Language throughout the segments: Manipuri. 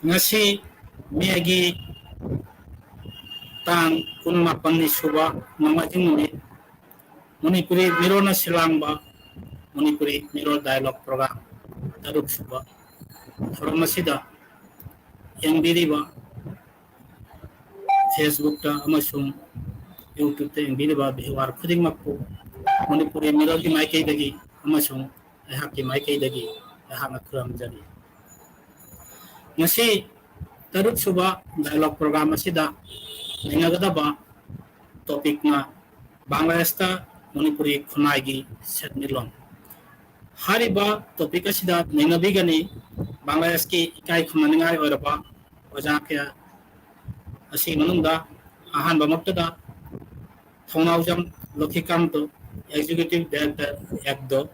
ngasi megi tang kunma panni suba namajing nuni Manipuri mirona silangba Manipuri miro dialogue program taruk suba thromasida yang biriba Facebook ta amasung YouTube te yang biriba bihwar khuding makku Manipuri miro ki maikei dagi amasung ehak ki maikei dagi ehak akram jadi ngasi taruk suba dialogue program asida ningagadaba topik na Bangladesh ta Manipuri khunai setmilon hariba topik asida ninabigani Bangladesh ki ikai khumaningai oiraba ojakya asi manungda ahan bamaktada Thounaojam Lakshmikanta Executive Director EKDO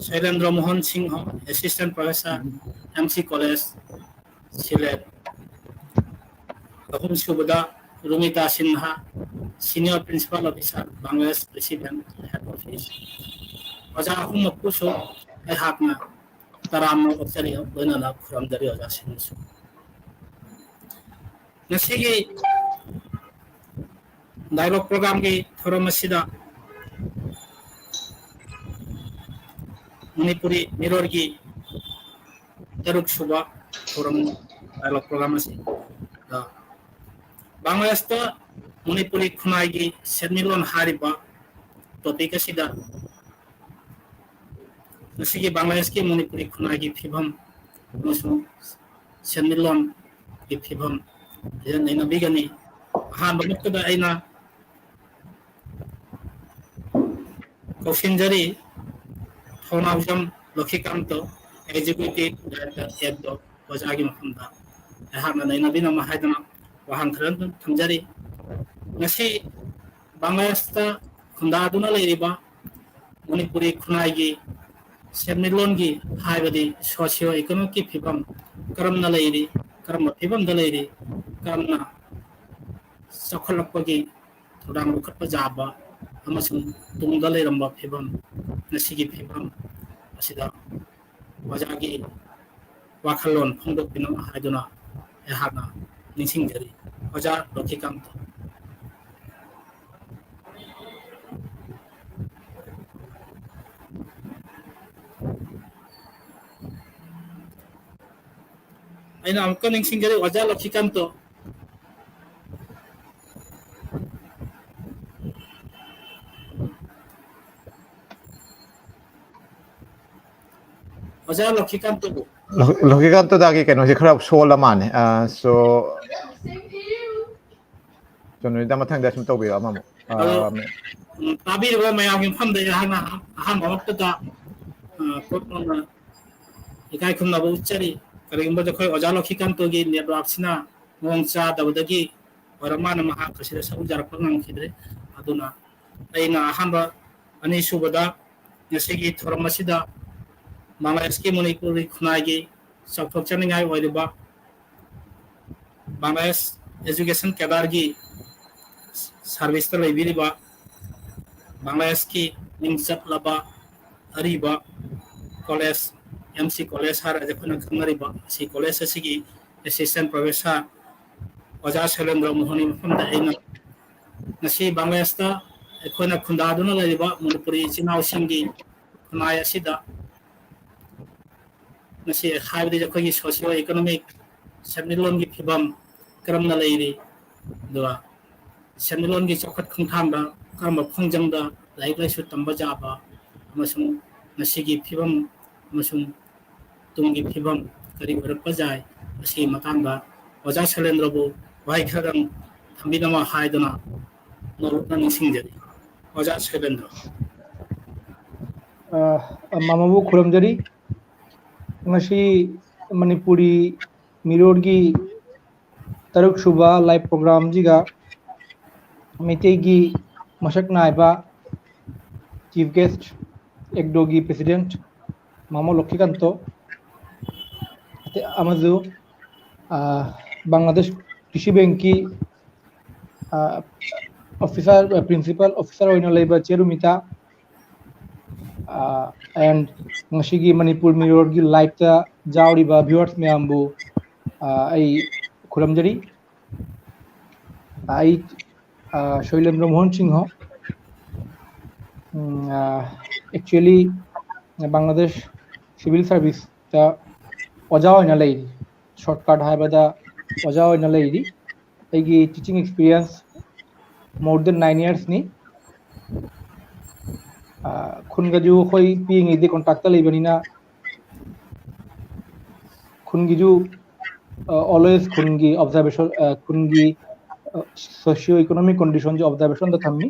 Sheilendra Mohon Sinha Assistant Professor MC College Sylhet Ahum Subada Rumita Sinha Senior Principal Officer Bangladesh President Head Office Oja ahum makpuso ay hakna taram oksari banana from dari oja sinsu nasigi dialogue program ki thoramasida Manipuri mirror ki taruk suba thoram dialogue program asi Bangladesh ta Manipuri khunai ki setmilon hariba topik asida nasigi Bangladesh ki Manipuri khunai ki phibam amasung setmilon ki phibam yan ina bigani han bamukda aina kausinjari Thounaojam Lakshmikanta Executive Director EKDO wajagi mafamda ehana ina bina mahaidana wahang kharan thamjari ngasi Bangladesh ta khundaduna leiriba Manipuri khunai gi setmilon gi haibadi socio economic phibam karamna leiri karam phibam da leiri karamna sakhalapagi thudang lukhatpa jaba amasung tungda leiramba phibam nasigi phibam asida wajagi wakhalon phongdok pina haiduna ehana ningsingjari oja Lakshmikanta aina amka ningsingjari oja Lakshmikanta oja Lakshmikanta bu Lakshmikanta dagi keno si kharap sola mane so jono da mathang da sum tobi amamu tabir ba mayam ki phamda hana han bamakta kotna ikai khumna bu chari karingba jokhoi oja Lakshmikanta gi network sina mongcha dabadagi oramana maha kasira sabu jarak nang khidre aduna aina hamba ani subada yasigi thormasida Bangladesh ki Manipuri khunai gi sakthok chaningai oiriba Bangladesh education cadre gi service ta leibiriba Bangladesh ki ningsat laba ariba college MC college har ajakuna khamariba si college asigi assistant professor oja Sheilendra Mohoni mafamda aina nasi Bangladesh ta ekhona khundaduna leiriba Manipuri chinau singi khunai asida nasi haibdi jakhoi socio economic setmilon gi phibam karamna leiri dua setmilon gi chokhat khungthangda karma phongjangda laik laisu tamba jaba amasung nasigi phibam amasung tungi phibam kari orakpa jai asi matangda oja Sheilendra bu wai kharang thambinama haidana norutna ningsingjari oja Sheilendra mamabu khuramjari ngasi Manipuri mirror gi taruk suba live program jiga meitei gi masak naiba chief guest EKDO gi president Mamo Lakshmikanta amazu Bangladesh Krishi Bank ki officer principal officer oina leiba Rumita and ngashigi Manipur mirror gi live ta jawri ba viewers me ambu ai khuramjari ai Sheilendra Mohon Sinha actually Bangladesh civil service ta ojao ina leiri shortcut haibada ojao ina leiri aigi teaching experience more than 9 years ni khungaju khoi ping ide contact leibanina khungiju always khungi observation khungi socio economic condition jo observation da thammi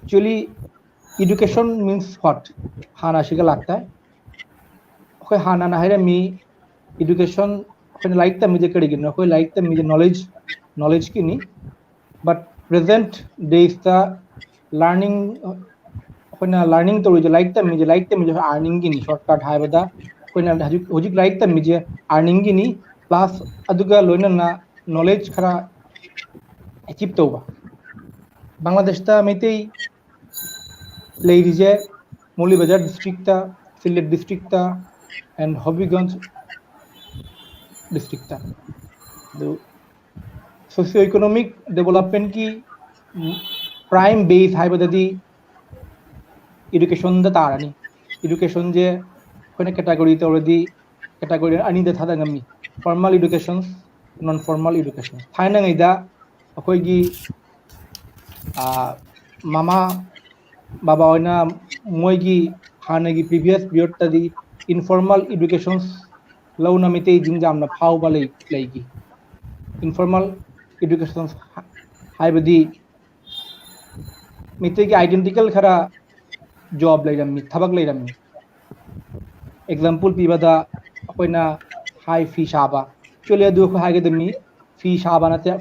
actually education means what hana shiga lagta hai khoi hana na haira mi education khoi like ta mije kadi gina khoi like ta mije knowledge ki ni but present days ta learning khoi na learning to je like ta mije earning ki ni shortcut haibada khoi na hojik like ta mije earning ki ni plus aduga loina na knowledge khara achieve tauba Bangladesh ta metei leirije Mulibazar district ta Sylhet district ta and Hobbyganj district ta the socio-economic development ki prime base haibadadi education da tarani education je kone category te already category ani da thada ngami formal education non formal education thaina ngaida akoi gi mama baba oina moi gi hana gi previous period ta di informal educations launa mite jingjam na phau ba lei gi informal education haibadi mite gi identical khara job leirammi thabak leirammi example pibada akoina high fee shaba chole adu ko hage demi fee shaba na te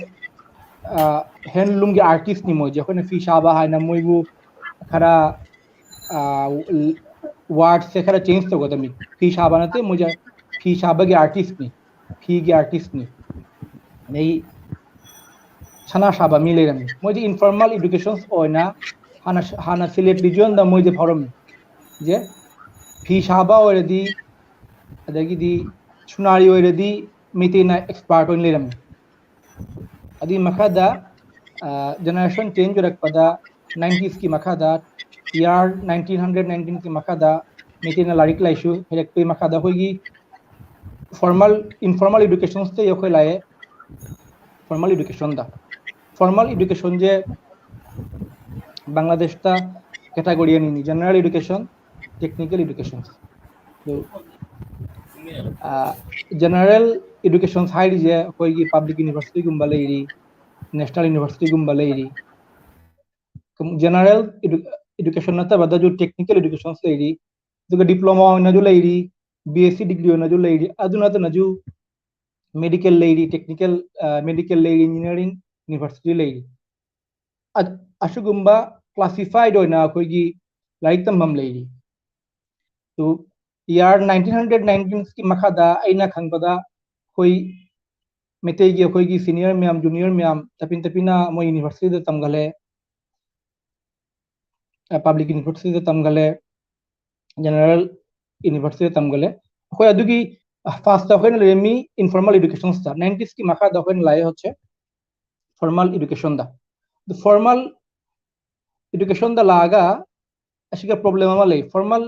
handloom gi artist ni mo je akoina fee shaba hai na moibu khara word se khara change to godami fee shaba na te moja fee shaba gi artist ni nei sana shaba mi leirammi moje informal educations oina hana Sylhet region da moje forum je fee shaba already adagidi sunari already mitina expert on leiram adi makada generation change rakpada 90s ki makada year 1919 ki makada mitina larik laishu helek pe makada hoigi formal informal education te yokhoi lae formal education je Bangladesh ta category ni general education technical education so general education side je koi public university gumba leiri national university gumba leiri general education nata bada jo technical education leiri jo diploma na jo leiri bsc degree na jo leiri aduna ta na jo medical leiri technical medical leiri engineering university leiri ashugumba classified oina koi gi like tambam leiri to year 1919 ki makada aina khangpada koi metei gi koi gi senior myam junior myam tapina mo university da tamgale public university da tamgale general university da tamgale koi adugi first of all remi informal education sta 90s ki makada koi lai hoche formal education da the formal education da laga ashiga problem amale formal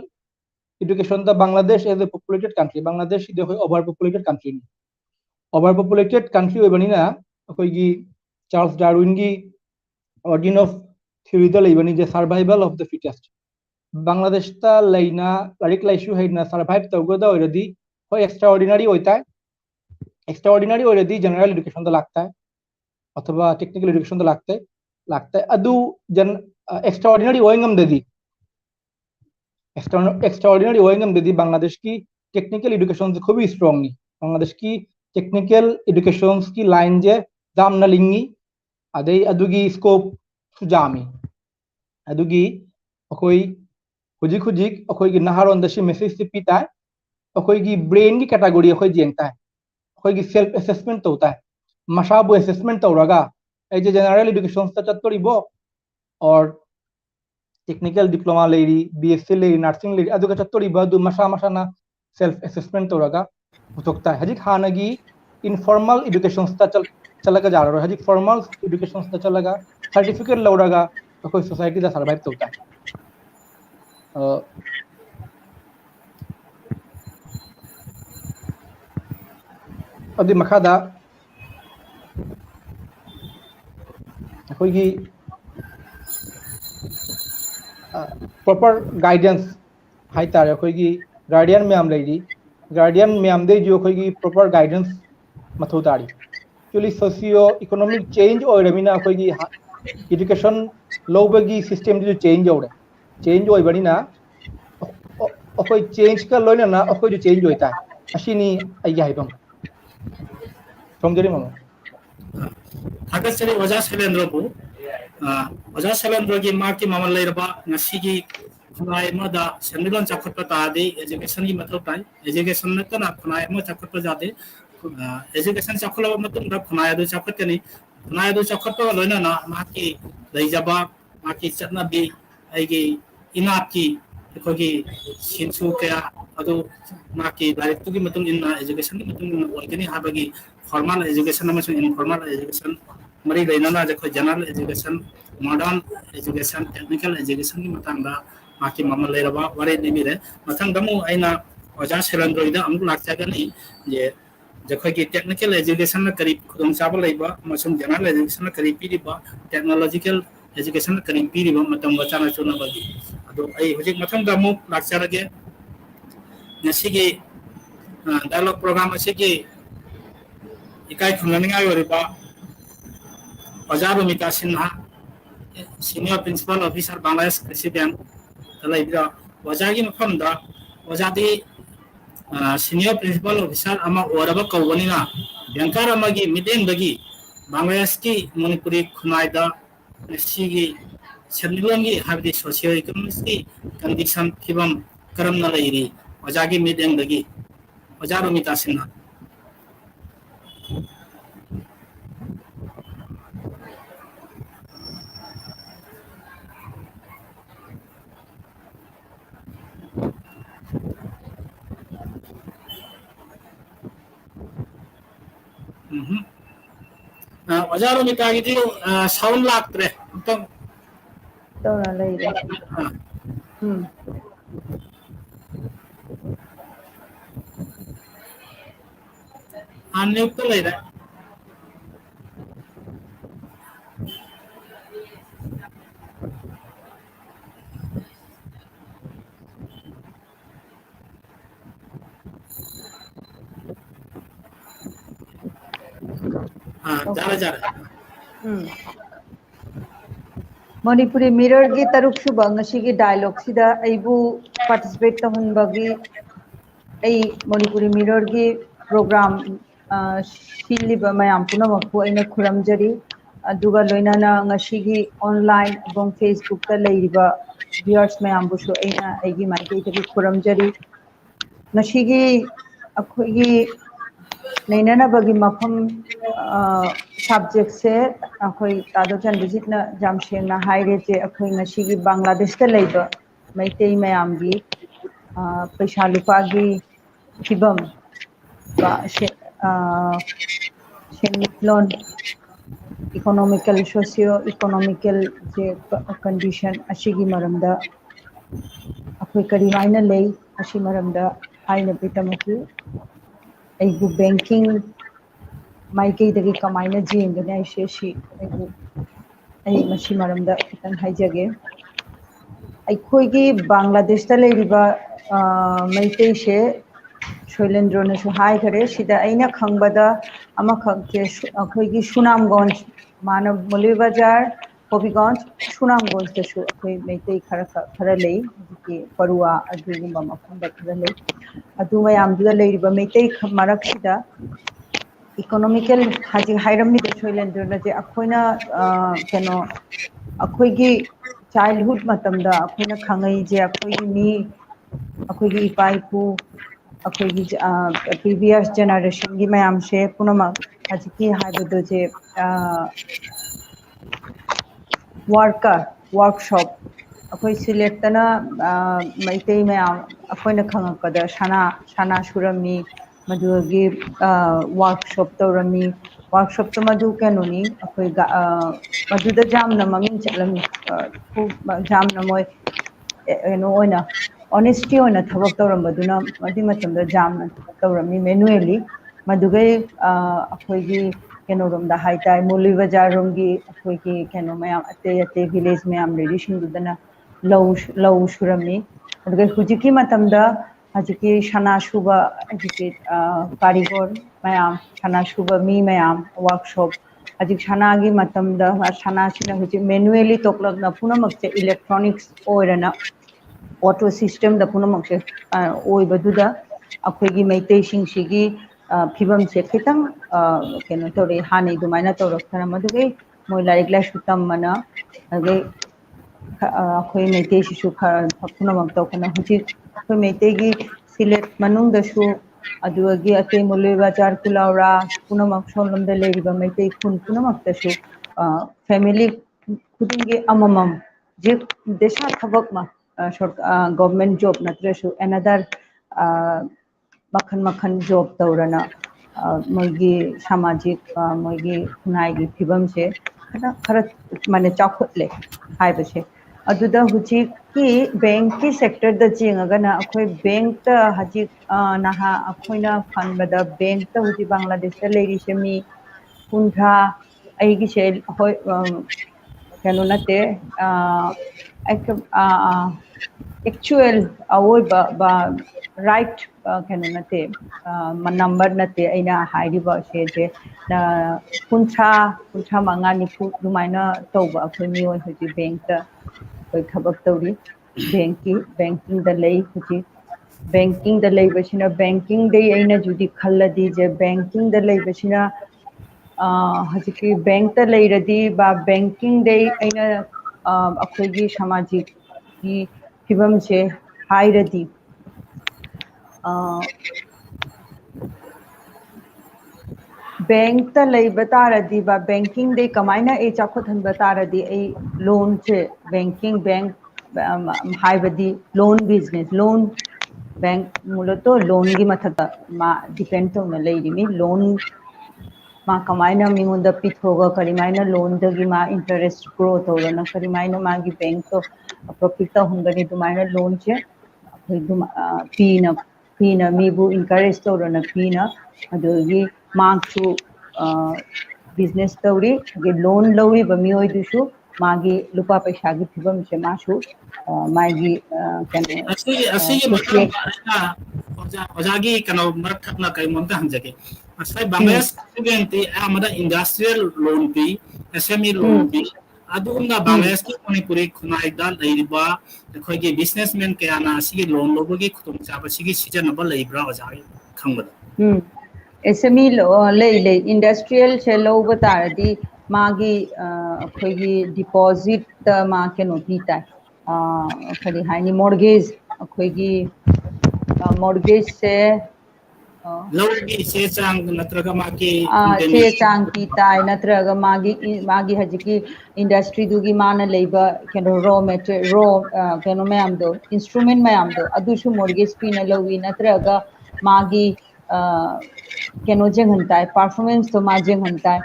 education da Bangladesh as a populated country Bangladesh is a overpopulated country bani na koi gi Charles Darwin gi origin of theory da bani je survival of the fittest Bangladesh ta laina larik laishu haina survive ta goda already koi extraordinary already general education da lagta hai अथवा technical education da lagta hai adu extraordinary oingam dedi extraordinary oingam dedi Bangladesh ki technical education se खूब strong ni Bangladesh ki technical education ki line je dam na lingi adei adugi scope sujami adugi akoi hujik akoi gi naharon da shi message se pita akoi gi brain ki category akoi jengta akoi gi self assessment to hota hai mashabu assessment to raga ei je general education ta chattori bo or technical diploma leiri bsc leiri nursing leiri adu ka chattori ba du masha na self assessment to raga utokta hajik hanagi informal education चलगा जा रहा है हजी फॉर्मल एजुकेशन चलगा सर्टिफिकेट लौरगा अखोई सोसाइटी दा सर्वाइव तौता अदि मखादा अखोई प्रॉपर गाइडेंस हाई तारे अखोई गार्डियन मैम लेरी गार्डियन मैम दे जो अखोई प्रॉपर गाइडेंस मथौ तारी एक्चुअली सोशियो इकोनॉमिक चेंज ओइरमिना अखोई एजुकेशन लौबगी सिस्टम जो चेंज होरे चेंज ओइबनिना अखोई चेंज का लोइना अखोई चेंज होइता असिनी आइ हाइबम समझरी मामा थागसरी वजा शैलेंद्र को वजा शैलेंद्र की माँ की मामला लेरबा नसी की खुनाई मदा सेंडिलोन चखट तादे एजुकेशन की मतलब ताई एजुकेशन न तना खुनाई म चखट जादे एजुकेशन चखला मतलब दा खुनाई दो चखट नहीं खुनाई दो चखट लोइना ना माँ की लेजबा माँ की चटना भी आइगी इना की अखोगी सिंसु क्या अदो माँ की डायरेक्ट की मतलब इन एजुकेशन की मतलब ओइगनी हाबगी फॉर्मल एजुकेशन में इनफॉर्मल एजुकेशन मरी लेना जो general education modern education technical education की मतंगा माकी मामा लेरबा वारे निमिरे मथंग दमु आइना ओजा शैलेंद्र अमुक लाक्चागनी जे जखोगी टेक्निकल एजुकेशन न करी खुदम चाबल लेबा मसुम जनरल एजुकेशन न करी पीरिबा टेक्नोलॉजिकल एजुकेशन न करी पीरिबा मतम वचाना चुना बगी अदो आई हुजिक मथंग दमु लाक्चारगे नसिगे डायलॉग प्रोग्राम असिगे इकाई खुंगनिंगा योरिबा ओजा Rumita Sinha senior principal officer Bangladesh Krishi bank तलाइब्रा ओजा की मफम दा ओजा दी सीनियर प्रिंसिपल ऑफिसर अमा ओरबा कौबनिना बैंकर अमागी मिडेंग दगी बांग्लादेश की मणिपुरी खुनाई दा सिगी सेंडिलोंगी हाबदी सोशियो इकोनॉमिक्स की कंडीशन फिबम करम न लेरी ओजा की मिडेंग दगी ओजा रुमिता सिन्हा वजारो में कहा कि साउंड लागते तो ना ले अनयुक्त ले रहा जा रहा मणिपुरी मिरर की तरुक सुबह ngasi की डायलॉग सिदा आइबु पार्टिसिपेट तहनबगी आई मणिपुरी मिरर की प्रोग्राम सिलिबा मयाम पुनमकु आइना खुरमजरी अदुगा लोइनाना ngasi की ऑनलाइन एवं फेसबुक ता लेरिबा व्यूअर्स मयाम बुसु आइना आइगी माइकई तकी खुरमजरी ngasi की अखोगी नैना बगी मफम सब्जेक्ट से अखोई तादो चंद्रजीत ना जामशेन ना हाइरे जे अखोई ngasi की बांग्लादेश ता लेबा मैतेई मयामगी पैसा लुपागी फिबम बा शेमिलोन इकोनॉमिकल सोशियो इकोनॉमिकल जे कंडीशन अशिगी मरमदा अखोई करी माइना ले अशी मरमदा हाइना पितमकी आइबु बैंकिंग माइकई दगी कमाइना जेंगने आइसे सी आइबु आई मसी मरमदा खितंग हाइजगे अखोई बांग्लादेश ता लेरिबा मैतई से शैलेंद्र ने सु हाई खरे सिदा आइना खंगबदा अमा खंगके अखोई सुनामगंज मानव मुली बाजार हबीगंज सुनामगंज तसु अखोई मैतई खरा ले कि परुआ अदुगुम्बा मफमदा खरा ले अदु मयामदुदा लेरिबा मैतई मरकसिदा इकोनॉमिकल हाजी हाइरमनी द शैलेंद्र ने जे अखोइना केनो अखोई चाइल्डहुड मतमदा अखोइना खंगई जे अखोई मी अखोई इपाइपु अखोई प्रीवियस जनरेशन की मैम से पुनम आज की हाइबदो जे वर्कशॉप अखोई सिलेक्टना मैतई मैम अखोइना खंगकदा सना सुरमी मधुगी वर्कशॉप तौरमी वर्कशॉप तो मधु कैनोनी अखोई मधुदा जामना ममिंग चलमी जामना मोय नो ओना ऑनेस्टी ओना थबक तौरमदुना मदि मतमदा जामना तौरमी मैनुअली मधुगै अखोईगी कैनोरमदा हाइताई मुली बाजार रोमगी अखोईगी कैनो मयाम अते अते विलेज मयाम लेडीसिंगदुदना लौ सुरमी अदुगै हुजिकी मतमदा हजिकी शनाशुबा हजिकी कारीगर मयाम शनाशुबा मी मयाम वर्कशॉप हजिक शनागी मतमदा शनासिना हुजिक मैनुअली तोकलगना पुनमकसे इलेक्ट्रॉनिक्स ओइरना ऑटो सिस्टम द पुनमकसे ओइबदुदा अखोईगी मैतेसिंगसिगी फिबम से खितंग केनो तोरे हानि दुमाइना तोरक्तना मदुगै मोय लाइक लाइसु तममना अगे अखोई मैते सिसु पुनमक तौकना हुजिक अखोई मैतेगी सिलेट मनुंगदसु अदुगी अते मुले बाजार कुलाउरा पुनमक सोलमदा लेरिबा मैते खुन पुनमकतसु फैमिली खुदिंगे अममम जे देशा थबकमा गवर्नमेंट जॉब नत्रसु अनदर मखन मखन जॉब तौरना मोगी सामाजिक मोगी खुनाइगी फिबम से खरा माने चाखुतले हाइबसे अदुदा हुजी की बैंक की सेक्टर द जिंगगना अखोई बैंक त हजी नहा अखोइना फनबदा बैंक त हुजी बांग्लादेश त लेरी सेमी कुंठा आईगी से होय कैनो नते एक्चुअल अवोइबा राइट कैनो नते नंबर नते अइना हाइरिबा से जे कुंठा मंगा निफु दुमाइना तौबा अखोई मियोय हुजी बैंक त कोई थबक तौरी बैंकिंग द लई हुजी बैंकिंग द लई बसिना बैंकिंग दे अइना जुदी खल्लदी जे बैंकिंग द लई बसिना हजिकी बैंक त लईरदी बा बैंकिंग दे अइना अखोईगी सामाजिक की फिबम से हाइरदी बैंक त लईब तारदी बा बैंकिंग दे कमाइना ए चाखोत हनब तारदी ए लोन से बैंकिंग बैंक हाइबदी लोन बिजनेस लोन बैंक मूलतो लोन की मथक मा डिपेंड तौना लेरिमी लोन मा कमाइना मिंगोंदा पिथोगा करिमाइना लोन दगी मा इंटरेस्ट ग्रो तौरना करिमाइना मागी बैंक तो प्रॉफिट हुंगनी दुमाइना लोन से पीना मीबू इनकरेज तौरना पीना अदोगी मागसु बिजनेस तौरी लोन लौरी बमियोय दुसु मागी लुपा पैसा की फिबम से मासु मागी कने असी मतलब ओजागी कनो मरक थकना कई मोंता हंजके असai बांग्लादेश स्टूडेंट आमदा इंडस्ट्रियल लोन पी एसएमई लोन पी अदुगुमना बांग्लादेश की मणिपुरी खुनाइदा लैरिबा अखोइगे बिजनेसमैन कयाना सिगी लोन लोबगी खुतुम चाबा सिगी सिजनबा लैब्रा ओजागी खंगबदा एसएमई ले इंडस्ट्रियल से लौब तारदी मागी अखोइगी डिपॉजिट मा केनो पीता खरी हाइनी मॉर्गेज अखोइगी मॉर्गेज से लौगी से चांग नत्रगा मागी से चांग पीता नत्रगा मागी हजिकी इंडस्ट्री दुगी माना लेबा केनो रॉ मटेरियल रॉ केनो मैम दो इंस्ट्रूमेंट मैम दो अदुसु मॉर्गेज पीना लौगी नत्रगा मागी केनो जेंगहनताय परफॉर्मेंस तो मा जेंगहनताय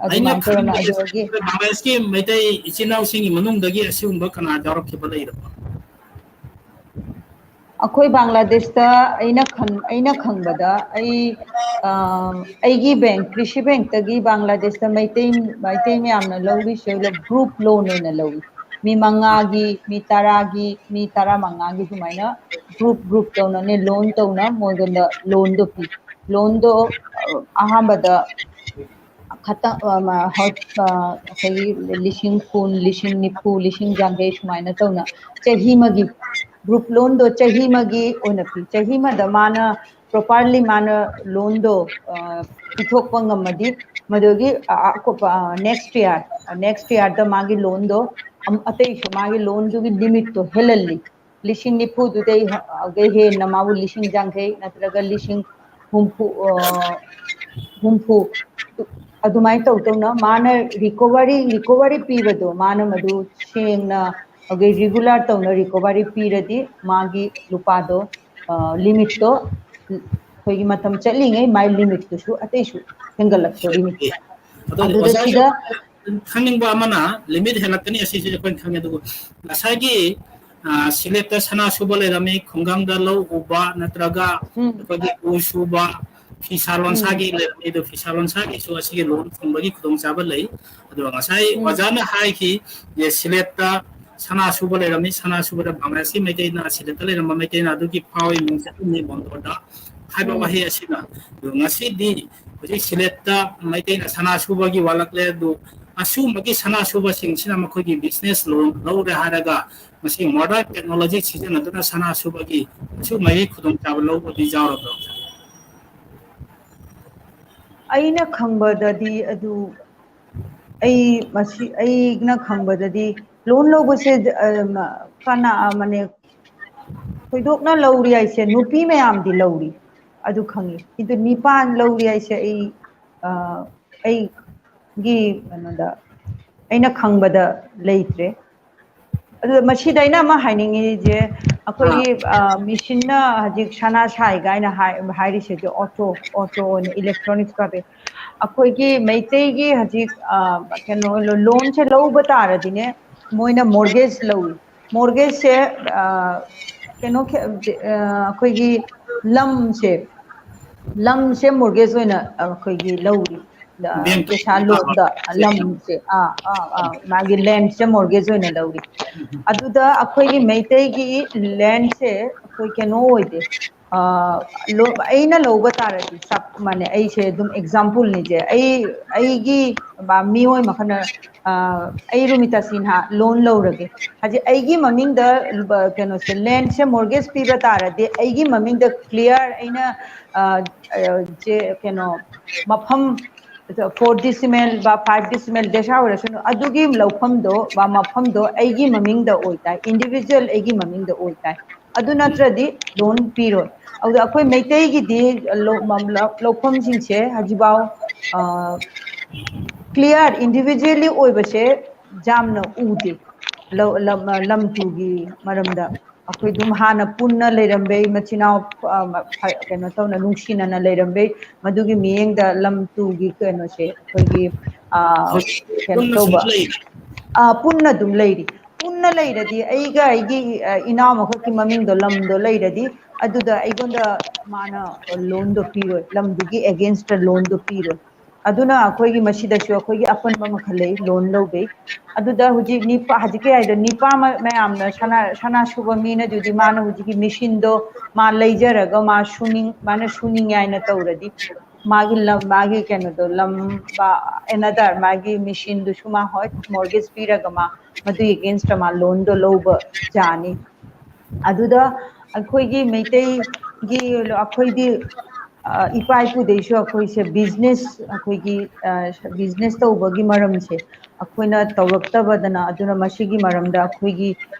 अदुमाय तोरना अदुगी बांग्लादेश की मैते इचिनाउ सिंगी मनुंगदगी असिउंबा कना जारखिबा लैरबा अखोई बांग्लादेश ता अइना खंगबदा अइगी बैंक कृषि बैंक तगी बांग्लादेश ता मैते में आमना लौरी से ग्रुप लोन ओइना लौरी मी मंगागी मी तरागी मी तरा मंगागी दुमाइना ग्रुप तौना ने लोन तौना मोगंदा लोन दो पी लोन दो अहमदा खता लिशिंग खून लिशिंग निफू लिशिंग जांगे सुमाइना तौना चाही मगी ग्रुप लोन दो चाही मगी ओनपी चाही मदा माना प्रॉपर्ली माना लोन दो पिथोकपा ngमदी मदोगी नेक्स्ट ईयर द मागी लोन दो अतई मागी लोन दुगी लिमिट तो हेलल्ली लिशिंग निफू दुदई अगे हे नमाबु लिशिंग जांगे नत्रगा लिशिंग हुंफू अदुमाय तौतौना माना रिकवरी पीबदो माना मदु सेंगना अगे रेगुलर तौना रिकवरी पीरदी मागी लुपादो लिमिट तो ꯑꯩꯈꯣꯏꯒꯤ ꯃꯇꯝ ꯆꯠꯂꯤꯉꯩ ꯃꯥꯏ ꯂꯤꯃꯤꯠꯇꯨꯁꯨ ꯑꯇꯩꯁꯨ ꯍꯦꯟꯒꯠꯂꯛꯇꯣꯔꯤꯅꯤ ꯑꯗꯨꯗꯤ ꯑꯗꯨꯗ ꯑꯣꯖꯥꯒꯤ ꯁꯤꯗ ꯈꯪꯅꯤꯡꯕ ꯑꯃꯅ ꯂꯤꯃꯤꯠ ꯍꯦꯜꯂꯛꯀꯅꯤ ꯑꯁꯤꯁꯨ ꯑꯩꯈꯣꯏꯅ ꯈꯪꯉꯦ ꯑꯗꯨꯕꯨ ꯉꯁꯥꯏꯒꯤ ꯁꯤꯂꯦꯠꯇ ꯁꯅꯥ ꯁꯨꯕ ꯂꯩꯔꯝꯃꯤ ꯈꯨꯡꯒꯪꯗ ꯂꯧ ꯎꯕ ꯅꯠꯇ꯭ꯔꯒ ꯑꯩꯈꯣꯏꯒꯤ ꯎ ꯁꯨꯕ ꯐꯤꯁꯥ ꯂꯣꯟꯁꯥꯒꯤ ꯂꯩꯔꯝꯃꯤ ꯑꯗꯨ ꯐꯤꯁꯥ ꯂꯣꯟꯁꯥꯒꯤꯁꯨ ꯑꯁꯤꯒꯤ ꯂꯣꯟ ꯐꯪꯕꯒꯤ ꯈꯨꯗꯣꯡꯆꯥꯕ ꯂꯩ ꯑꯗꯨꯒ ꯉꯁꯥꯏ ꯑꯣꯖꯥꯅ ꯍꯥꯏꯈꯤ ꯁꯤꯂꯦꯠꯇ ꯁꯅꯥ ꯁꯨꯕ ꯂꯩꯔꯝꯃꯤ ꯁꯅꯥ ꯁꯨꯕꯗ ꯕꯪꯒ꯭ꯂꯥꯗꯦꯁꯤ ꯃꯩꯇꯩꯅ ꯁꯤꯂꯦꯠꯇ ꯂꯩꯔꯝꯕ ꯃꯩꯇꯩꯅ ꯑꯗꯨꯒꯤ ꯐꯥꯎꯏ ꯃꯤꯡ ꯆꯠꯂꯤꯅꯤ ꯕꯣꯟꯗꯣꯔꯗ ꯍꯥꯏꯕ ꯋꯥꯍꯩ ꯑꯁꯤꯅ ꯑꯗꯨ ꯉꯁꯤꯗꯤ ꯍꯧꯖꯤꯛ ꯁꯤꯂꯦꯠꯇ ꯃꯩꯇꯩꯅ ꯁꯅꯥ ꯁꯨꯕꯒꯤ ꯋꯥꯠꯂꯛꯂꯦ ꯑꯗꯨ ꯑꯁꯨꯝꯕꯒꯤ ꯁꯅꯥ ꯁꯨꯕꯁꯤꯡꯁꯤꯅ ꯃꯈꯣꯏꯒꯤ ꯕꯤꯖꯤꯅꯦꯁ ꯂꯣꯟ ꯂꯧꯔꯦ ꯍꯥꯏꯔꯒ ꯃꯁꯤ ꯃꯣꯗꯔꯟ ꯇꯦꯛꯅꯣꯂꯣꯖꯤ ꯁꯤꯖꯤꯟꯅꯗꯨꯅ ꯁꯅꯥ ꯁꯨꯕꯒꯤ ꯑꯁꯨꯝꯕꯒꯤ ꯈꯨꯗꯣꯡꯆꯥꯕ ꯂꯧꯕꯗꯤ ꯌꯥꯎꯔꯕ꯭ꯔꯥ ꯑꯩꯅ ꯈꯪꯕꯗꯗꯤ ꯑꯗꯨ ꯑꯩꯅ ꯈꯪꯕꯗꯗꯤ ꯂꯣꯟ ꯂꯧꯕꯁꯦ ꯀꯅꯥ ꯃꯅꯦ ꯊꯣꯏꯗꯣꯛꯅ ꯂꯧꯔꯤ ꯍꯥꯏꯁꯦ ꯅꯨꯄꯤ ꯃꯌꯥꯝꯗꯤ ꯂꯧꯔꯤ ꯑꯗꯨ ꯈꯪꯉꯤ ꯀꯤꯟꯇꯨ ꯅꯤꯄꯥꯟ ꯂꯧꯔꯤ ꯍꯥꯏꯁꯦ ꯑꯩꯒꯤ ꯀꯩꯅꯣꯗ ꯑꯩꯅ ꯈꯪꯕꯗ ꯂꯩꯇ꯭ꯔꯦ ꯑꯗꯨ ꯃꯁꯤꯗ ꯑꯩꯅ ꯑꯃ ꯍꯥꯏꯅꯤꯡꯉꯤꯁꯦ ꯑꯩꯈꯣꯏꯒꯤ ꯃꯦꯆꯤꯟꯅ ꯍꯧꯖꯤꯛ ꯁꯅꯥ ꯁꯥꯏ ꯀꯥꯏꯅ ꯍꯥꯏꯔꯤꯁꯦ ꯑꯣꯇꯣ ꯑꯣꯏꯅ ꯏꯂꯦꯛꯇ꯭ꯔꯣꯅꯤꯛꯁ ꯀꯥꯗꯦ ꯑꯩꯈꯣꯏꯒꯤ ꯃꯩꯇꯩꯒꯤ ꯍꯧꯖꯤꯛ ꯀꯩꯅꯣ ꯂꯣꯟꯁꯦ ꯂꯧꯕ ꯇꯥꯔꯗꯤꯅꯦ ꯃꯣꯏꯅ ꯃꯣꯔꯒꯦꯖ ꯂꯧꯏ ꯃꯣꯔꯒꯦꯖꯁꯦ ꯀꯩꯅꯣ ꯑꯩꯈꯣꯏꯒꯤ ꯂꯝꯁꯦ ꯃꯣꯔꯒꯦꯖ ꯑꯣꯏꯅ ꯑꯩꯈꯣꯏꯒꯤ ꯂꯧꯔꯤ ꯕꯦꯡꯛ ꯄꯩꯁꯥ ꯂꯣꯟꯗ ꯂꯝꯁꯦ ꯃꯥꯒꯤ ꯂꯦꯟꯁꯦ ꯃꯣꯔꯒꯦꯖ ꯑꯣꯏꯅ ꯂꯧꯔꯤ ꯑꯗꯨꯗ ꯑꯩꯈꯣꯏꯒꯤ ꯃꯩꯇꯩꯒꯤ ꯂꯦꯟꯁꯦ ꯑꯩꯈꯣꯏ ꯀꯩꯅꯣ ꯑꯣꯏꯗꯦ ꯑꯩꯅ ꯂꯧꯕ ꯇꯥꯔꯗꯤ ꯆꯞ ꯃꯥꯟꯅꯩ ꯑꯩꯁꯦ ꯑꯗꯨꯝ ꯑꯦꯛꯖꯥꯝꯄꯜꯅꯤꯁꯦ ꯑꯩꯒꯤ ꯃꯤꯑꯣꯏ ꯃꯈꯜꯅ ꯑꯩ ꯔꯨꯃꯤꯇꯥ ꯁꯤꯟꯍꯥ ꯂꯣꯟ ꯂꯧꯔꯒꯦ ꯍꯧꯖꯤꯛ ꯑꯩꯒꯤ ꯃꯃꯤꯡꯗ ꯀꯩꯅꯣꯁꯦ ꯂꯦꯟꯁꯦ ꯃꯣꯔꯒꯦꯖ ꯄꯤꯕ ꯇꯥꯔꯗꯤ ꯑꯩꯒꯤ ꯃꯃꯤꯡꯗ ꯀ꯭ꯂꯤꯌꯥꯔ ꯑꯩꯅ ꯀꯩꯅꯣ ꯃꯐꯝ 4 decimal বা 5 decimal ꯗꯦꯁꯥ ꯑꯣꯏꯔꯁꯨ ꯑꯗꯨꯒꯤ ꯂꯧꯐꯝꯗꯣ ꯕ ꯃꯐꯝꯗꯣ ꯑꯩꯒꯤ ꯃꯃꯤꯡꯗ ꯑꯣꯏꯇꯥꯏ ꯏꯟꯗꯤꯕꯤꯖꯨꯋꯦꯜ ꯑꯩꯒꯤ ꯃꯃꯤꯡꯗ ꯑꯣꯏꯇꯥꯏ ꯑꯗꯨ ꯅꯠꯇ꯭ꯔꯗꯤ ꯂꯣꯟ ꯄꯤꯔꯣꯏ ꯑꯗꯨꯗ ꯑꯩꯈꯣꯏ ꯃꯩꯇꯩꯒꯤꯗꯤ ꯂꯧꯐꯝꯁꯤꯡꯁꯦ ꯍꯧꯖꯤꯛꯐꯥꯎ ꯀ꯭ꯂꯤꯌꯥꯔ ꯏꯟꯗꯤꯕꯤꯖꯨꯋꯦꯜꯂꯤ ꯑꯣꯏꯕꯁꯦ ꯌꯥꯝꯅ ꯎꯗꯦ ꯂꯝ ꯇꯨꯒꯤ ꯃꯔꯝꯗ ꯑꯩꯈꯣই ꯑꯗꯨꯝ ꯍꯥꯟꯅ ꯄꯨꯟꯅ ꯂꯩꯔꯝꯕꯩ ꯃꯆꯤꯟ ꯃꯅꯥꯎ ꯀꯩꯅꯣ ꯇꯧꯅ ꯅꯨꯡꯁꯤꯅꯅ ꯂꯩꯔꯝꯕꯩ ꯃꯗꯨꯒꯤ ꯃꯤꯠꯌꯦꯡꯗ ꯂꯝ ꯇꯨꯒꯤ ꯀꯩꯅꯣꯁꯦ ꯑꯩꯈꯣꯏꯒꯤ ꯀꯩꯅꯣ ꯄꯨꯟꯅ ꯁꯨꯝ ꯇꯧꯕ ꯂꯩ ꯄꯨꯟꯅ ꯑꯗꯨꯝ ꯂꯩꯔꯤ ꯄꯨꯟꯅ ꯂꯩꯔꯗꯤ ꯑꯩꯒꯤ ꯏꯅꯥꯎ ꯃꯈꯛꯀꯤ ꯃꯃꯤꯡꯗꯣ ꯂꯝꯗꯣ ꯂꯩꯔꯗꯤ ꯑꯗꯨꯗ ꯑꯩꯉꯣꯟꯗ ꯃꯥꯅ ꯂꯣꯟꯗꯣ ꯄꯤꯔꯣꯏ ꯂꯝꯗꯨꯒꯤ ꯑꯦꯒꯦꯟꯁꯇ ꯂꯣꯟꯗꯣ ꯄꯤꯔꯣꯏ ꯑꯗꯨꯅ ꯑꯩꯈꯣꯏꯒꯤ ꯃꯁꯤꯗꯁꯨ ꯑꯩꯈꯣꯏꯒꯤ ꯑꯄꯟꯕ ꯃꯈꯜ ꯂꯩ ꯂꯣꯟ ꯂꯧꯕꯩ ꯑꯗꯨꯗ ꯍꯧꯖꯤꯛꯀꯤ ꯍꯥꯏꯗꯣ ꯅꯤꯄꯥ ꯃꯌꯥꯝꯅ ꯁꯅꯥ ꯁꯨꯕ ꯃꯤꯅꯗꯨꯗꯤ ꯃꯥꯅ ꯍꯧꯖꯤꯛꯀꯤ ꯃꯦꯆꯤꯟꯗꯣ ꯃꯥ ꯂꯩꯖꯔꯒ ꯃꯥꯅ ꯁꯨꯅꯤꯡꯉꯦ ꯍꯥꯏꯅ ꯇꯧꯔꯗꯤ ꯃꯥꯒꯤ ꯀꯩꯅꯣꯗꯣ ꯂꯝ ꯕ ꯑꯦꯅꯗꯔ ꯃꯥꯒꯤ ꯃꯦꯆꯤꯟꯗꯨꯁꯨ ꯃꯥ ꯍꯣꯏ ꯃꯣꯔꯒꯦꯖ ꯄꯤꯔꯒ ꯃꯗꯨꯒꯤ ꯑꯦꯒꯦꯟꯁꯇ ꯃꯥ ꯂꯣꯟꯗꯣ ꯂꯧꯕ ꯌꯥꯅꯤ ꯑꯗꯨꯗ ꯑꯩꯈꯣꯏꯒꯤ ꯃꯩꯇꯩꯒꯤ ꯑꯩꯈꯣꯏꯗꯤ ꯏꯄꯥ ꯏꯄꯨꯗꯩꯁꯨ ꯑꯩꯈꯣꯏꯁꯦ ꯑꯩꯈꯣꯏꯒꯤ ꯕꯤꯖꯤꯅꯦꯁ ꯇꯧꯕꯒꯤ ꯃꯔꯝꯁꯦ ꯑꯩꯈꯣꯏꯅ ꯇꯧꯔꯛꯇꯕꯗꯅ ꯑꯗꯨꯅ ꯃꯁꯤꯒꯤ ꯃꯔꯝꯗ ꯑꯩꯈꯣꯏꯒꯤ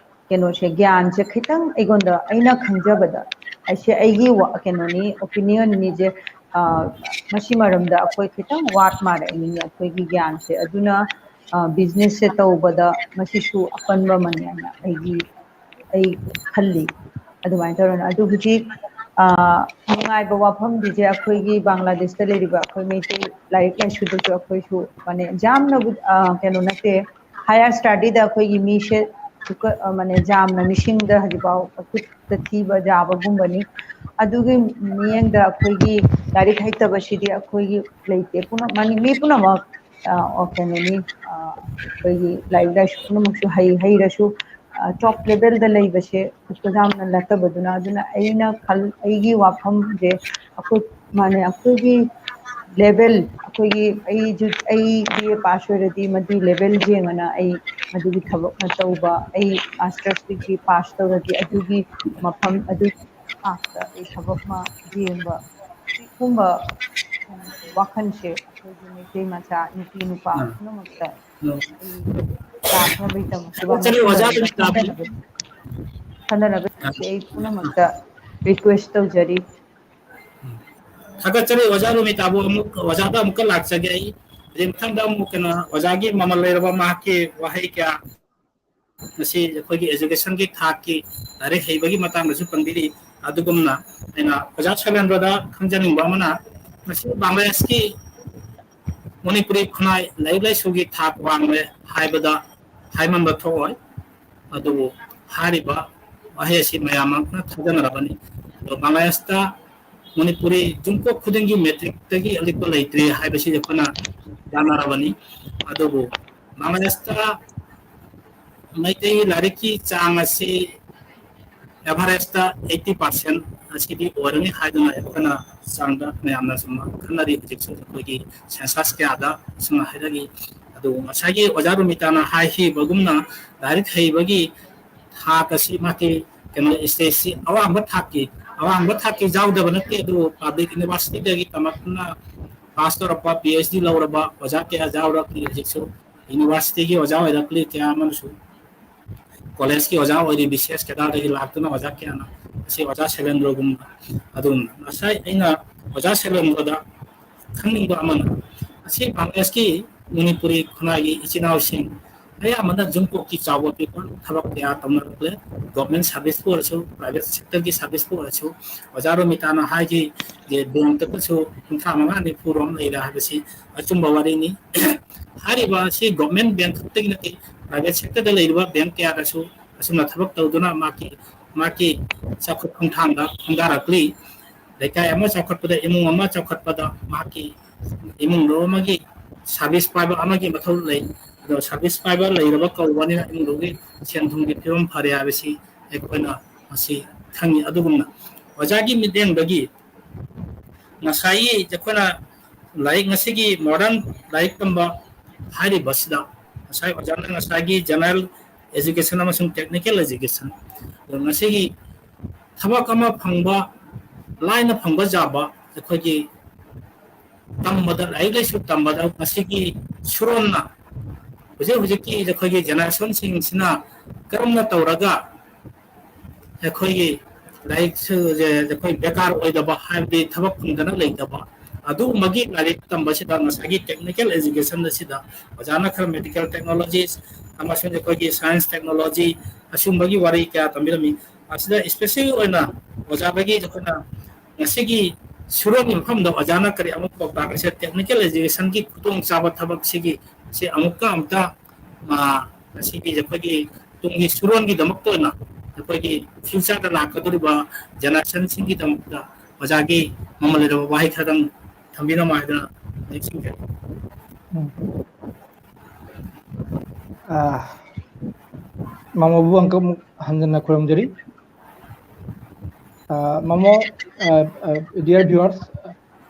ꯀꯩꯅꯣꯁꯦ ꯒ꯭ꯌꯥꯟꯁꯦ ꯈꯤꯇꯪ ꯑꯩꯅ ꯈꯪꯖꯕꯗ ꯑꯩꯒꯤ ꯀꯩꯅꯣꯅꯤ ꯑꯣꯄꯤꯅꯤꯌꯟꯅꯤꯁꯦ ꯃꯁꯤ ꯃꯔꯝꯗ ꯑꯩꯈꯣꯏ ꯈꯤꯇꯪ ꯋꯥꯠ ꯃꯥꯜꯂꯛꯏ ꯑꯩꯈꯣꯏꯒꯤ ꯒ꯭ꯌꯥꯟꯁꯦ ꯑꯗꯨꯅ ꯕꯤꯖꯤꯅꯦꯁꯁꯦ ꯇꯧꯕꯗ ꯃꯁꯤꯁꯨ ꯑꯄꯟꯕ ꯑꯃꯅꯤ ꯍꯥꯏꯅ ꯑꯩ ꯈꯜꯂꯤ ꯑꯗꯨꯃꯥꯏꯅ ꯇꯧꯔꯅ ꯑꯗꯨ ꯍꯧꯖꯤꯛ ꯅꯨꯡꯉꯥꯏꯕ ꯋꯥꯐꯝꯗꯤꯁꯦ ꯑꯩꯈꯣꯏꯒꯤ ꯕꯪꯒ꯭ꯂꯥꯗꯦꯁꯇ ꯂꯩꯔꯤꯕ ꯑꯩꯈꯣꯏ ꯃꯩꯇꯩ ꯂꯥꯏꯔꯤꯛ ꯂꯥꯏꯁꯨꯗꯁꯨ ꯑꯩꯈꯣꯏꯁꯨ ꯃꯥꯅꯦ ꯌꯥꯝꯅꯕꯨ ꯀꯩꯅꯣ ꯅꯠꯇꯦ ꯍꯥꯌꯔ ꯁ꯭ꯇꯗꯤꯗ ꯑꯩꯈꯣꯏꯒꯤ ꯃꯤꯁꯦ ꯃꯥꯅꯦ ꯌꯥꯝꯅ ꯃꯤꯁꯤꯡꯗ ꯍꯧꯖꯤꯛꯐꯥꯎ ꯈꯨꯠꯇ ꯊꯤꯕ ꯌꯥꯕꯒꯨꯝꯕꯅꯤ ꯑꯗꯨꯒꯤ ꯃꯤꯠꯌꯦꯡꯗ ꯑꯩꯈꯣꯏꯒꯤ ꯂꯥꯏꯔꯤꯛ ꯍꯩꯇꯕꯁꯤꯗꯤ ꯑꯩꯈꯣꯏꯒꯤ ꯂꯩꯇꯦ ꯃꯤ ꯄꯨꯝꯅꯃꯛ ꯀꯩꯅꯣꯅꯤ ꯑꯩꯈꯣꯏꯒꯤ ꯂꯥꯏꯔꯤꯛ ꯂꯥꯏꯁꯨ ꯄꯨꯝꯅꯃꯛꯁꯨ ꯍꯩꯔꯁꯨ ꯇꯣꯞ ꯂꯦꯚꯦꯜꯗ ꯂꯩꯕꯁꯦ ꯈꯨꯠꯇ ꯌꯥꯝꯅ ꯅꯠꯇꯕꯗꯨꯅ ꯑꯗꯨꯅ ꯑꯩꯒꯤ ꯋꯥꯐꯝꯁꯦ ꯑꯩꯈꯣꯏꯒꯤ ꯂꯦꯚꯦꯜ ꯑꯩꯈꯣꯏꯒꯤ ꯑꯩ BA ꯄꯥꯁ ꯑꯣꯏꯔꯗꯤ ꯃꯗꯨꯒꯤ ꯂꯦꯚꯦꯜ ꯌꯦꯡꯉꯅ ꯑꯩ ꯃꯗꯨꯒꯤ ꯊꯕꯛꯅ ꯇꯧꯕ ꯑꯩ ꯃꯥꯁꯇꯔꯁ ꯗꯤꯒ꯭ꯔꯤ ꯄꯥꯁ ꯇꯧꯔꯗꯤ ꯑꯗꯨꯒꯤ ꯃꯐꯝ ꯑꯗꯨꯒꯤ ꯊꯥꯛꯇ ꯑꯩ ꯊꯕꯛ ꯑꯃ ꯌꯦꯡꯕ ꯁꯤꯒꯨꯝꯕ ꯋꯥꯈꯜꯁꯦ ꯑꯩꯈꯣꯏꯒꯤ ꯃꯩꯇꯩ ꯃꯆꯥ ꯅꯨꯄꯤ ꯅꯨꯄꯥ ꯄꯨꯝꯅꯃꯛꯇ ꯑꯩ ꯂꯥꯛꯅꯕꯒꯤꯗꯃꯛꯇ ꯃꯁꯤ ꯃꯔꯝꯗ ꯈꯟꯅꯅꯕꯒꯤ ꯑꯩ ꯄꯨꯝꯅꯃꯛꯇ ꯔꯤꯀ꯭ꯋꯦꯁ ꯇꯧꯖꯔꯤ ꯊꯥꯒꯠꯆꯔꯤ ꯑꯣꯖꯥ ꯔꯨꯃꯤꯇꯥꯕꯨ ꯑꯣꯖꯥꯗ ꯑꯃꯨꯛꯀ ꯂꯥꯛꯆꯒꯦ ꯑꯩ ꯍꯧꯖꯤꯛ ꯃꯊꯪꯗ ꯑꯃꯨꯛ ꯀꯩꯅꯣ ꯑꯣꯖꯥꯒꯤ ꯃꯃꯜ ꯂꯩꯔꯕ ꯃꯍꯥꯛꯀꯤ ꯋꯥꯍꯩ ꯀꯌꯥ ꯃꯁꯤ ꯑꯩꯈꯣꯏꯒꯤ ꯑꯦꯖꯨꯀꯦꯁꯟꯒꯤ ꯊꯥꯛꯀꯤ ꯂꯥꯏꯔꯤꯛ ꯍꯩꯕꯒꯤ ꯃꯇꯥꯡꯗꯁꯨ ꯄꯟꯕꯤꯔꯤ ꯑꯗꯨꯒꯨꯝꯅ ꯑꯩꯅ ꯑꯣꯖꯥ ꯁꯩꯂꯦꯟꯗ꯭ꯔꯗ ꯈꯪꯖꯅꯤꯡꯕ ꯑꯃꯅ ꯃꯁꯤ ꯕꯪꯒ꯭ꯂꯥꯗꯦꯁꯀꯤ ꯃꯅꯤꯄꯨꯔꯤ ꯈꯨꯟꯅꯥꯏ ꯂꯥꯏꯔꯤꯛ ꯂꯥꯏꯁꯨꯒꯤ ꯊꯥꯛ ꯋꯥꯡꯂꯦ ꯍꯥꯏꯕꯗ ꯍꯥꯏꯃꯟꯕ ꯊꯣꯛꯑꯣꯏ ꯑꯗꯨꯕꯨ ꯍꯥꯏꯔꯤꯕ ꯋꯥꯍꯩ ꯑꯁꯤ ꯃꯌꯥꯝꯅ ꯊꯥꯖꯅꯔꯕꯅꯤ ꯑꯗꯣ ꯕꯪꯒ꯭ꯂꯥꯗꯦꯁꯇ ꯃꯅꯤꯄꯨꯔꯤ ꯌꯨꯝꯊꯣꯡ ꯈꯨꯗꯤꯡꯒꯤ ꯃꯦꯇ꯭ꯔꯤꯛꯇꯒꯤ ꯑꯂꯤꯛꯄ ꯂꯩꯇ꯭ꯔꯤ ꯍꯥꯏꯕꯁꯤ ꯑꯩꯈꯣꯏꯅ ꯌꯥꯅꯔꯕꯅꯤ ꯑꯗꯨꯕꯨ ꯕꯪꯒ꯭ꯂꯥꯗꯦꯁꯇ ꯃꯩꯇꯩ ꯂꯥꯏꯔꯤꯛꯀꯤ ꯆꯥꯡ ꯑꯁꯤ ꯑꯦꯚꯔꯦꯖꯇ 80% ꯑꯁꯤꯗꯤ ꯑꯣꯏꯔꯅꯤ ꯍꯥꯏꯗꯨꯅ ꯑꯩꯈꯣꯏꯅ ꯆꯥꯡꯗ ꯃꯌꯥꯝꯅ ꯁꯨꯝ ꯈꯟꯅꯔꯤ ꯍꯧꯖꯤꯛꯁꯨ ꯑꯩꯈꯣꯏꯒꯤ ꯁꯦꯟꯁꯁ ꯀꯌꯥꯗ ꯁꯨꯝ ꯍꯥꯏꯔꯛꯏ ꯑꯗꯨ ꯉꯁꯥꯏꯒꯤ ꯑꯣꯖꯥ ꯔꯨꯃꯤꯇꯥꯅ ꯍꯥꯏꯈꯤꯕꯒꯨꯝꯅ ꯂꯥꯏꯔꯤꯛ ꯍꯩꯕꯒꯤ ꯊꯥꯛ ꯑꯁꯤ ꯃꯥꯒꯤ ꯀꯩꯅꯣ ꯁ꯭ꯇꯦꯖꯁꯤ ꯑꯋꯥꯡꯕ ꯊꯥꯛꯀꯤ ꯌꯥꯎꯗꯕ ꯅꯠꯇꯦ ꯑꯗꯨ ꯄꯥꯕ꯭ꯂꯤꯛ ꯌꯨꯅꯤꯚꯔꯁꯤꯇꯤꯗꯒꯤ ꯇꯝꯂꯛꯇꯨꯅ ꯄꯥꯁ ꯇꯧꯔꯛꯄ PhD ꯂꯧꯔꯕ ꯑꯣꯖꯥ ꯀꯌꯥ ꯌꯥꯎꯔꯛꯂꯤ ꯍꯧꯖꯤꯛꯁꯨ ꯌꯨꯅꯤꯚꯔꯁꯤꯇꯤꯒꯤ ꯑꯣꯖꯥ ꯑꯣꯏꯔꯛꯂꯤ ꯀꯌꯥ ꯑꯃꯅꯁꯨ ꯀꯣꯂꯦꯖꯀꯤ ꯑꯣꯖꯥ ꯑꯣꯏꯔꯤ BCS ꯀꯦꯗꯔꯗꯒꯤ ꯂꯥꯛꯇꯨꯅ ꯑꯣꯖꯥ ꯀꯌꯥꯅ ꯑꯁꯤ ꯑꯣꯖꯥ ꯁꯩꯂꯦꯟꯗ꯭ꯔꯒꯨꯝꯕ ꯑꯗꯨꯝ ꯉꯁꯥꯏ ꯑꯩꯅ ꯑꯣꯖꯥ ꯁꯩꯂꯦꯟꯗ꯭ꯔꯗ ꯈꯪꯅꯤꯡꯕ ꯑꯃꯅ ꯑꯁꯤ ꯕꯪꯒ꯭ꯂꯥꯗꯦꯁꯀꯤ ꯃꯅꯤꯄꯨꯔꯤ ꯈꯨꯟꯅꯥꯏꯒꯤ ꯏꯆꯤꯜ ꯏꯅꯥꯎꯁꯤꯡ ꯑꯌꯥꯝꯕꯅ ꯖꯨꯝꯀꯣꯛꯀꯤ ꯆꯥꯎꯕ ꯄꯤꯛꯄ ꯊꯕꯛ ꯀꯌꯥ ꯇꯧꯅꯔꯛꯂꯦ ꯒꯣꯔꯃꯦꯟ ꯁꯥꯔꯚꯤꯁꯄꯨ ꯑꯣꯏꯔꯁꯨ ꯄ꯭ꯔꯥꯏꯚꯦꯠ ꯁꯦꯛꯇꯔꯒꯤ ꯁꯥꯔꯚꯤꯁꯄꯨ ꯑꯣꯏꯔꯁꯨ ꯑꯣꯖꯥ ꯔꯨꯃꯤꯇꯥꯅ ꯍꯥꯏꯈꯤ ꯕꯦꯡꯛꯇꯁꯨ 35-40 ꯑꯃ ꯂꯩꯔꯦ ꯍꯥꯏꯕꯁꯤ ꯑꯆꯨꯝꯕ ꯋꯥꯔꯤꯅꯤ ꯍꯥꯏꯔꯤꯕ ꯑꯁꯤ ꯒꯣꯔꯃꯦꯟ ꯕꯦꯡꯛ ꯈꯛꯇꯒꯤ ꯅꯠꯇꯦ ꯄ꯭ꯔꯥꯏꯚꯦꯠ ꯁꯦꯛꯇꯔꯗ ꯂꯩꯔꯤꯕ ꯕꯦꯡꯛ ꯀꯌꯥꯗꯁꯨ ꯑꯁꯨꯝꯅ ꯊꯕꯛ ꯇꯧꯗꯨꯅ ꯃꯥꯒꯤ ꯆꯥꯎꯈꯠ ꯈꯣꯡꯊꯥꯡꯗ ꯈꯣꯡꯗꯥꯔꯛꯂꯤ ꯂꯩꯀꯥꯏ ꯑꯃ ꯆꯥꯎꯈꯠꯄꯗ ꯏꯃꯨꯡ ꯑꯃ ꯆꯥꯎꯈꯠꯄꯗ ꯃꯍꯥꯛꯀꯤ ꯏꯃꯨꯡꯗꯣ ꯑꯃꯒꯤ ꯁꯥꯔꯚꯤꯁ ꯄꯥꯏꯕ ꯑꯃꯒꯤ ꯃꯊꯧ ꯂꯩ ꯑꯗꯣ ꯁꯥꯔꯚꯤꯁ ꯄꯥꯏꯕ ꯂꯩꯔꯕ ꯀꯧꯕꯅꯤꯅ ꯏꯃꯨꯡꯗꯨꯒꯤ ꯁꯦꯟ ꯊꯨꯝꯒꯤ ꯐꯤꯕꯝ ꯐꯔꯦ ꯍꯥꯏꯕꯁꯤ ꯑꯩꯈꯣꯏꯅ ꯃꯁꯤ ꯈꯪꯉꯤ ꯑꯗꯨꯒꯨꯝꯅ ꯑꯣꯖꯥꯒꯤ ꯃꯤꯠꯌꯦꯡꯗꯒꯤ ꯉꯁꯥꯏꯒꯤ ꯑꯩꯈꯣꯏꯅ ꯂꯥꯏꯔꯤꯛ ꯉꯁꯤꯒꯤ ꯃꯣꯗꯔꯟ ꯂꯥꯏꯔꯤꯛ ꯇꯝꯕ ꯍꯥꯏꯔꯤꯕꯁꯤꯗ ꯉꯁꯥꯏ ꯑꯣꯖꯥꯅ ꯉꯁꯥꯏꯒꯤ general education amasung technical education ngasi thaba kama phangba laina phangba jaba akhoi tambada lai su tambada ngasi ki suronna huje ki akhoi generation sing sina karamna tawraga akhoi lai su je akhoi bekar oidaba habi thaba phangdana leidaba adu magi larik tambasida ngasi technical education sida ojana khar medical technologies amasung akhoi science technology asumagi wari kya tamirami asida especially oina ojabagi jokona ngasi suron impham da ojana kari amuk pokta se technical education ki khutong chaba thabak sigi se amukka amta ma ngasi akhoi tungi suron gi damak to na akhoi future da lakaduriba generation singi damakta ojagi mamalero wahi khadang thambina maida exing Mama bu angka hanjana kuramjari. Mamo, dear viewers,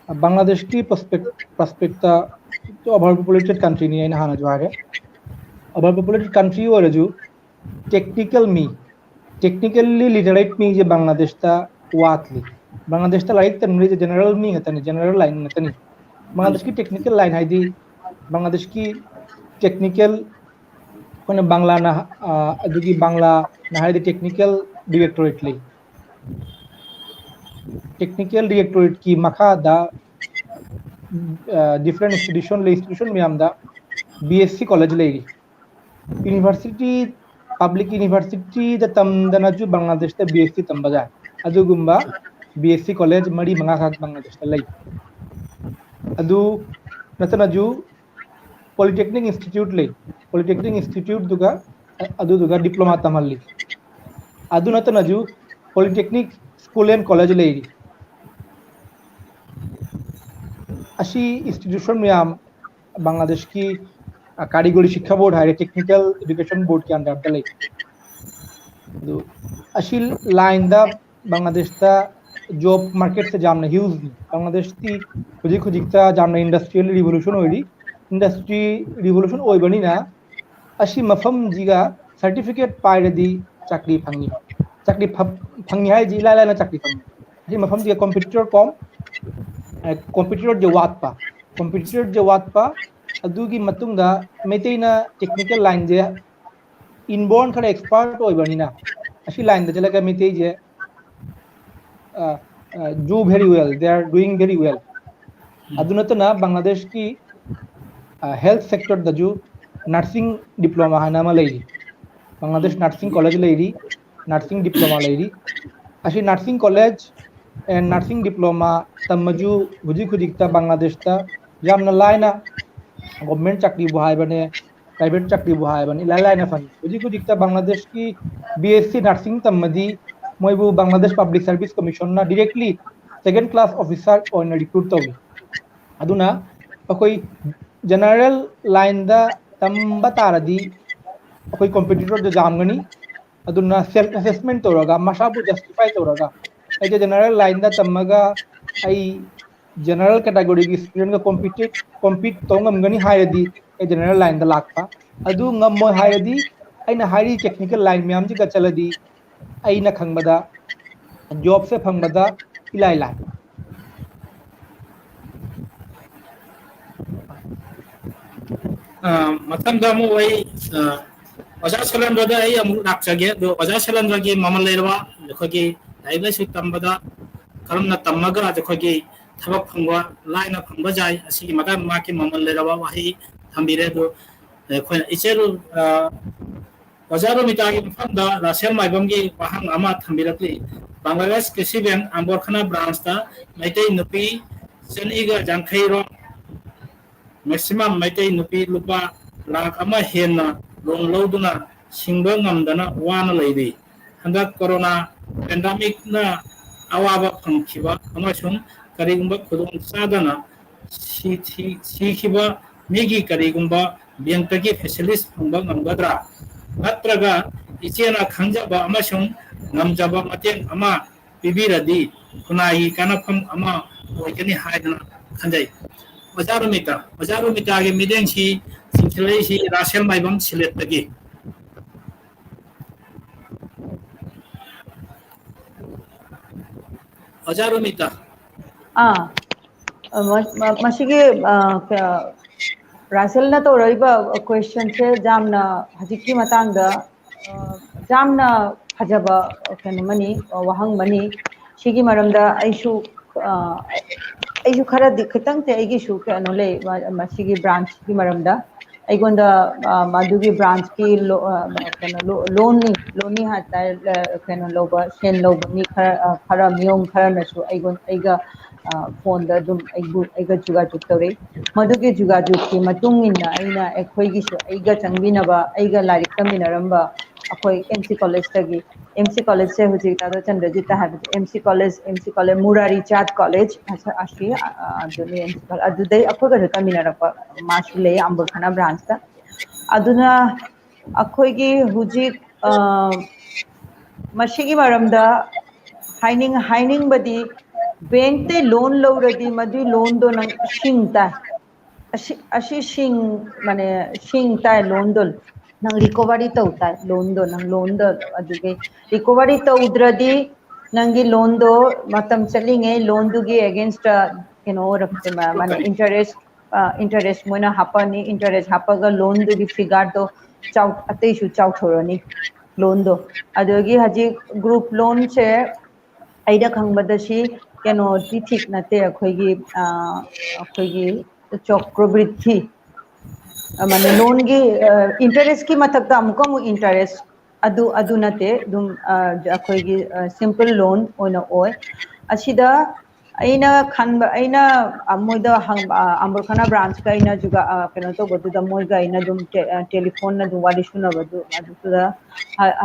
Bangladesh ki perspective to overpopulated country ni aina hana jware. Overpopulated country or ju technically literate me je Bangladesh ta watli. Bangladesh ta like ta nuri general me ngatani general line ngatani. Bangladesh ki technical line hai di Bangladesh ki technical kone Bangla na adugi Bangla na hai di technical directorate li. Technical directorate ki makha da different institution mi amda BSc college le university public university da tamdana ju Bangladesh ta BSc tambaja adugumba BSc college mari manga khak Bangladesh ta lai adu natana ju polytechnic institute duga diploma tamalli adu natana ju polytechnic school and college le अशी इंस्टीट्यूशन में बांग्लादेश की कारीगरी शिक्षा बोर्ड है टेक्निकल एजुकेशन बोर्ड के अंदर डले अशी लाइन दा बांग्लादेश ता जॉब मार्केट से जामना ह्यूज बांग्लादेश ती खुजिकता जामना इंडस्ट्रियल रिवोल्यूशन होइडी इंडस्ट्री रिवोल्यूशन ओइ बनी ना अशी मफम जिगा सर्टिफिकेट पाइरदी चाकरी फंगी है जी लाला ना चाकरी फंगी अशी मफम जिगा कंप्यूटर कॉम competitor je watpa adugi matungda meteina technical line je inborn khara expert oibanina ashi line da jalaga metei je do very well, they are doing very well adunatana Bangladesh ki health sector da ju nursing diploma hanama leiri Bangladesh nursing college leiri nursing diploma leiri अशी nursing college and nursing diploma तमजु हुजिक हुजिकता बांग्लादेशता यामना लाइना गवर्नमेंट चाकरी बुहाइबने प्राइवेट चाकरी बुहाइबने लाइना फंग हुजिक हुजिकता बांग्लादेश की बीएससी नर्सिंग तमदी मोइबु बांग्लादेश पब्लिक सर्विस कमीशन ना directly second class officer on recruit तौरी अदुना अखोई जनरल लाइन दा तंबा तारदी अखोई कॉम्पिटिटर जो जामगनी अदुना सेल्फ असेसमेंट तौरगा मसाबु जस्टिफाई तौरगा ऐसे जनरल लाइन दा तमगा आई जनरल कैटेगरी की स्टूडेंट का कॉम्पीट तौंगमगनी हायदी ए जनरल लाइन दा लाखपा अदु ngam हायदी अइना हायरी टेक्निकल लाइन म्याम जी का चलदी अइना खंगबदा जॉब से फंगबदा इलाई लाई मतंदा मु वही अजा शैलेंद्र दा आई अमु लाक्चगे दो अजा शैलेंद्र की ममल लेरवा जखोगी लाइब्रेरी सु तंबदा करमना तमगा जखोगी थबक फंगवा लाइना फंगबा जाय असिगी मदा माकी ममल लेरवा वही थंबिरे दो खोय इचेरु अजा रुमिता की फंदा रासेल माइबम की वहांग अमा थंबिरतली बांग्लादेश कृषि बैंक आंबरखाना ब्रांच ता मैते नुपी चनीगा जांखैरो मैक्सिमम मैते नुपी लुपा लाख अमा हेना लोन लौदुना सिंबा ngamdana wana leidi handak corona pandemic na awaba phangkhiba amasung karigumba khudung sadana sikhiba migi karigumba bentagi facilities phangba ngamgadra natraga ichena khangjaba amasung ngamjaba mateng ama pibiradi khunai kanafam ama oikani haidana khanjai Wajarumita ge mideng si sinkhilei si Rasel maibam Sylhet tagi Wajarumita मशीगे रासेल ना तो रहिबा क्वेश्चन से जामना हजिकी मतंगदा जामना फजबा कनमनी वहंग मनी सिगी मरमदा आइसु खरा दिखतंग ते आइगी सु कनो ले मशीगी ब्रांच की मरमदा आइगोंदा मादुगी ब्रांच की लोनी हाता कनो लोबा सेन लोबा मी खरा मियोंग खरा नसु आइगा फोन दा दुम आइगा जुगाजुग तौरे मदुगी जुगाजुग की मतुंग इना आइना एखोइगिसु आइगा चंगबिनबा आइगा लारिक तमिनरंबा अखोई एमसी कॉलेज तगी एमसी कॉलेज से हुजी तादो चंद्रजित है एमसी कॉलेज मुरारी चाँद कॉलेज आशी अदुने एमसी कॉलेज अदुदे अखोइगा तमिनरपा मासुले आंबरखाना ब्रांच ता अदुना अखोइगी हुजी मशीगी मरमदा हाइनिंग बदी बैंक ते लोन लौरदी मदु लोन दो नंग शिंग ता अशी शिंग माने शिंग ता लोन दो नंग रिकवरी तौता लोन दो अदुगे रिकवरी तौद्रदी नंगी लोन दो मतम चलिंगे लोन दुगी अगेंस्ट रखते माने इंटरेस्ट मोना हापानी इंटरेस्ट हापागा लोन दुगी फिगर दो चाउ अतेशु चाउ थोरनी लोन दो अदुगी हजी ग्रुप लोन से आइदा खंगबदसी ठीक नते अखोगी चक्रवृद्धि माने लोन की इंटरेस्ट की मतलब अमुक इंटरेस्ट अदु नते दुम अखोगी सिंपल लोन ओना ओय असिदा अइना खनबा अइना मोइदा आंबरखाना ब्रांच का अइना जुगा कनो तो बदुदा मोइगा अइना दुम टेलीफोन ना दुम वाली सुनबदु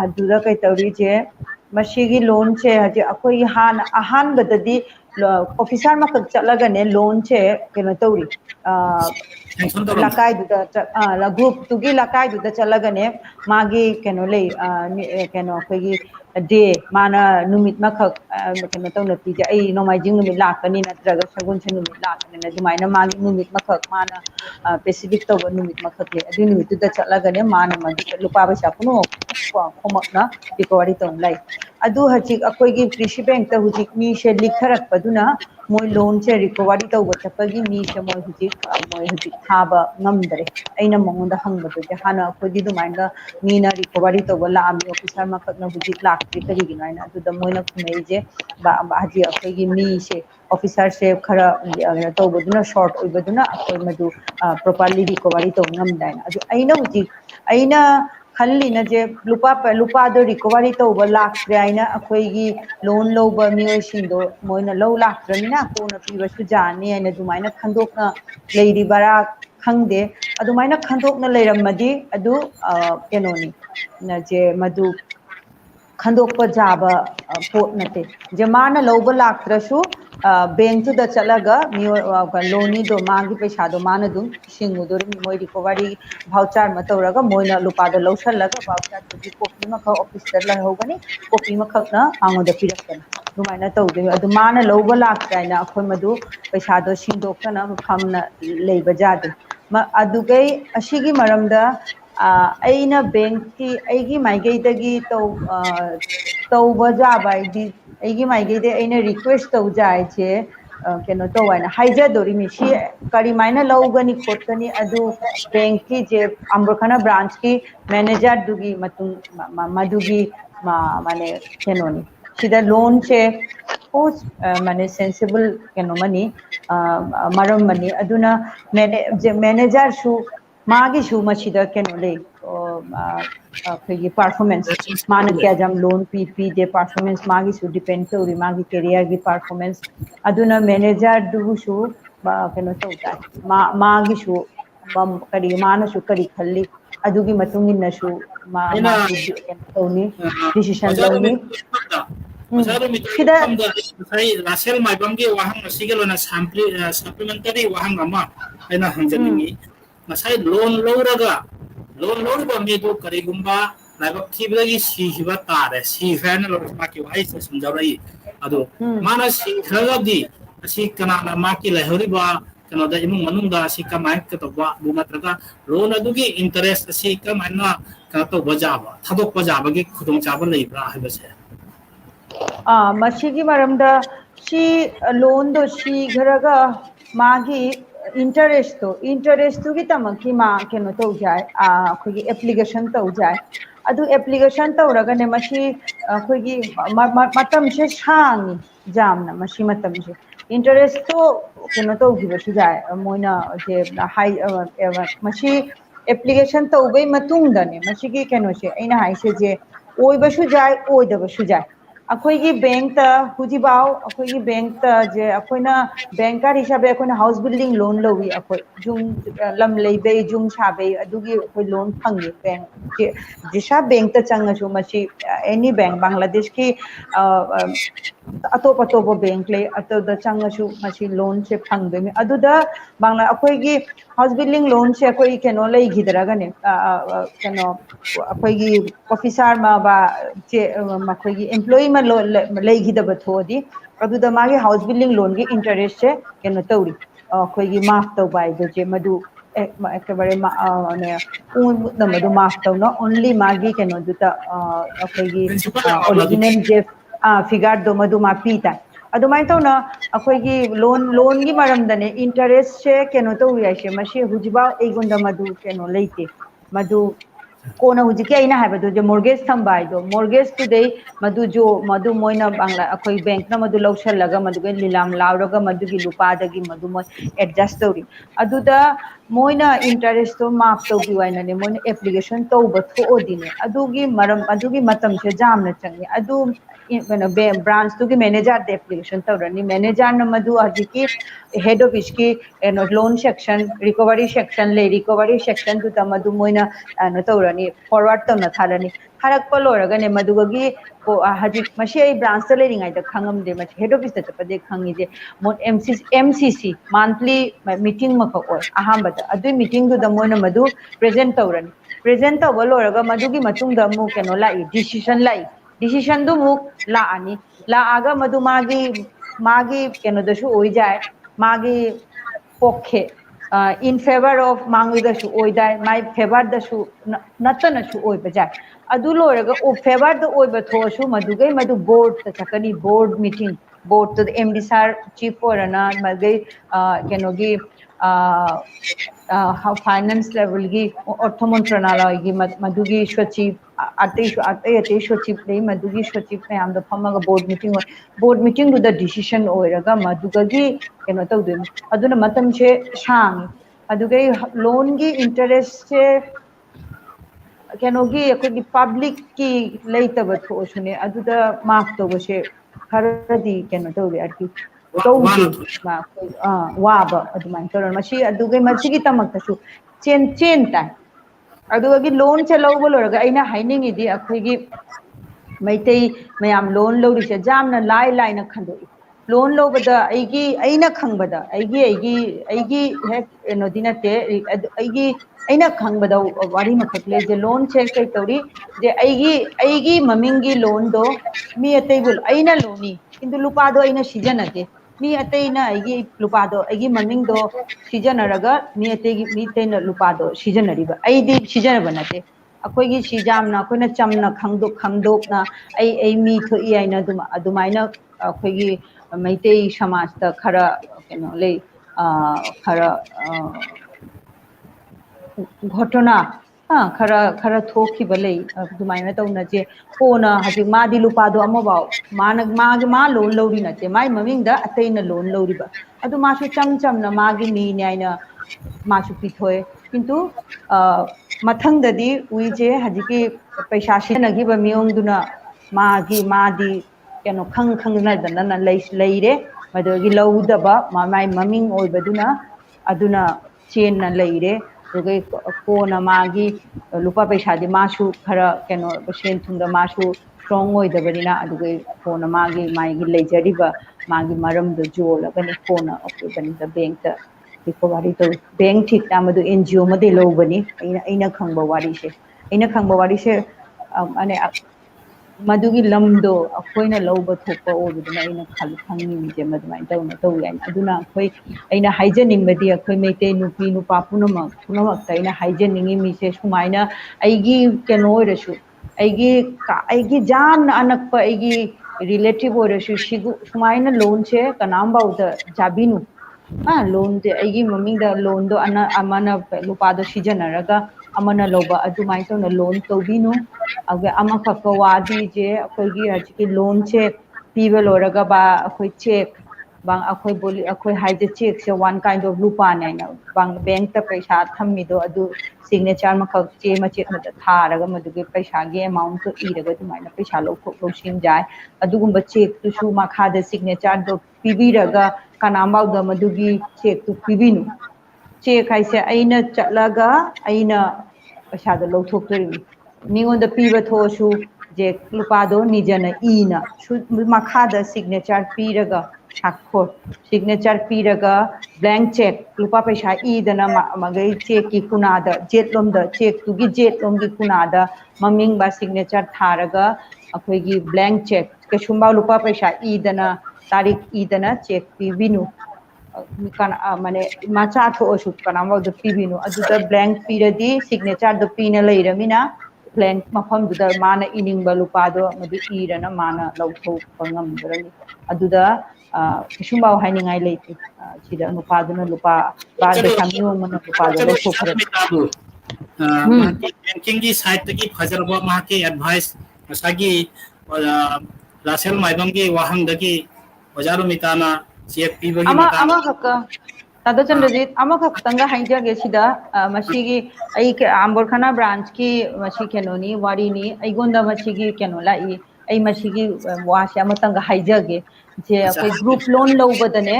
अदुदा कई तौरी जे मशीगी लोन से हजे अखोई अहान बददी ऑफिसर मखक चलगने लोन से कनो तौरी लकाई दुदा ग्रुप तुगी लकाई दुदा चलगने मागी कनो ले कनो अखोगी डे माना नुमित मखक कनो तो नतीजे आई नोमाइजिंग नुमित लाकनी नत्रगा सगुन से नुमित लाकनी न दुमाइना मागी नुमित मखक माना स्पेसिफिक तो नुमित मखक ले अदु नुमित दुदा चलगने माना मदु लुपा बैसा कुनो खोमकना रिकवरी तो लाई अदु हजिक अखोगी कृषि बैंक त हुजिक मी से लिखरक पदुना मोय लोन से रिकवरी तो वचपगी मी से मोय हुजिक थाबा ngамदरे अइना मंगोंदा हंगबदु जे हाना अखोगी दुमाइना मीना रिकवरी तो बला आमी ऑफिसर मखकना हुजिक लाक्ति करी गिनाइना अदुदा मोयना खुनै जे बाजी अखोगी मी से ऑफिसर से खरा तो बदुना शॉर्ट ओइबदुना अखोय मदु प्रॉपर्ली रिकवरी तो ngамदाइना अदु अइना हुजिक अइना खल्ली न जे लुपा दो रिकवरी तो ब लाक्रे आइना अखोइगी लोन लोब मियोय सिंदो मोइना लो लाक्त्रमिना कोना पिबसु जानी आइना दुमाइना खंदोकना लेरी बरा खंगदे अदुमाइना खंदोकना लेरमदि अदु केनोनी न जे मदु खंदोक जाबा पोट नते जे माना लौब लाक्त्रसु बैंक टू द चलगा मियो लोनी दो मांगी पैसा दो माना दुम सिंगुदोर मोय रिकवरी भाउचार मतौरगा मोयना लुपादो लौसलगा भाउचार तुगी कॉपी मखा ऑफिस दर लहौगनी कॉपी मखना मांगोदा पिरकनी दुमाइना तौदे अदु माना लौब लाक्त्राइना अखोय मदु पैसा दो सिंदोकना मफमना लेबा जादे अदुगै असिगी मरमदा अइना बैंक की अइगी माइगैदगी तौबा जाबा अइगी माइगैदे अइना रिक्वेस्ट तौ जाय छे केनो तो वाइना हाइजादोरी मिसी करी माइना लौगनी खोटकनी अदु बैंक की जे अम्बरखाना ब्रांच की मैनेजर दुगी मदुगी माने केनोनी सिदा लोन से पोस्ट माने सेंसिबल केनो मनी मरम मनी अदुना मैनेजर सु मागी सु मसिदा केनो ले अखोगी परफॉर्मेंस माना क्या जम लोन पी दे परफॉर्मेंस मागी सु डिपेंड तौरी मागी करियर की परफॉर्मेंस अदुना मैनेजर दुसु केनो तौता मागी सु करी मानसु करी खल्ली अदुगी मतुंगी नसु मासु केनो तौनी डिसीजन लौनी सिदा रासेल माइबमगी वाहंग सिगलोना सप्लीमेंटरी वाहंग अमा आइना हंजनिंगी मसाई लोन लौरगा मेदो करिगुंबा लाइबक थिबलगी सिहिबा तारे सिफेन लोमाकी वाइ से समझारई अदो माना सिखरगदी असि कनाना माकी लहरिबा कनोदा इमुंग मनुंगा असि कमाय कतबा बुनत्रगा लोन अदुगी इंटरेस्ट असि कमायना कतो बजाबा थादोक बजाबगी खुदोंग चाबा लेब्रा हबसे मसीगी मरमदा सी लोन दो सी घरगा मागी इंटरेस्ट तो की तमकी मा केनो तो जाय अखोगी एप्लीकेशन तो जाय अदु एप्लीकेशन तौरगने मसी अखोगी मतम से सांगी जामना मसी मतम से इंटरेस्ट तो केनो तो गिबसु जाय मोइना जे हाई मसी एप्लीकेशन तौबै मतुंगदने मसीगी केनो से अइना हाइसे जे ओइबसु जाय ओइदबसु जाय अखोगी बैंक हुजिबाव अखोगी बैंक जे अखोइना बैंकर हिसाबे अखोइना हाउस बिल्डिंग लोन लवी अखोई जुम लम लेबे जुम साबे अदुगी अखोई लोन फंगे बैंक जे जिसा बैंक चंगसु मसी एनी बैंक बांग्लादेश की अतोप अतोप बैंक ले अतोदा चंगसु मसी लोन से फंगबे में अदुदा बांग्ला अखोगी हाउस बिल्डिंग लोन से अखोई केनो ले घिदरागने केनो अखोगी ऑफिसर मा बा जे मखोगी एम्प्लॉई मा लेगिदब थोदी अदुदा मागे हाउस बिल्डिंग लोन की इंटरेस्ट से केनो तौरी अखोगी माफ तो बाय दो जे मदु एकबारे ने उन मदु माफ तो न ओनली मागी केनो दुता अखोगी ओरिजिनल जे फिगर दो मदु मा पीता अदुमाय तो न अखोगी लोन की मरमदने इंटरेस्ट से केनो तौरी आइसे मसी हुजिबा एगुंदा मदु केनो लेते मदु कोना हुजिके आइना हाबदो जे मॉर्गेज थंबाइदो मॉर्गेज टुडे मदु मोइना बांग्ला अखोई बैंक ना मदु लौसलगा मदुगे लिलाम लाउरगा मदुगी लुपादगी मदु मोय एडजस्ट तौरी अदुदा मोइना इंटरेस्ट तो माफ तौगी वाइना ने मोइना एप्लीकेशन तौब थोदिने अदुगी मरम अदुगी मतम से जामना चंगे अदु ब्रांच तो की मैनेजर दे एप्लीकेशन तौरनी मैनेजर न मदु हजिकी हेड ऑफिस की लोन सेक्शन रिकवरी सेक्शन ले रिकवरी सेक्शन तो मदु मोइना न तौरनी फॉरवर्ड तो न थारनी थारक लोरगने मदुगी हजिक मसी आई ब्रांच त लेरिंगाइ द खंगम दे मसी हेड ऑफिस त चपदे खंगी जे एमसीसी मंथली मीटिंग मख ओय अहामबद अदुई मीटिंग दु द मोइना मदु प्रेजेंट तौरनी प्रेजेंट तौब लोरगा मदुगी मतुंग द मु केनो लाई डिसीजन दु मु लाआनी लाआगा मदु मागी केनो दसु ओइ जाय मागी पोखे इन फेवर ऑफ मांगी दसु ओइ दाय माई फेवर दसु नतनसु ओइ बजाय अदु लोरगा ओ फेवर द ओइ बथोसु मदुगै मदु बोर्ड त चकनी बोर्ड मीटिंग बोर्ड तो एमडी सर चीफ ओरना मगै केनोगी फाइनेंस लेवल की अर्थ मंत्रालय की मदुगी सचिव अतै सचिव ले मदुगी सचिव मैम द फमगा बोर्ड मीटिंग द डिसीजन ओइरगा मदुगगी केनो तौदे अदुना मतम से सांग अदुगै लोन की इंटरेस्ट से ꯀꯩꯅꯣꯒꯤ ꯑꯩꯈꯣꯏꯒꯤ ꯄꯕ꯭ꯂꯤꯛꯀꯤ ꯂꯩꯇꯕ ꯊꯣꯛꯑꯁꯨꯅꯦ ꯑꯗꯨꯗ ꯃꯥꯔꯛ ꯇꯧꯕꯁꯦ ꯈꯔꯗꯤ ꯀꯩꯅꯣ ꯇꯧꯋꯦ ꯑꯗꯨ ꯇꯧꯗꯦ ꯋꯥꯕ ꯑꯗꯨꯃꯥꯏꯅ ꯇꯧꯔ ꯃꯁꯤ ꯑꯗꯨꯒ ꯃꯁꯤꯒꯤꯗꯃꯛꯇꯁꯨ ꯆꯦꯟ ꯇꯥꯏ ꯑꯗꯨꯒꯤ ꯂꯣꯟꯁꯦ ꯂꯧꯕ ꯂꯣꯏꯔꯒ ꯑꯩꯅ ꯍꯥꯏꯅꯤꯡꯉꯤꯗꯤ ꯑꯩꯈꯣꯏꯒꯤ ꯃꯩꯇꯩ ꯃꯌꯥꯝ ꯂꯣꯟ ꯂꯧꯔꯤꯁꯦ ꯌꯥꯝꯅ ꯂꯥꯏꯅ ꯈꯟꯗꯣꯛꯏ ꯂꯣꯟ ꯂꯧꯕꯗ ꯑꯩꯅ ꯈꯪꯕꯗ ꯑꯩꯒꯤ ꯍꯦꯛ ꯀꯩꯅꯣꯗꯤ ꯅꯠꯇꯦ ꯑꯩꯅ ꯈꯪꯕꯗ ꯋꯥꯔꯤ ꯃꯈꯛ ꯂꯩꯁꯦ ꯂꯣꯟꯁꯦ ꯀꯩ ꯇꯧꯔꯤ ꯖꯦ ꯑꯩꯒꯤ ꯃꯃꯤꯡꯒꯤ ꯂꯣꯟꯗꯣ ꯃꯤ ꯑꯇꯩꯕꯨ ꯑꯩꯅ ꯂꯣꯟꯅꯤ ꯀꯤꯟꯇꯨ ꯂꯨꯄꯥꯗꯣ ꯑꯩꯅ ꯁꯤꯖꯤꯟꯅꯗꯦ ꯃꯤ ꯑꯇꯩꯅ ꯑꯩꯒꯤ ꯂꯨꯄꯥꯗꯣ ꯑꯩꯒꯤ ꯃꯃꯤꯡꯗꯣ ꯁꯤꯖꯤꯟꯅꯔꯒ ꯃꯤ ꯑꯇꯩꯅ ꯂꯨꯄꯥꯗꯣ ꯁꯤꯖꯤꯟꯅꯔꯤꯕ ꯑꯩꯗꯤ ꯁꯤꯖꯤꯟꯅꯕ ꯅꯠꯇꯦ ꯑꯩꯈꯣꯏꯒꯤ ꯁꯤ ꯌꯥꯝꯅ ꯑꯩꯈꯣꯏꯅ ꯆꯝꯅ ꯈꯪꯗꯣꯛꯅ ꯑꯩ ꯃꯤ ꯊꯣꯛꯏ ꯍꯥꯏꯅ ꯑꯗꯨꯃꯥꯏꯅ ꯑꯩꯈꯣꯏꯒꯤ ꯃꯩꯇꯩ ꯁꯃꯥꯖꯇ ꯈꯔ ꯀꯩꯅꯣ ꯂꯩ खरा घटना खरा थोखिबा लई दुमाइना तौनाजे कोना हजि मादि लुपादो अमबाव मा लोन लौरी नते माई ममिंगदा अतैना लोन लौरीबा अदु मासु चमना मागी मी न्यायना मासु पिथोय किंतु मथंगददी उइजे हजिकी पैसा सिनगिबा मियोंगदुना मादी केनो खंगना लेरे मदगी लौदबा माई ममिंग ओइबदुना अदुना चेन लेरे कोना मागी लुपा पैसा मासु खरा केनो सेन थुंदा मासु स्ट्रॉंग ओइदबनिना अदुगे कोना मागी लेजरिबा मागी मरमदो जोलगने कोना ओइबनिदा बैंकता रिकवरी तो बैंक ठीक मधु एनजीओ मदे लौबनी अइना खंगबा वारीसे अने मधुगी लमदो अखोइना लौबा थोपा ओबदुना अइना खंगिमिजे मदुमाइन तौना तौयाइन अदुना अखोइ अइना हाइजनिंगबदि अखोइ मेते नुपी नुपा पुनमक्ता अइना हाइजनिंगि मिसे सुमाइना अइगी केनो ओइरसु अइगी जामना अनक्पा अइगी रिलेटिव ओइरसु सुमाइना लोन से कनामबाउदा जाबिनु लोन दे अइगी ममिंगदा लोन दो अमना लुपादो सिजनरगा अमना लौबा अदुमाइन तौना लोन तौबिनु अगे अमखक वादी जे अखोइगी हजिकी लोन से पीबा लोरगा बा अखोइ चेक बांग अखोइ बोली अखोइ हाइजे चेक से वन काइंड ऑफ लुपा नाइना बांग बैंक ता पैसा थम्मिदो अदु सिग्नेचर मखक चे मचेक मत थारगा मदुगे पैसा गे अमाउंट तो इरगा दुमाइना पैसा लौथोक लौसिन जाय अदुगुंबा चेक तुसु मखादा सिग्नेचर दो पीबीरगा कनामबाउदा मदुगी चेक तु पीबिनु चेक हाइसे अइना चटलागा अइना पैसादो लौथोक्तोरिमि मिगोंदा पीबा थोसु जे लुपादो निजना इना मखादा सिग्नेचर पीरगा हाखो सिग्नेचर पीरगा ब्लैंक चेक लुपा पैसा इदना मगै चेक की कुनादा जेटलोमदा चेक तुगी जेटलोमगी कुनादा ममिंग बा सिग्नेचर थारगा अखोइगी ब्लैंक चेक केसुंबा लुपा पैसा इदना तारीख इदना चेक पीबिनु माने मचा थोसु कनामबाउदा पीबिनु अदुदा ब्लैंक पीरदी सिग्नेचर दो पीना लेरमिना ब्लैंक मफमदुदा माना इनिंगबा लुपादो मदु इरना माना लौथोकपा ngamdrani aduda kisumbaw hainingay leite sida nupaduna lupa bade samyo mana lupa do lawthokre banking की साइड की फजरबा मा के एडवाइस मसागी रासेल माइबंग की वाहंग दगी बजारो मिताना check पीबगी ama hakka tado chandrajit ama khaktanga haijage sida masigi ai amborkhana branch ki masi kenoni wari ni aigonda masigi kenola ai masigi wase amatanga haijage je akoi group loan lobadane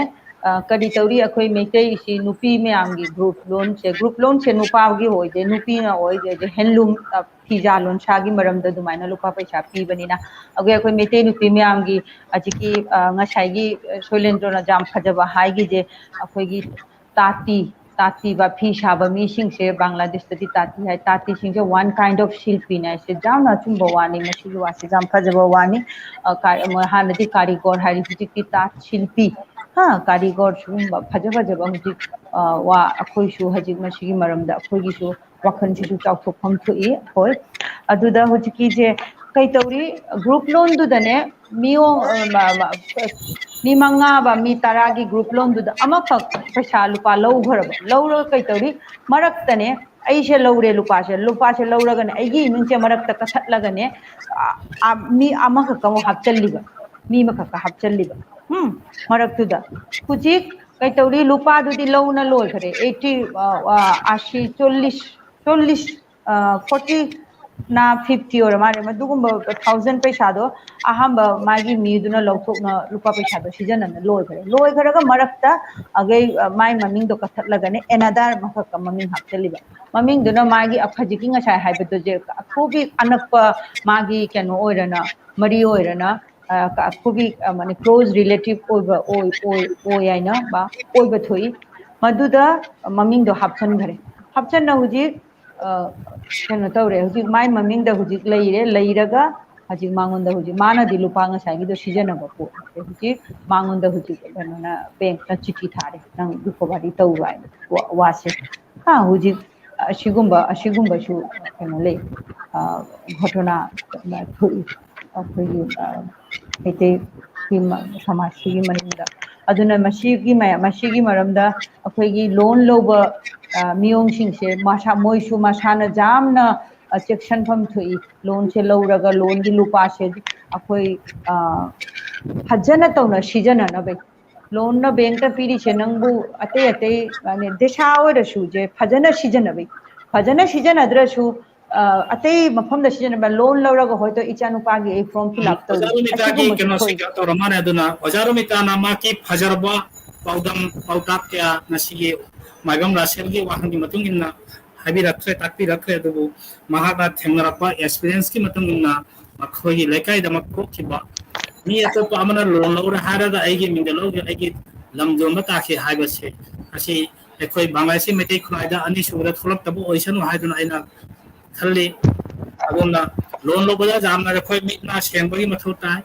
kadi tauri akoi meitei si nupi meamgi group loan se nupa gi hoide nupi na hoide je handloom fija loan sagi maramda dumaina lupa paisa pibanina agai akoi meitei nupi meamgi ajiki ngasai Sheilendra na jam phajaba haigi je akhoigi tati ba phi shaba mi sing se Bangladesh tati tati hai tati sing se one kind of shilpi na se jam na chumba wani masi wa se jam phajaba wani hanadi karigor hari hujiki tat shilpi karigor chumba phajaba jaba hujik wa akhoi shu hajik masi gi maramda akhoi gi shu wakhan si shu chawthokpham thui hoi aduda hujiki je kai tauri group loan du dane miyo mi manga ba mi taragi group loan du ama khak paisa lupa lau gharaba lauro kai tauri marak tane aise laure lupa se lauraga ne aigi mingche marak ta kathatlaga ne mi ama khak mo hapchalliba mi ma khak hapchalliba marak tu da hujik kai tauri lupa du di launa loi khare 80 40 na 50 or mare madugumba 1000 paisa do ahamba magi miduna lawthokna lupa paisa do season na loy khare ga marakta agai mai maming do kathatlaga ne another makaka maming hapchaliba maming duna magi aphajiki nga sai haibe do je khubi anakpa magi keno oirana mari oirana khubi mane close relative oi aina ba oiba thoi maduda maming do hapchan ghare hapchan na huji keno tawre huji mai maming da huji leiraga haji mangonda huji mana di lupa nga sai gi do season ba po huji mangonda huji keno na bank na chithi thare nang recovery tawai wase ha huji ashigumba shu keno le ghotona thoi akhoi ete samashigi manida aduna mashigi maramda akhoi gi loan loba miyong sing se masha moishu masana jamna section pham thui loan se loraga loan gi lupa se akhoi hajana tawna sijana na bai loan na bank ta piri che nangbu ate mane desha ora shu je phajana sijana bai phajana sijana adra shu अतई मफम द सीजन में लोन लौरग होय तो इचानु पागी ए फॉर्म फिल अप तो ओजारुमिता की केनो सिका तो रमाने दुना ओजारुमिता नामा की फजरबा पाउदम पाउटाप क्या नसिगे मागम रासेल की वाहन की मतुंग इन्ना हाबी रखरे ताकपी रखरे दुबु महागा थेंगरपा एक्सपीरियंस की मतुंग इन्ना मखोगी लेकाई दमक को किबा मी तो पामना लोन लौर हारा दा आइगे मिंगलो आइगे लमजोम ताखे हाइबसे असी एखोई बांग्लादेशी मेते खुनाइदा अनि सुरत थलक तबु ओइसनु हाइदुना आइना खल्ली अगुना लोन लोबदा जामना रखोय मितना सेंबगी मथौ ताय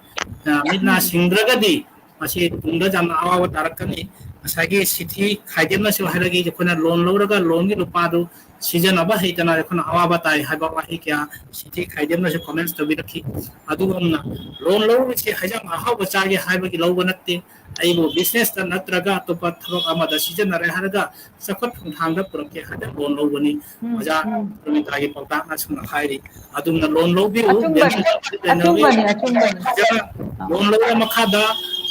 मितना सिंद्रगदी मसी तुंगा जामना आवा तारकनी असागी सिथि खाइदेमना सु हारगी जखना लोन लौरगा लोन गी रुपादु सीजन अब हेतना रखना आवा ताय हाबा वाहि क्या सिथि खाइदेमना सु कमेंट्स तो बिरखी अदुगमना लोन लौर से हजाम आहा बचागे हाबगी लौब नत्ते आइबो बिजनेस त नत्रगा तो पथरो अमदा सीजन रे हारगा सखत थांगदा पुरके हादा लोन लौबनी मजा रुमितागी पौता ना सुना खाइरी अदुमना लोन लौबि लोन लौर मखादा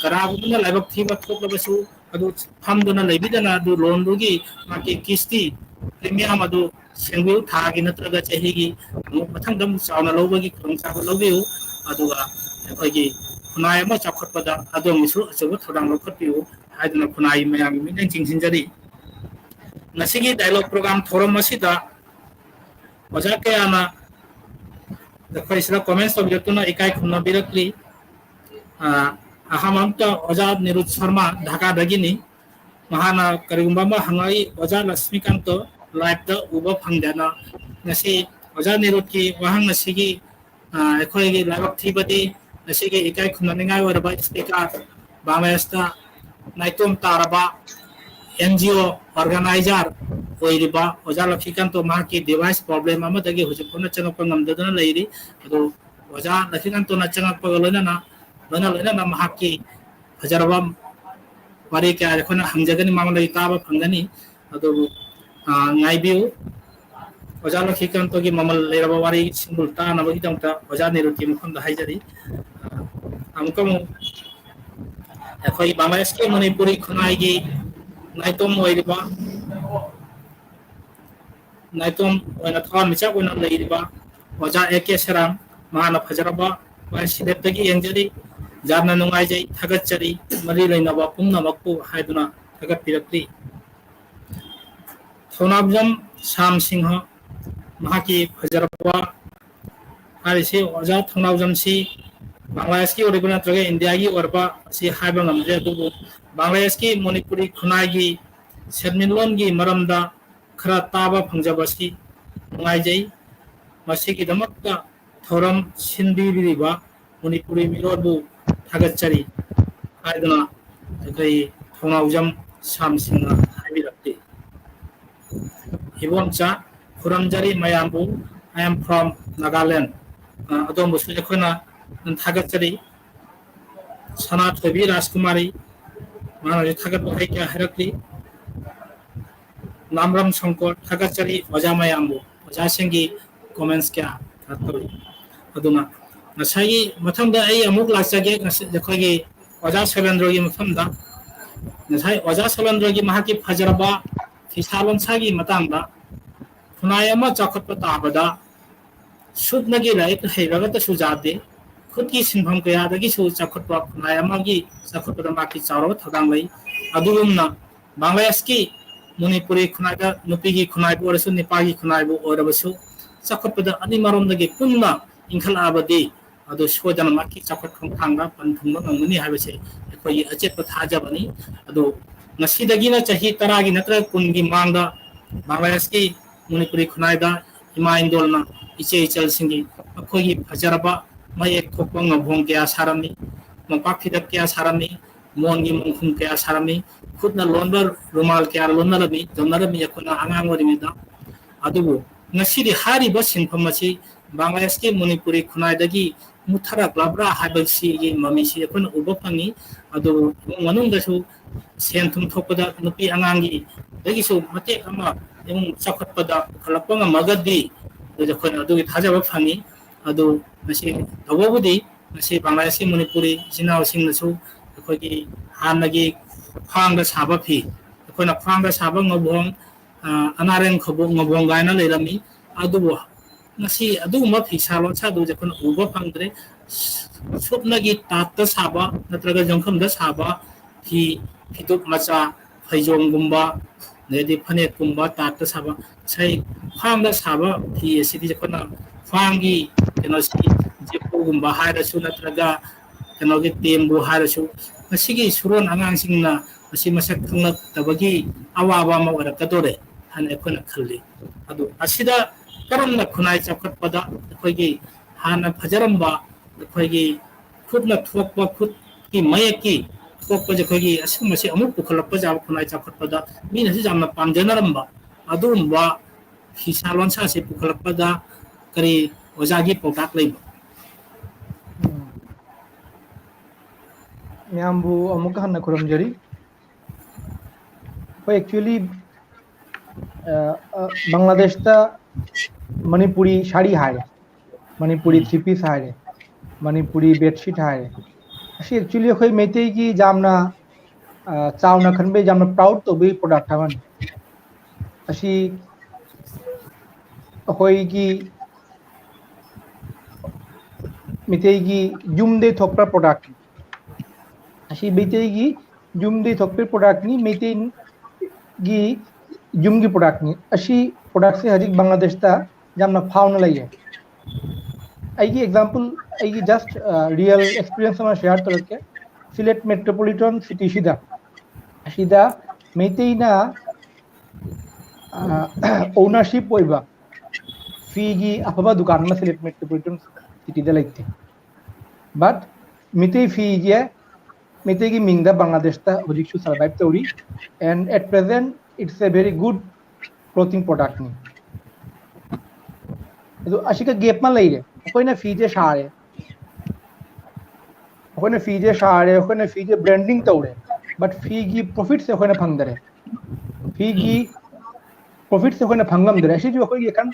कराबुना लाइबक थीबा थोकलबसु अदु फमदुना लेबिदना अदु लोन दुगी माके किस्ती प्रीमियम अदु सेंगु थागी नत्रगा चहिगी मथंगदम चावना लौबगी खंगसाब लौबिउ अदुगा अखोगी खुनाय अमा चाखटपदा अदोमिसु अचबो थोदांग लखपिउ हाइदना खुनाय मयाम मिनंग चिंसिनजरी नसिगी डायलॉग प्रोग्राम थोरम मसिदा वजा के आना दखैसला कमेंट्स ऑफ यतुना इकाय खुना बिरकली अहमंता ओजा निरुत शर्मा ढाका दगिनी महाना करिगुंबा मा हंगाई ओजा लक्ष्मीकांत लाइव द उबा फंगदाना नसी ओजा निरुत की वहां नसिगी एखोयगी लाइव थीबदी नसिगी इकाय खुनानिंगाय वरबा स्पीकर बांग्लादेशता नाइतोम तारबा एनजीओ ऑर्गेनाइजर ओइरिबा ओजा लक्ष्मीकांत मा की डिवाइस प्रॉब्लम अमदगी हुजकोना चंगप ngamdadana leiri ado ओजा लक्ष्मीकांत ना चंगप गलोना लोना महाकी फजरबम वारी क्या रखना हमजगनी मामला ताबा फंगनी अदो नाइबिउ ओजा लखिकांत की मामल लेरबा वारी सिंगुल ताना बगी दंता ओजा नेरुति मुखम द हाइजरी हमकम एखोई बांग्लादेश के मणिपुरी खुनाइगी नाइतोम ओइरिबा नाइतोम ओना थवा मिचा ओना लेरिबा ओजा एके सराम माना फजरबा वाई सिलेटगी एंजरी जाना नुंगाइजै थागतचरी मरी लैनबा पुंगनमकपु हाइदुना थागतपिरक्ली थौनाबजम साम सिंह महाकी फजरबा हारिसे ओजा थौनाबजम सी बांग्लादेश की ओरिबा नत्रगे इंडिया की ओरबा सी हाइबा ngamje दुबु बांग्लादेश की मणिपुरी खुनाइगी सेडमिनलोन की मरमदा खरा ताबा फंगजबसी नुंगाइजै मसिगी दमकता थौरम सिनबिरिबा मणिपुरी मिरोबु थागतचरी हाइदना अखै थौनाउजम सामसिंगा हाइबिरक्ति हिबोमचा खुरमजरी मयामबु आई एम फ्रॉम नागालैंड अदोम बुसु एखोना थागतचरी सना थोबी राजकुमारी माना थागत बहाय क्या हरक्ति नामरम शंकर थागतचरी ओजा मयामबु ओजा सिंगी कमेंट्स क्या थातोई अदुना नसाई मथंदा आई अमुक लाचगे जखोगी ओजा शैलेंद्र की मथंदा नसाई ओजा शैलेंद्र की महाकी फजरबा फिसालोनसागी मतंदा खुनाय अमा चखटप ताबदा सुदनगी लाइक हेरगत सुजादे खुद की सिंफम कयादगी सु चखटपा खुनाय अमागी चखटपा माकी चारो थदांग लई अदुगुमना बांग्लादेश की मणिपुरी खुनायदा नुपीगी खुनायबु ओरसु नेपाली खुनायबु ओरबसु चखटपा अनि मारोमदगी पुन्ना इंखल आबदी अदु सोदन माकी चखट खंथांगा पंथुंग ngमनि हाबसे अखोई अचेत थाजबनी अदु ngsidagina chahi taragi natra kungi mangda Bangladesh की मणिपुरी खुनायदा इमा इंदोलना इचे इचल सिंगी अखोई फजरबा मयेक थोकपा ngभोंग क्या सारमी मपाक फिदक क्या सारमी मोनगी मंखुम क्या सारमी खुदना लोनबर रुमाल क्या लोनरमी जमनरमी यखोना आंगांगोरिमिदा अदुबु ngसिदि हारिबा सिनफम अछि बांग्लादेश की मणिपुरी खुनायदगी मुथरा ग्लाब्रा हाबसी गी ममिसी यखोन उबफंगी अदु मनुंगसु सेंथुम थोपदा नुपी आंगांगी दगिसु मते अमा एम चखटपदा खलपंग मगदी जखोन अदुगी थाजबा फंगी अदु मसी तवबुदी मसी बांग्लादेश की मणिपुरी जिनाव सिंगसु अखोगी हानगी फांग साबा फी अखोना फांग साबा ngभोंग अनारें खबो ngभोंग गायना Laramie अदुबो ngasi aduma phisa lo cha du jakon uba phangdre supnagi tatta saba natraga jongkham da saba phi phitup macha phaijong gumba nedi phane kumba tatta saba sai phang da saba phi asidi jakona phangi keno si jepu gumba haira su natraga keno ge tembu haira su masigi suron angang singna masi masak thangna tabagi awaba ma wara kadore han ekona khalli adu asida करमना खुनाय चखटपदा अखोगी हाना फजरंबा अखोगी खुदना थोकपा खुद की मयकी थोकपा जखोगी असमसे अमु पुखलपा जाब खुनाय चखटपदा मीनसे जामना पामजनरंबा अदुमबा हिसालोनसा से पुखलपदा करी ओजागी पोटाक लैबा म्यामबु अमुक हन्ना खुरमजरी एक्चुअली बांग्लादेश ता मणिपुरी शाड़ी हारे मणिपुरी थ्री पीस हारे मणिपुरी बेडशीट हारे अशी एक्चुअली अखोई मेते की जामना चावना खनबे जामना प्राउड तो भी प्रोडक्ट हवन अशी अखोई की मेते की जुमदे थोकपर प्रोडक्ट अशी मेते की जुमदे थोकपर प्रोडक्ट नी मेते की जुमगी प्रोडक्ट नी अशी प्रोडक्ट से हजिक बांग्लादेश ता जामना फाउन लइए आईगी एग्जांपल आईगी जस्ट रियल एक्सपीरियंस हम शेयर करके सिलेट मेट्रोपॉलिटन सिटी सिदा मेतेना ओनरशिप ओइबा फीगी अफबा दुकान में सिलेट मेट्रोपॉलिटन सिटी दा लाइते बट मेते फीगे मेते की मिंगदा बांग्लादेश ता हजिक सु सर्वाइव तोरी and at present it's a very good clothing product नहीं तो अशी का गेप में लई रे कोई ना फीजे शारे फीजे ब्रांडिंग तोड़े बट फी की प्रॉफिट से कोई ना फंग दरे फी की प्रॉफिट से कोई ना फंगम दरे अशी जो कोई kan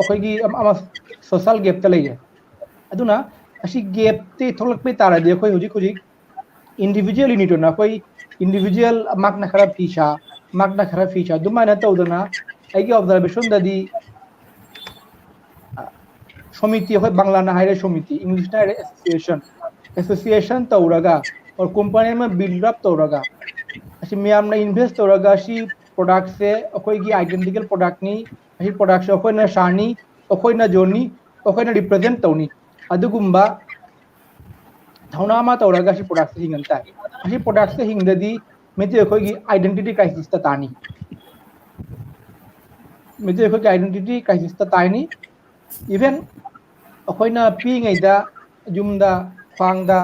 कोई ama social gap ta lei aduna अशी gap te tholak pe tara de कोई हुजी individual unit ना कोई individual mak na khara fisha दुमाना तौदना आईगी ऑब्जर्वेशन ददी समिति है बांग्ला ना हायरे समिति इंग्लिश ना हायरे एसोसिएशन तौरगा और कंपनी में बिल्ड अप तौरगा असी मियाम ना इन्वेस्ट तौरगा सी प्रोडक्ट से अखोई की आइडेंटिकल प्रोडक्ट नी असी प्रोडक्ट से अखोई ना शानी अखोई ना जोनी अखोई ना रिप्रेजेंट तौनी अदुगुम्बा थौनामा तौरगा सी प्रोडक्ट से हिंगंता असी प्रोडक्ट से हिंगददी मेते अखोई की आइडेंटिटी क्राइसिस ता तानी मेते अखोई की आइडेंटिटी क्राइसिस ता तानी इवन अखोइना पीङैदा जुमदा फांगदा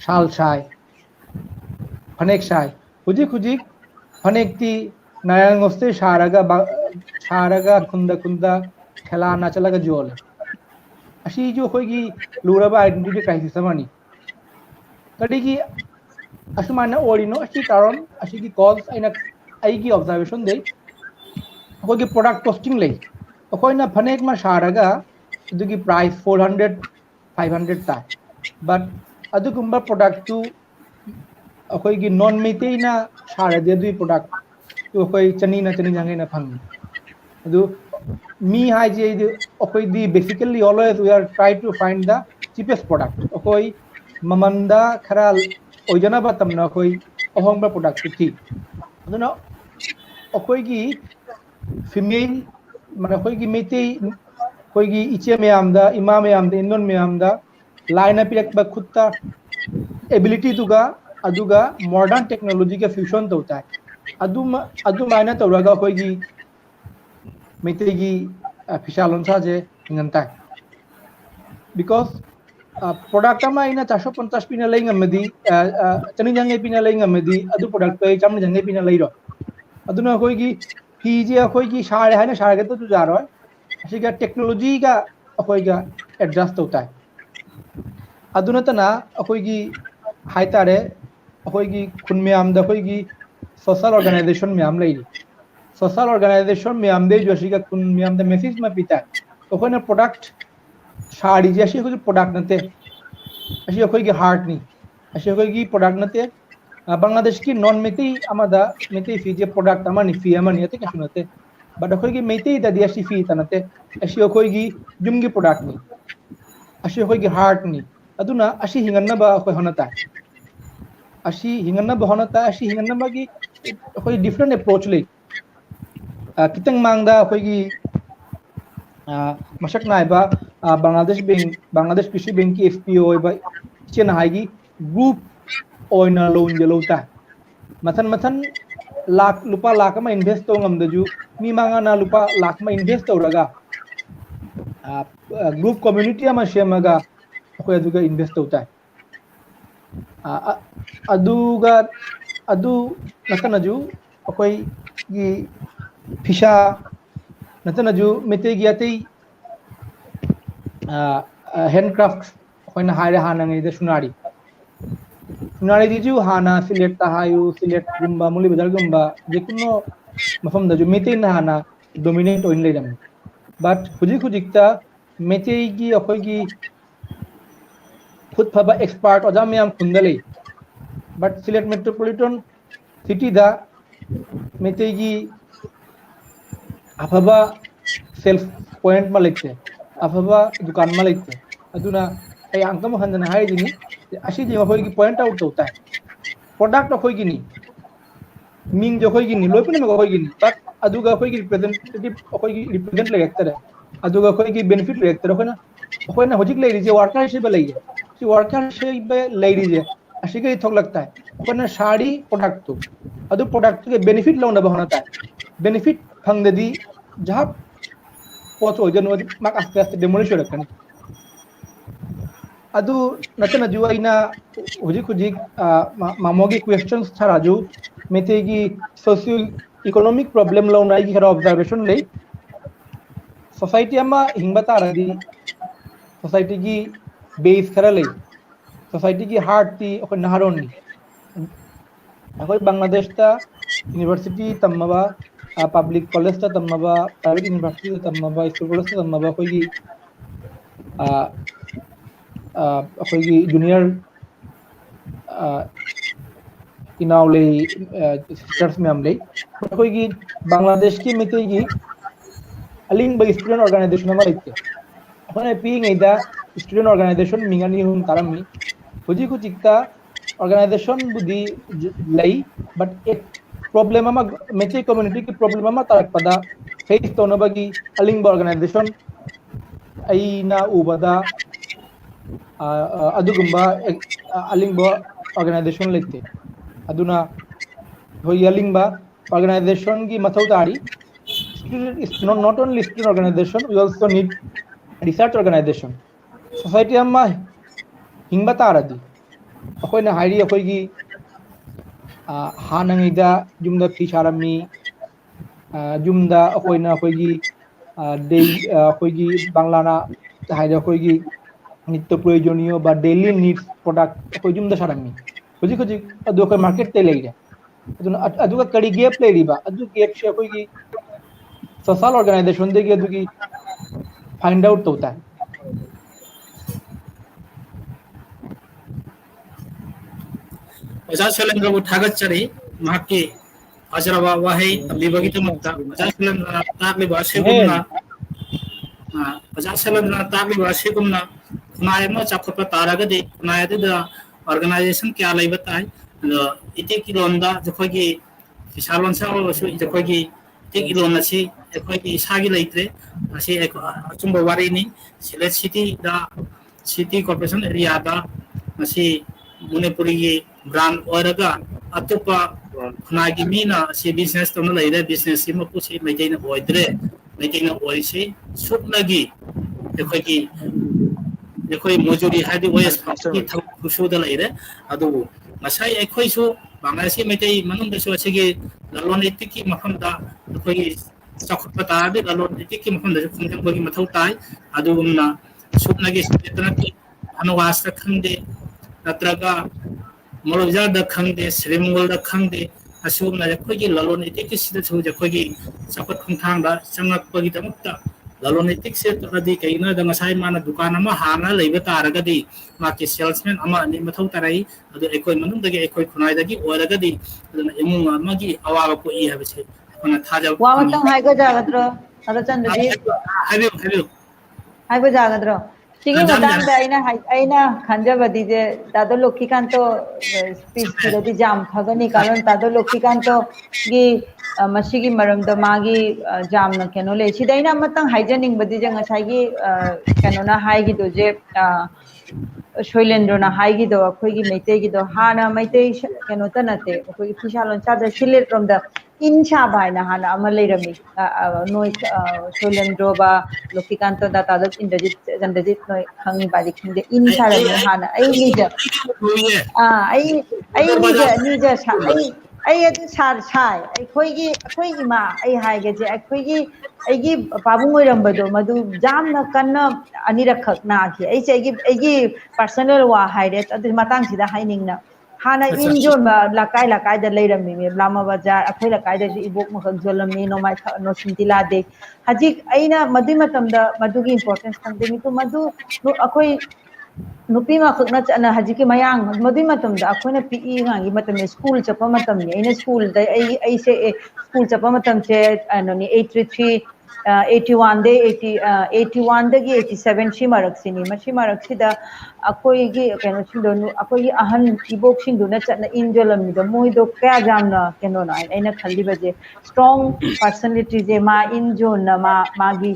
शाल साय फनेक साय हुजिक फनेकती नायांगोस्ते शारगा खुंदा ठेला ना चलागा जोल अशी जो होगी लुराबा आइडेंटिटी क्राइसिस मानी कड़ी की असमाना ओरिनो अशी कारण अशी की कॉल्स आइना आईगी ऑब्जर्वेशन दे होगी प्रोडक्ट कॉस्टिंग ले अखोइना फनेक मा शारगा दुगी प्राइस 400 500 ता बट अदुगुम्बा प्रोडक्ट टू अखोइगी नॉन मेतेना शारदे दुई प्रोडक्ट तो अखोइ चनी ना जांगे ना फंग अदु me hai je okoi di basically always we are try to find the cheapest product okoi mamanda khara oijana batam na okoi ohongba product thi aduna okoi gi female mana okoi gi mete okoi gi iche mayam da ima mayam da indon mayam da line up ba khutta ability tuga aduga modern technology का fusion तो होता है अदु मायना तो रगा कोई की मिते की फिशालों सा जे इंगंता है because product ama ina 450 pina lai ngamedi chani jange pina lai ngamedi adu product pe cham jange pina lai ro aduna koi ki fi je koi ki share hai na share ke to जा रहा है ऐसे का टेक्नोलॉजी का कोई का एडजस्ट होता है aduna tana koi ki hai tare koi ki khun me am da koi ki social organization me am lai social organization me am de jo shi ka khun me am da message ma pita तो कोई ना प्रोडक्ट साड़ी जैसी कोई प्रोडक्ट नते ऐसी कोई की हार्ट नहीं ऐसी कोई की प्रोडक्ट नते बांग्लादेश की नॉन मेती अमादा मेती फी जे प्रोडक्ट अमानी फी अमानी यते क्या सुनते बट कोई की मेती दा दिया सी फी तनते ऐसी कोई की जुम की प्रोडक्ट नहीं ऐसी कोई की हार्ट नहीं अदुना ऐसी हिंगन्ना बा कोई होनता ऐसी हिंगन्ना बा होनता ऐसी हिंगन्ना बा की कोई डिफरेंट अप्रोच ले कितंग मांगदा कोई की मशक नाइबा बांग्लादेश कृषि बैंक की एफपीओ बा चेन हाईगी ग्रुप ओइना लोन जलोता मथन लाख लुपा लाख में इन्वेस्ट तो ngam मी मांगा ना लुपा लाख में इन्वेस्ट तो रगा ग्रुप कम्युनिटी में शेमगा कोई अदुगा इन्वेस्ट होता है अदु नतनजु कोई की फिशा नतनजु मेते गियाते हैंडक्राफ्ट कोइना हारे हानंगे दे सुनारी दिजु हाना सिलेट ताहायु सिलेट गुम्बा मुली बदल गुम्बा जेकुनो मफम दजु मेते ना हाना डोमिनेट ओइन ले दम बट हुजिकता मेते गी अखोय गी खुद फबा एक्सपर्ट अजाम याम खुंदले बट सिलेट मेट्रोपॉलिटन सिटी दा मेते गी अफबा सेल्फ पॉइंट में लेते अफबा दुकान में लेते अदुना ay angkam handana hai dini ashi ji khoi ki point out होता है product khoi ki ni ming jo khoi ki ni loipun me khoi ki ni but aduga khoi ki representative khoi ki represent le ekta aduga khoi ki benefit le ekta khoi na hojik le je worker se be le si worker se be le je ashi ke thok लगता है khoi na साड़ी प्रोडक्ट तो adu प्रोडक्ट के बेनिफिट लो ना होता है बेनिफिट फंगददी जहां पोचो जन माक आस्ते आस्ते डेमोलिश रखनी अदु नतन जुआइना हुजिक मामोगी क्वेश्चंस था राजू मेतेगी सोशियो इकोनॉमिक प्रॉब्लम लो नाई की खरा ऑब्जर्वेशन ले सोसाइटी अम्मा हिंगबता रदी सोसाइटी की बेस खरा ले सोसाइटी की हार्ट थी और नहारोन नी अकोई बांग्लादेश ता यूनिवर्सिटी तम्मबा पब्लिक कॉलेज ता तम्मबा प्राइवेट यूनिवर्सिटी ता तम्मबा स्कूल कॉलेज ता तम्मबा कोई की अखोई जूनियर इनावले सिस्टर्स में हमले अखोई बांग्लादेश की मिते की अलिंग बग स्टूडेंट ऑर्गेनाइजेशन में लेते अखोने पीइंग इदा स्टूडेंट ऑर्गेनाइजेशन मिंगानी हम तारमी हुजी को चिक्ता ऑर्गेनाइजेशन बुद्धि लई बट एक प्रॉब्लम में मिते कम्युनिटी की प्रॉब्लम में तारक पदा फेस तो नबगी अलिंग ऑर्गेनाइजेशन अईना उबदा अदुगुम्बा अलिंगबा ऑर्गेनाइजेशन लेते अदुना होई अलिंगबा ऑर्गेनाइजेशन की मथौदारी not only student organisation we also need research organisation society अम्मा हिंगबा तारदी अखोइना हाइरी अखोइगी हानंगैदा जुमदा फिशारमी जुमदा अखोइना अखोइगी दे अखोइगी बांग्लाना हाइदा अखोइगी नित्य प्रयोजनीय बा डेली नीड्स प्रोडक्ट कोई जुम दशारमी खुजी अदु कोई मार्केट ते लेइरा अदु का कड़ी गैप ले रिबा अदु गैप से कोई की सोशल ऑर्गेनाइजेशन दे अदु की फाइंड आउट तो होता है ओजा शैलेंद्र को थागत चरी माकी Ajraba wahai libagi tamata ajasalan takli basigumna ajasalan takli basigumna kunai ma chakota taragadi kunai da organization kya lai batai ite kilonda jokhoi kisalon sa so jokhoi ite kilon asi jokhoi isagi laitre asi achumba wari ni Sylhet city da city corporation area da asi Manipuri brand oraga atupa khunagi mina si business to na laire business si mapu si maitaina oidre maitaina oisi sutnagi ekhoi mojuri hadi os ki thusu da laire adu masai ekhoi su bangladeshi maitai manung da su asigi lalon etiki mafam da ekhoi chakhutpa ta de lalon etiki mafam da khungjang bagi mathau tai adu gumna sutnagi setna ki anwasta khangde natraga Molobja da khangde Srimongol da khangde asum na khoi lalon etik sida chu ja khoi sapat khungthang da changak pagi tamukta lalon etik se to adi kaina da ngasai mana dukan ama hana leiba taragadi ma ki salesman ama ni mathau tarai adu ekoi manung da ge ekoi khunai da gi oragadi aduna emung ama gi awa ko I have se kona thaja wa matang hai ga jagadro ada chandadi habiu hai ga jagadro Sigi matang da aina khanja badi je tado Lakshmikanto speech kidadi jam thagani karon tado Lakshmikanto gi masigi maram da magi jam na keno le sida aina matang haijaning badi je ngasai gi keno na hai gi do je Sheilendra na hai gi do akhoi gi meite gi do hana meite keno ta nate akhoi Kishalon cha da Sylhet from the insha bai na hana ama leirami noi Sheilendra ba Lakshmikanto da tado indajit noi khangi bari khinde insha ra hana ai ni ja ni ja sa ai adu sar sai akhoi gi ma ai hai ge je ai gi pabung oi rambado madu jam na kanna anirakh na ki ai gi personal wa hai re adu matang sida haining na hana injon ma lakai da leirami me lama bazar akhoi lakai da ibok ma khak jolami no mai no sintila de hajik aina madu matam da madu gi importance khangde mi to madu akhoi nupi ma khakna chana hajiki mayang madu matam da akhoi na pi ngangi matam school chapa matam ni aina school da ai se school chapa matam che anoni 833 81 de 81 dagi 87 shi marak sini mashi marak sida akoi gi keno sindo akoi gi ahan ibok singdu na chatna injolam mi do moi do kya jamna keno na aina khalli baje strong personality je ma injon na magi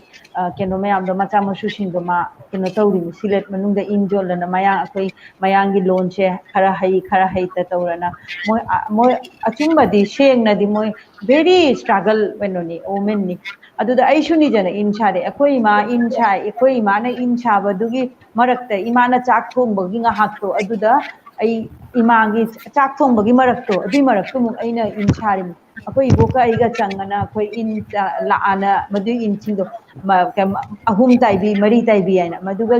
keno me am do macha masu singdo ma keno tawri mi Sylhet manung da injol na maya akoi mayang gi loan che khara hai ta tawrana moi achumba di sheng na di moi very struggle wenoni women ni aduda ai shuni jana insha de akoi ma na insha badugi marakta imana chak thong bagi nga hakto aduda ai imagi chak thong bagi marakto adi marakto mu aina insha ri akoi iboka ai ga changana akoi in la ana madu in chingdo ahum tai bi mari tai bi aina aduga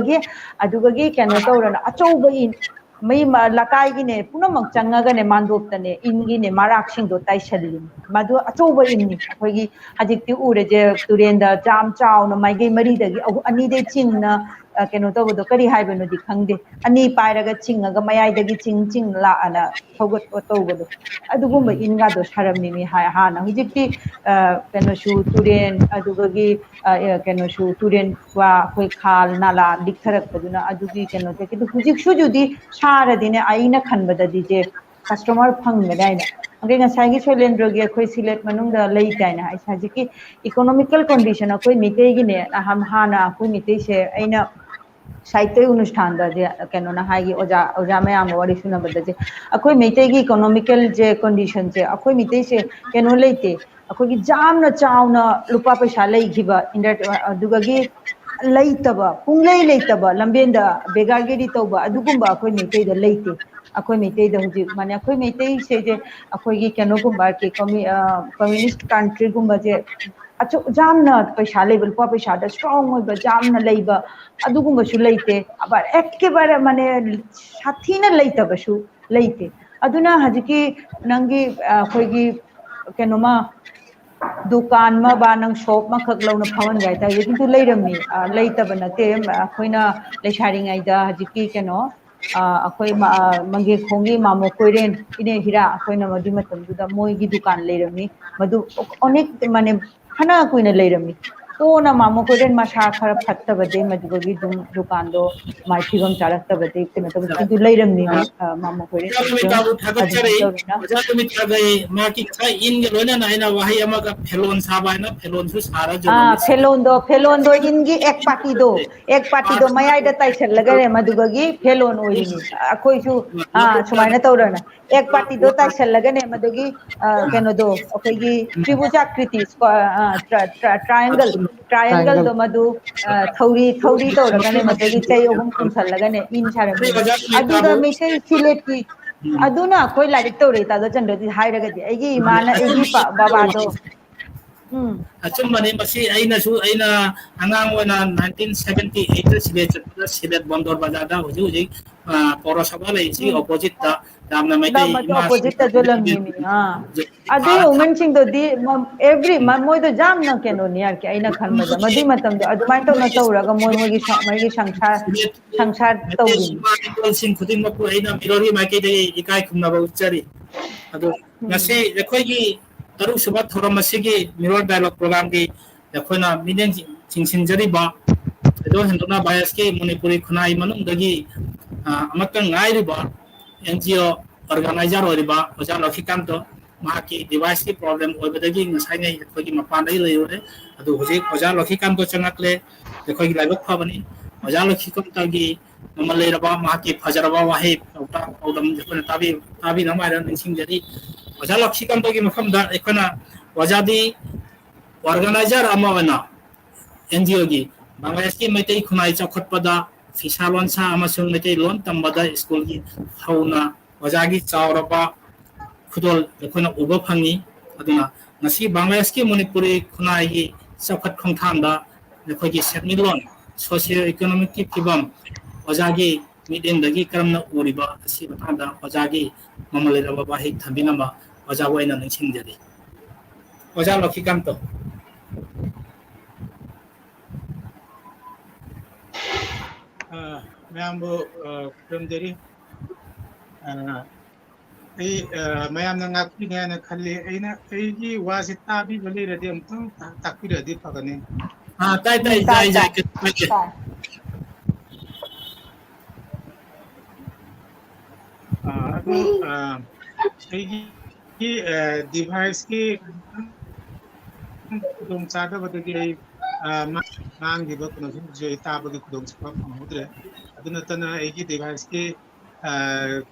ge kano tawrana achouba in mai lakai gi ne punamak changaga ne mandop tane ingi ne marak sing do tai shalli madu achouba inni akoi gi hajikti ure je turenda jam chaw na mai ge mari da gi ani de ching na keno to do kari hai beno di khangde ani pairaga chingaga mayai da gi ching la ana thogot to do adugumba inga do sharamni mi ha na hujikti keno shu turen aduga gi keno shu turen wa koi khal nala dikharak paduna adugi keno te ki hujik shu judi shara dine aina khanbada di je customer phangga daina age ngasai gi Sheilendra gi khoi Sylhet manung da lei taina ai saji ki economical condition khoi mitei gi ne ham hana khoi mitei se aina साहित्य अनुष्ठान कनो ना हाई ओजा मैम वारी सुनबद जे अखोई मेते की इकोनॉमिकल जे कंडीशन जे अखोई मेते से कनो लेते अखोई की जामना चावना लुपा पैसा लेखिबा इंडट अदुगगी लेतबा पुंगलै लेतबा लंबेंदा बेगारगेरी तौबा अदुगुंबा अखोई मेते द लेते अखोई मेते द हुजि माने अखोई मेते से जे अखोई की कनो गुंबा के कम्युनिस्ट कंट्री गुंबा जे अचो जामना पैसा लेबल पा पैसा द स्ट्रांग होइबा जामना लेबा अदुगुंबसु लेते अब एके बार माने साथीना लेतबसु लेते अदुना हजिकी नंगी खोइगी केनोमा दुकान मा बा नंग शॉप मा खक लौना फवन गाय ता किंतु लेरमनी लेतब नते खोइना लेसारिंग आइदा हजिकी केनो ꯑꯩꯈꯣꯏ ꯃꯪꯒꯦ ꯈꯣꯡꯒꯤ ꯃꯥꯃꯣ ꯀꯣꯏꯔꯦꯟ ꯏꯅꯦ ꯍꯤꯔꯥ ꯑꯩꯈꯣꯏꯅ ꯃꯗꯨ ꯃꯇꯝꯗꯨꯗ ꯃꯣꯏꯒꯤ ꯗꯨꯀꯥꯟ ꯂꯩꯔꯝꯃꯤ ꯃꯗꯨ ꯑꯅꯦꯛ ꯃꯥꯅꯦ ꯐꯅ ꯀꯨꯏꯅ ꯂꯩꯔꯝꯃꯤ ꯀꯣꯟꯅ ꯃꯥꯃꯣ ꯀꯣꯏꯔꯦꯟ ꯃꯁꯥ ꯈꯔ ꯐꯠꯇꯕꯗꯤ ꯃꯗꯨꯒꯤ ꯗꯨꯀꯥꯟꯗꯣ ꯃꯥꯏ ꯐꯤꯕꯝ ꯆꯥꯔꯛꯇꯕꯗꯤ ꯀꯩꯅꯣ ꯇꯧꯕ ꯑꯗꯨ ꯂꯩꯔꯝꯃꯤ ꯃꯥꯃꯣ ꯀꯣꯏꯔꯦꯟ Rumita ꯑꯗꯨꯃꯥꯏꯅ Thagachari, ꯇꯧꯗꯅ Rumita Maki in the Lona and Wahayamaka Pelon Sabana, Pelon Sara फेलोन इनगी एक पार्टी दो मयाई द ताइशन लगरे मधुबगी फेलोन ओइनी अखोई सु सुमाइना तौरना एक पार्टी दो ताइशन लगने मधुगी केनो दो अखोई त्रिभुजाकृति ट्रायंगल दो मधु थौरी तौरगने मधुगी चै ओहुम कुंसल लगने इन सारमी अदुदा मेटे सिलेट की अदुना अखोई लाइक तौरे तादो चंद्रदी हाइरगदी एगी माना एगी बाबादो Achumani Masi Aina Su Aina Anangwana 1978 Sylhet Bondor Bazada Uji Porosabala is opposite the Damna Mate opposite the Jolam Adi women sing the every Mamoy the Jam no can only Aina Kalmada Madimatam Adumato Natauraga Mogi Shankar Taurin Sing Kutima Aina Mirori Makede Ikai Kumaba Uchari Nasi the Kogi Taru Subat Horamasigi Mirror Dialogue Program ki Yakona Midian Chinsinjariba Edo Hendona Biaski Manipuri Kunai Manum Dagi Amatang Nairiba NGO organizer Oriba Oja Lakshmikanta Maki device ki problem Obadagi Nasai Kogi Mapanda Lure Adu Hoji Oja Lakshmikanta Chanakle the Kogi Labok Pavani Oja Lakshmikanta gi Mamalera Maki Fajaraba Wahi Odam Tabi Namara and Sinjari Oja Lakshmikanta gi Mafamda Ekona Wajadi organizer Amavana NGO gi Bangladesh ki Mete Kunai Chakotpada Fisalon Sa Amasung Mete Lon Tambada School gi Hauna Wajagi Chauraba Kudol Ekona Ubapangi Aduna Nasi Bangladesh ki Manipuri Kunai gi Sakat Kongtanda Nekogi Setmilon socio-economic kibam Wajagi Midin Dagi Karamna Uriba Sibatanda Wajagi Mamalera Bahi Tabinama Wajawaina Nichingari Oja Lakshmikanto Mayambo Kurumderi Mayam Nangakina Kali Aina Aigi was it Tabi Valerium Takira Dipagani. Device ki kudong sada badagi mang di ba kuno jo itaba ki kudong sa pamudre aduna tana egi device ki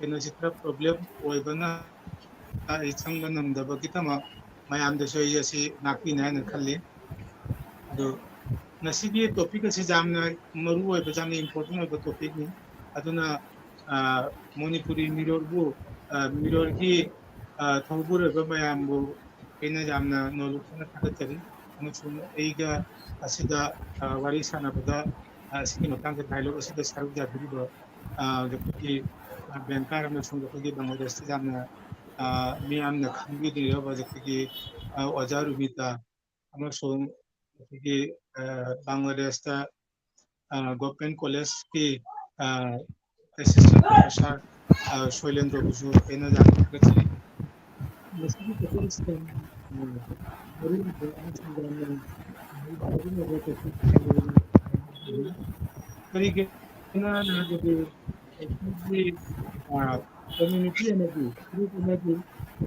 kino sitra problem oy bana isang manam da ba kitama mayam da so yasi nakpi na na khalli do nasigi topic si jamna maru oy ba jamna important oy ba topic ni aduna Manipuri mirror bu mirror ki Thobur Bamayambu Pena Jamna no Lukana Takatari, Amatun Ega Asida Varisana Buddha, Sikimatanga Dialogue, Asida Saruja Bibo, the Puki Bankara Masun, the Puki Bangladesh Jamna, Miam the Kangi, the Yoba, the Puki Ojarumita, Amasun, the Puki Bangladesh, Gopen Koleski, Assistant Professor Sheilendra Buzu, Pena Jamna. Meski kepolisian baru berasal dari kerana jadi community energy, group energy,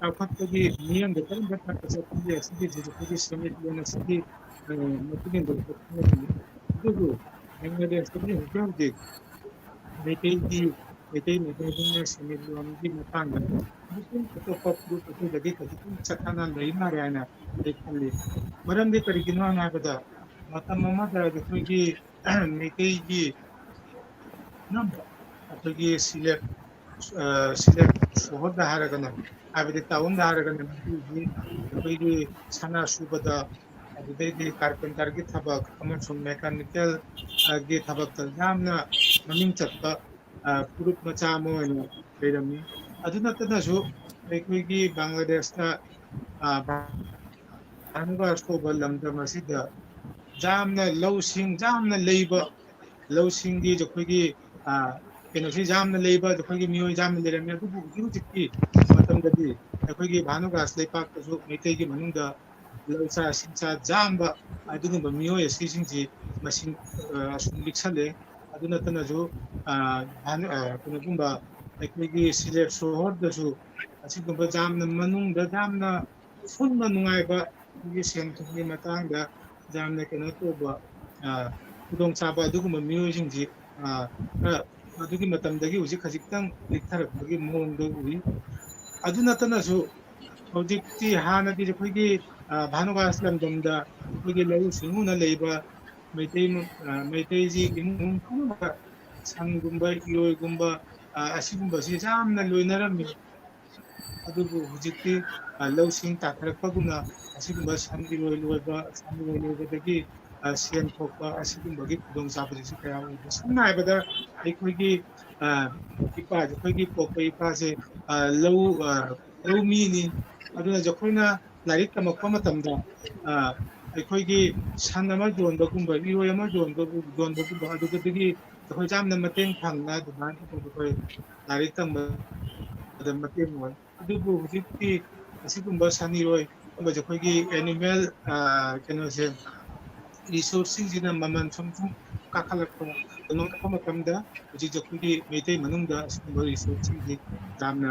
apa lagi ni yang betul betul sesuatu jadi summit yang seperti mungkin berpotensi itu yang ada seperti jadi Meeting summit yang di matang mungkin kita fokus itu jadi kita cakapkan dari mana ya dekali malam di pergian mana ada mata mama ada pergi meeting nampak pergi Sylhet sohor dah hari kan abis tahun dah hari kan pergi sana subada abis carpenter kita tabak kemudian mechanical kita tabak terjamna naming cakap Purut macam mana berami. Aduna tanda so, mereka Bangladesh na Bangladesh ko balam da masida. Jam na low sing, jam na labor, low sing di jo pergi ꯀꯩꯅꯣꯁꯤ ꯌꯥꯝꯅ ꯂꯩꯕ ꯑꯩꯈꯣꯏꯒꯤ ꯃꯤꯑꯣꯏ ꯌꯥꯝꯅ ꯂꯩꯔꯝꯃꯤ ꯑꯗꯨꯕꯨ ꯍꯧꯖꯤꯛ ꯍꯧꯖꯤꯛꯀꯤ ꯃꯇꯝꯗꯗꯤ ꯑꯩꯈꯣꯏꯒꯤ ꯚꯥꯅꯨꯒꯥꯁ ꯂꯩꯄꯥꯛꯇꯁꯨ ꯃꯩꯇꯩꯒꯤ ꯃꯅꯨꯡꯗ ꯂꯧꯆꯥ ꯁꯤꯡꯆꯥ ꯌꯥꯝꯕ ꯑꯗꯨꯒꯨꯝꯕ ꯃꯤꯑꯣꯏ ꯑꯁꯤꯁꯤꯡꯁꯤ ꯃꯁꯤꯡ ꯑꯁꯨꯝ ꯂꯤꯛꯁꯜꯂꯦ ꯑꯗꯨ ꯅꯠꯇꯅꯁꯨ ꯀꯩꯅꯣꯒꯨꯝꯕ ꯑꯩꯈꯣꯏꯒꯤ ꯁꯤꯂꯦꯠ ꯁꯣꯍꯣꯔꯗꯁꯨ ꯑꯁꯤꯒꯨꯝꯕ ꯌꯥꯝꯅ ꯃꯅꯨꯡꯗ ꯌꯥꯝꯅ ꯐꯨꯟꯕ ꯅꯨꯡꯉꯥꯏꯕ ꯑꯩꯈꯣꯏꯒꯤ ꯁꯦꯟ ꯊꯨꯝꯒꯤ ꯃꯇꯥꯡꯗ ꯌꯥꯝꯅ ꯀꯩꯅꯣ ꯇꯧꯕ ꯈꯨꯗꯣꯡꯆꯥꯕ ꯑꯗꯨꯒꯨꯝꯕ ꯃꯤꯑꯣꯏꯁꯤꯡꯁꯤ ꯑꯗꯨꯒꯤ ꯃꯇꯝꯗꯒꯤ ꯍꯧꯖꯤꯛ ꯈꯖꯤꯛꯇꯪ ꯂꯤꯛꯊꯔꯛꯄꯒꯤ ꯃꯑꯣꯡꯗ ꯎꯏ ꯑꯗꯨ ꯅꯠꯇꯅꯁꯨ ꯍꯧꯖꯤꯛꯇꯤ ꯍꯥꯟꯅꯗꯤ ꯑꯩꯈꯣꯏꯒꯤ ꯚꯥꯅꯨꯒꯥꯁ ꯂꯝꯗꯝꯗ ꯑꯩꯈꯣꯏꯒꯤ ꯂꯧꯎ ꯁꯤꯡꯎꯅ ꯂꯩꯕ ꯃꯩꯇꯩꯁꯤ ꯏꯃꯨꯡ ꯄꯨꯝꯕ ꯁꯟꯒꯨꯝꯕ ꯏꯔꯣꯏꯒꯨꯝꯕ ꯑꯁꯤꯒꯨꯝꯕꯁꯤ ꯌꯥꯝꯅ ꯂꯣꯏꯅꯔꯝꯃꯤ ꯑꯗꯨꯕꯨ ꯍꯧꯖꯤꯛꯇꯤ ꯂꯧꯁꯤꯡ ꯇꯥꯊꯔꯛꯄꯒꯨꯝꯅ ꯑꯁꯤꯒꯨꯝꯕ ꯁꯟ ꯏꯔꯣꯏ ꯂꯣꯏꯕ ꯁꯟ ꯏꯔꯣꯏ ꯂꯣꯏꯕꯗꯒꯤ ꯁꯦꯟ ꯊꯣꯛꯄ ꯑꯁꯤꯒꯨꯝꯕꯒꯤ ꯈꯨꯗꯣꯡꯆꯥꯕꯁꯤꯁꯨ ꯀꯌꯥ ꯑꯣꯏꯗꯦ ꯁꯝꯅ ꯍꯥꯏꯔꯕꯗ ꯑꯩꯈꯣꯏꯒꯤ ꯏꯄꯥꯁꯦ ꯑꯩꯈꯣꯏꯒꯤ ꯄꯣꯛꯄ ꯏꯄꯥꯁꯦ ꯂꯧꯃꯤꯅꯤ ꯑꯗꯨꯅ ꯑꯩꯈꯣꯏꯅ ꯂꯥꯏꯔꯤꯛ ꯇꯝꯃꯛꯄ ꯃꯇꯝꯗ ꯑꯩꯈꯣꯏꯒꯤ ꯁꯟ ꯑꯃ ꯌꯣꯟꯕꯒꯨꯝꯕ ꯏꯔꯣꯏ ꯑꯃ ꯌꯣꯟꯕꯒꯨꯝꯕ ꯑꯗꯨꯗꯒꯤ ꯑꯩꯈꯣꯏ ꯌꯥꯝꯅ ꯃꯇꯦꯡ ꯐꯪꯅ ꯑꯗꯨꯃꯥꯏꯅ ꯑꯩꯈꯣꯏ ꯂꯥꯏꯔꯤꯛ ꯇꯝꯕꯗ ꯃꯇꯦꯡ ꯑꯣꯏ ꯑꯗꯨꯕꯨ ꯍꯧꯖꯤꯛꯇꯤ ꯑꯁꯤꯒꯨꯝꯕ ꯁꯟꯏꯔꯣꯏꯒꯨꯝꯕꯁꯦ ꯑꯩꯈꯣꯏꯒꯤ ꯑꯦꯅꯤꯃꯦꯜ ꯀꯩꯅꯣꯁꯦ ꯔꯤꯁꯣꯔꯁꯁꯤꯡꯁꯤꯅ ꯃꯃꯜ ꯁꯨꯝ ꯀꯥꯈꯠꯂꯛꯄ ꯃꯇꯝꯗ ꯍꯧꯖꯤꯛ ꯑꯩꯈꯣꯏꯒꯤ ꯃꯩꯇꯩ ꯃꯅꯨꯡꯗ ꯑꯁꯤꯒꯨꯝꯕ ꯔꯤꯁꯣꯔꯁꯁꯤꯡꯁꯤ ꯌꯥꯝꯅ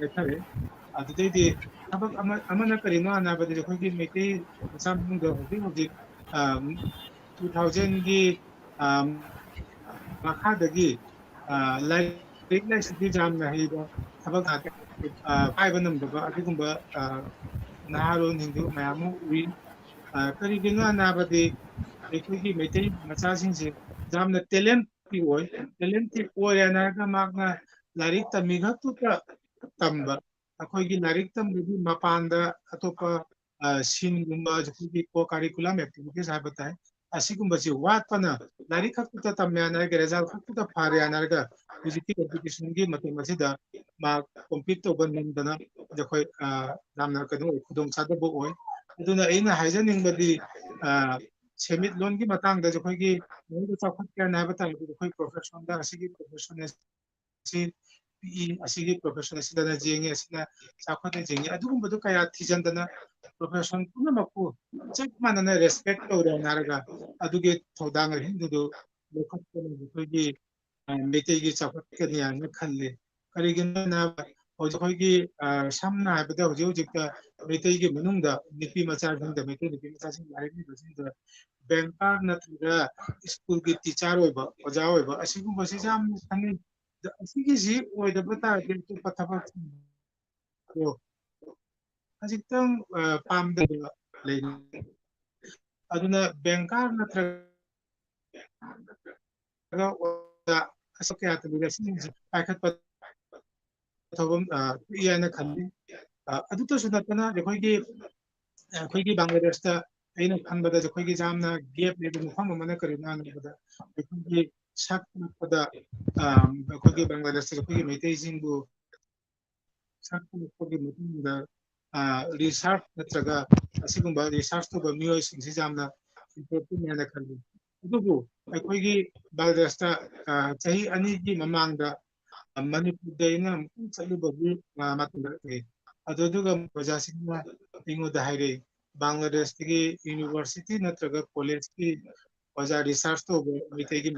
ꯂꯩꯊꯔꯦ ꯑꯗꯨꯗꯩꯗꯤ ꯊꯕꯛ ꯑꯃꯅ ꯀꯔꯤꯅꯣ ꯍꯥꯏꯕꯗꯤ ꯑꯩꯈꯣꯏꯒꯤ ꯃꯩꯇꯩ ꯃꯆꯥ ꯃꯅꯨꯡꯗ ꯍꯧꯖꯤꯛ 2000ꯒꯤ ꯃꯈꯥꯗꯒꯤ ꯂꯥꯏꯔꯤꯛ ꯂꯥꯏꯁꯨꯒꯤ ꯌꯥꯝꯅ ꯍꯩꯕ ꯊꯕꯛ ꯄꯥꯏꯕ ꯉꯝꯗꯕ ꯑꯗꯨꯒꯨꯝꯕ ꯅꯍꯥꯔꯣꯟꯁꯤꯡꯗꯨ ꯃꯌꯥꯝ ꯑꯃ ꯎꯏ ꯀꯔꯤꯒꯤꯅꯣ ꯍꯥꯏꯕꯗꯤ ꯑꯩꯈꯣꯏꯒꯤ ꯃꯩꯇꯩ ꯃꯆꯥꯁꯤꯡꯁꯦ ꯌꯥꯝꯅ ꯇꯦꯂꯦꯟꯇꯤ ꯑꯣꯏꯔꯦꯅ ꯍꯥꯏꯔꯒ ꯃꯍꯥꯛꯅ ꯂꯥꯏꯔꯤꯛ ꯇꯝꯃꯤ ꯈꯛꯇꯨꯗ ꯇꯝꯕ ꯑꯩꯈꯣꯏꯒꯤ ꯂꯥꯏꯔꯤꯛ ꯇꯝꯕꯒꯤ ꯃꯄꯥꯟꯗ ꯑꯇꯣꯞꯄ ꯁꯤꯟꯒꯨꯝꯕ ꯑꯩꯈꯣꯏꯒꯤ ꯀꯣ ꯀꯥꯔꯤꯀꯨꯂꯝ ꯑꯦꯛꯇꯤꯚꯤꯇꯤꯁ ꯍꯥꯏꯕ ꯇꯥꯏ ꯑꯁꯤꯒꯨꯝꯕꯁꯤ ꯋꯥꯠꯄꯅ ꯂꯥꯏꯔꯤꯛ ꯈꯛꯇꯨꯗ ꯇꯝꯃꯦ ꯍꯥꯏꯔꯒ ꯔꯤꯖꯜ ꯈꯛꯇꯨꯗ ꯐꯔꯦ ꯍꯥꯏꯔꯒ ꯍꯧꯖꯤꯛꯀꯤ ꯀꯝꯄꯤꯇꯤꯁꯟꯒꯤ ꯃꯇꯝ ꯑꯁꯤꯗ ꯃꯥ ꯀꯣꯝꯄꯤꯠ ꯇꯧꯕ ꯉꯝꯗꯅ ꯑꯩꯈꯣꯏ ꯌꯥꯝꯅ ꯀꯩꯅꯣ ꯈꯨꯗꯣꯡꯆꯥꯗꯕ ꯑꯣꯏ ꯑꯗꯨꯅ ꯑꯩꯅ ꯍꯥꯏꯖꯅꯤꯡꯕꯗꯤ ꯁꯦꯟꯃꯤꯠꯂꯣꯟꯒꯤ ꯃꯇꯥꯡꯗꯁꯨ ꯑꯩꯈꯣꯏꯒꯤ ꯆꯥꯎꯈꯠꯀꯦꯅ ꯍꯥꯏꯕ ꯇꯥꯔꯒꯗꯤ ꯑꯩꯈꯣꯏ ꯄ꯭ꯔꯣꯐꯦꯁꯟꯗ ꯑꯁꯤꯒꯤ ꯄ꯭ꯔꯣꯐꯦꯁꯟ ꯑꯁꯤ ꯄꯤꯛꯏ ꯑꯁꯤꯒꯤ ꯄ꯭ꯔꯣꯐꯦꯁꯟ ꯑꯁꯤꯗꯅ ꯌꯦꯡꯉꯤ ꯑꯁꯤꯅ ꯆꯥꯎꯈꯠꯅ ꯌꯦꯡꯉꯤ ꯑꯗꯨꯒꯨꯝꯕꯗꯣ ꯀꯌꯥ ꯊꯤꯖꯤꯟꯗꯅ ꯄ꯭ꯔꯣꯐꯦꯁꯟ ꯄꯨꯝꯅꯃꯛꯄꯨ ꯆꯞ ꯃꯥꯟꯅꯅ ꯔꯦꯁꯄꯦꯛ ꯇꯧꯔꯦ ꯍꯥꯏꯔꯒ ꯑꯗꯨꯒꯤ ꯊꯧꯗꯥꯡ ꯑꯍꯤꯡꯗꯨ ꯂꯧꯈꯠꯄꯅ ꯑꯩꯈꯣꯏꯒꯤ ꯃꯩꯇꯩꯒꯤ ꯆꯥꯎꯈꯠꯀꯅꯤ ꯍꯥꯏꯅ ꯈꯜꯂꯤ ꯀꯔꯤꯒꯤꯅꯣ ꯍꯧꯖꯤꯛ ꯑꯩꯈꯣꯏꯒꯤ ꯁꯝꯅ ꯍꯥꯏꯔꯕꯗ ꯍꯧꯖꯤꯛꯇ ꯃꯩꯇꯩꯒꯤ ꯃꯅꯨꯡꯗ ꯅꯨꯄꯤ ꯃꯆꯥꯁꯤꯡꯗ ꯃꯩꯇꯩ ꯅꯨꯄꯤ ꯃꯆꯥꯁꯤꯡ ꯂꯥꯏꯔꯤꯛ ꯍꯩꯕꯁꯤꯡꯗ ꯕꯦꯡꯀꯔ ꯅꯠꯇ꯭ꯔꯒ ꯁ꯭ꯀꯨꯜꯒꯤ ꯇꯤꯆꯔ ꯑꯣꯏꯕ ꯑꯣꯖꯥ ꯑꯣꯏꯕ ꯑꯁꯤꯒꯨꯝꯕꯁꯤ ꯌꯥꯝꯅ ꯈꯪꯉꯤ ꯑꯁꯤꯒꯤꯁꯤ ꯑꯣꯏꯗꯕ ꯇꯥꯔꯗꯤ ꯑꯇꯣꯞꯄ ꯊꯕꯛ ꯈꯖꯤꯛꯇꯪ ꯄꯥꯝꯗꯕ ꯂꯩ ꯑꯗꯨꯅ ꯕꯦꯡꯀꯔ ꯅꯠꯇ꯭ꯔꯒ ꯄꯥꯏꯈꯠꯄ ꯊꯧꯐꯝ ꯄꯤꯛꯏ ꯍꯥꯏꯅ ꯈꯜꯂꯤ ꯑꯗꯨꯇꯁꯨ ꯅꯠꯇꯅ ꯑꯩꯈꯣꯏꯒꯤ ꯕꯪꯒ꯭ꯂꯥꯗꯦꯁꯇ ꯑꯩꯅ ꯈꯟꯕꯗ ꯑꯩꯈꯣꯏꯒꯤ ꯌꯥꯝꯅ ꯒꯦꯞ ꯂꯩꯕ ꯃꯐꯝ ꯑꯃꯅ ꯀꯔꯤꯅꯣ ꯍꯥꯏꯕꯗ ꯑꯩꯈꯣꯏꯒꯤ ꯁꯛ ꯇꯥꯛꯄꯗ ꯑꯩꯈꯣꯏꯒꯤ ꯕꯪꯒ꯭ꯂꯥꯗꯦꯁꯇ ꯑꯩꯈꯣꯏꯒꯤ ꯃꯩꯇꯩꯁꯤꯡꯕꯨ ꯁꯛ ꯇꯥꯛꯄꯒꯤ ꯃꯇꯨꯡꯗ ꯔꯤꯁꯥꯔꯁ ꯅꯠꯇ꯭ꯔꯒ ꯑꯁꯤꯒꯨꯝꯕ ꯔꯤꯁꯥꯔꯁ ꯇꯧꯕ ꯃꯤꯑꯣꯏꯁꯤꯡꯁꯤ ꯌꯥꯝꯅ ꯏꯝꯄꯣꯔꯇꯦꯟ ꯍꯥꯏꯅ ꯈꯜꯂꯤ ꯑꯗꯨꯕꯨ ꯑꯩꯈꯣꯏꯒꯤ ꯕꯪꯒ꯭ꯂꯥꯗꯦꯁꯇ ꯆꯍꯤ 2ꯒꯤ ꯃꯃꯥꯡꯗ ꯃꯅꯤꯄꯨꯔꯗ ꯑꯩꯅ ꯑꯃꯨꯛꯇꯪ ꯆꯠꯂꯨꯕꯒꯤ ꯃꯇꯝꯗ ꯑꯗꯨꯒ ꯑꯣꯖꯥꯁꯤꯡꯅ ꯑꯩꯉꯣꯟꯗ ꯍꯥꯏꯔꯛꯏ ꯕꯪꯒ꯭ꯂꯥꯗꯦꯁꯇꯒꯤ ꯌꯨꯅꯤꯚꯔꯁꯤꯇꯤ ꯅꯠꯇ꯭ꯔꯒ ꯀꯣꯂꯦꯖꯀꯤ ꯑꯣꯖꯥ ꯔꯤꯁꯥꯔꯁ ꯇꯧꯕ ꯃꯩꯇꯩꯒꯤ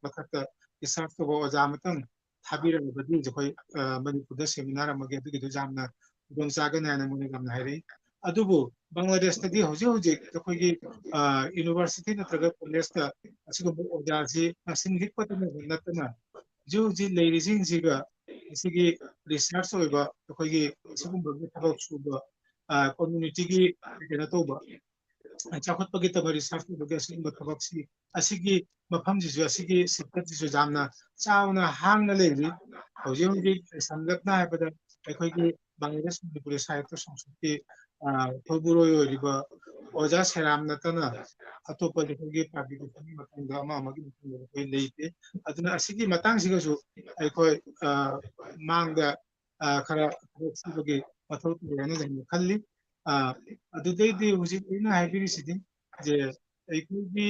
ꯃꯊꯛꯇ ꯔꯤꯁꯥꯔꯁ ꯇꯧꯕ ꯑꯣꯖꯥ ꯑꯃꯇꯪ ꯊꯥꯕꯤꯔꯛꯑꯕꯗꯤ ꯑꯩꯈꯣꯏ ꯃꯅꯤꯄꯨꯔꯗ ꯁꯦꯃꯤꯅꯥꯔ ꯑꯃꯒꯤ ꯑꯗꯨꯒꯤꯗꯨ ꯌꯥꯝꯅ ꯈꯨꯗꯣꯡꯆꯥꯒꯅꯤ ꯍꯥꯏꯅ ꯃꯣꯏꯅ ꯌꯥꯝꯅ ꯍꯥꯏꯔꯛꯏ ꯑꯗꯨꯕꯨ ꯕꯪꯒ꯭ꯂꯥꯗꯦꯁꯇꯗꯤ ꯍꯧꯖꯤꯛ ꯑꯩꯈꯣꯏꯒꯤ ꯌꯨꯅꯤꯚꯔꯁꯤꯇꯤ ꯅꯠꯇ꯭ꯔꯒ ꯀꯣꯂꯦꯖꯇ ꯑꯁꯤꯒꯨꯝꯕ ꯑꯣꯖꯥꯁꯤ ꯃꯁꯤꯡ ꯂꯤꯛꯄꯗꯅ ꯅꯠꯇꯅ ꯍꯧꯖꯤꯛ ꯂꯩꯔꯤꯁꯤꯡꯁꯤꯒ ꯑꯁꯤꯒꯤ ꯔꯤꯁꯥꯔꯁ ꯑꯣꯏꯕ ꯑꯩꯈꯣꯏꯒꯤ ꯑꯁꯤꯒꯨꯝꯕꯒꯤ ꯊꯕꯛ ꯁꯨꯕ ꯀꯝꯃ꯭ꯌꯨꯅꯤꯇꯤꯒꯤ ꯀꯩꯅꯣ ꯇꯧꯕ ꯆꯥꯎꯈꯠꯄꯒꯤꯗꯃꯛ ꯔꯤꯁꯥꯔꯁ ꯇꯧꯕꯒꯤ ꯑꯁꯤꯒꯨꯝꯕ ꯊꯕꯛꯁꯤ ꯑꯁꯤꯒꯤ ꯃꯐꯝꯁꯤꯁꯨ ꯑꯁꯤꯒꯤ ꯁꯦꯛꯇꯔꯁꯤꯁꯨ ꯌꯥꯝꯅ ꯆꯥꯎꯅ ꯍꯥꯡꯅ ꯂꯩꯔꯤ ꯍꯧꯖꯤꯛ ꯁꯝꯂꯞꯅ ꯍꯥꯏꯕꯗ ꯑꯩꯈꯣꯏꯒꯤ ꯕꯪꯒ꯭ꯂꯥꯗꯦꯁ ꯃꯅꯤꯄꯨꯔꯤ ꯁꯥꯍꯤꯇ꯭ꯌ ꯁꯪꯁꯀ꯭ꯔꯤꯠꯀꯤ ꯊꯧꯕꯨꯔꯣꯏ ꯑꯣꯏꯔꯤꯕ ꯑꯣꯖꯥ ꯁꯦꯔꯥꯝ ꯅꯠꯇꯅ ꯑꯇꯣꯞꯄ ꯑꯩꯈꯣꯏꯒꯤ ꯄꯕ꯭ꯂꯤꯀꯦꯁꯟꯒꯤ ꯃꯇꯥꯡꯗ ꯑꯃꯒꯤ ꯃꯇꯥꯡꯗ ꯑꯩꯈꯣꯏ ꯂꯩꯇꯦ ꯑꯗꯨꯅ ꯑꯁꯤꯒꯤ ꯃꯇꯥꯡꯁꯤꯒꯁꯨ ꯑꯩꯈꯣꯏ ꯃꯥꯡꯗ ꯈꯔ ꯊꯕꯛ ꯁꯨꯕꯒꯤ ꯃꯊꯧ ꯇꯥꯏ ꯍꯥꯏꯅ ꯈꯜꯂꯤ ꯑꯗꯨꯗꯩꯗꯤ ꯍꯧꯖꯤꯛ ꯑꯩꯅ ꯍꯥꯏꯕꯤꯔꯤꯁꯤꯗꯤ ꯖꯦ ꯑꯩꯈꯣꯏꯒꯤ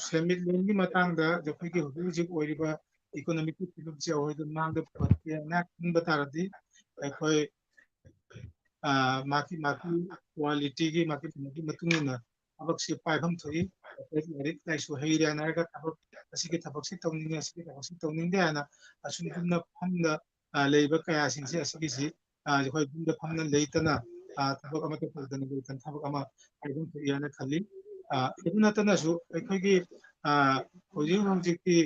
ꯁꯦꯟꯃꯤꯠꯂꯣꯟꯒꯤ ꯃꯇꯥꯡꯗ ꯑꯩꯈꯣꯏꯒꯤ ꯍꯧꯖꯤꯛ ꯑꯣꯏꯔꯤꯕ economic field hoy the mang the pati na bataradi akhoi maki quality gi maki matungina abak si paibam thoi merit lai su heira na ga tabak asigi tabak si tawning asigi tabak si tawning de ana asun gumna phamna leiba kaya sing si asigi si akhoi gumna phamna leitana tabak ama to pardana leitan tabak ama paibam thoi ana khali iduna tana su akhoi gi hojing hojik ki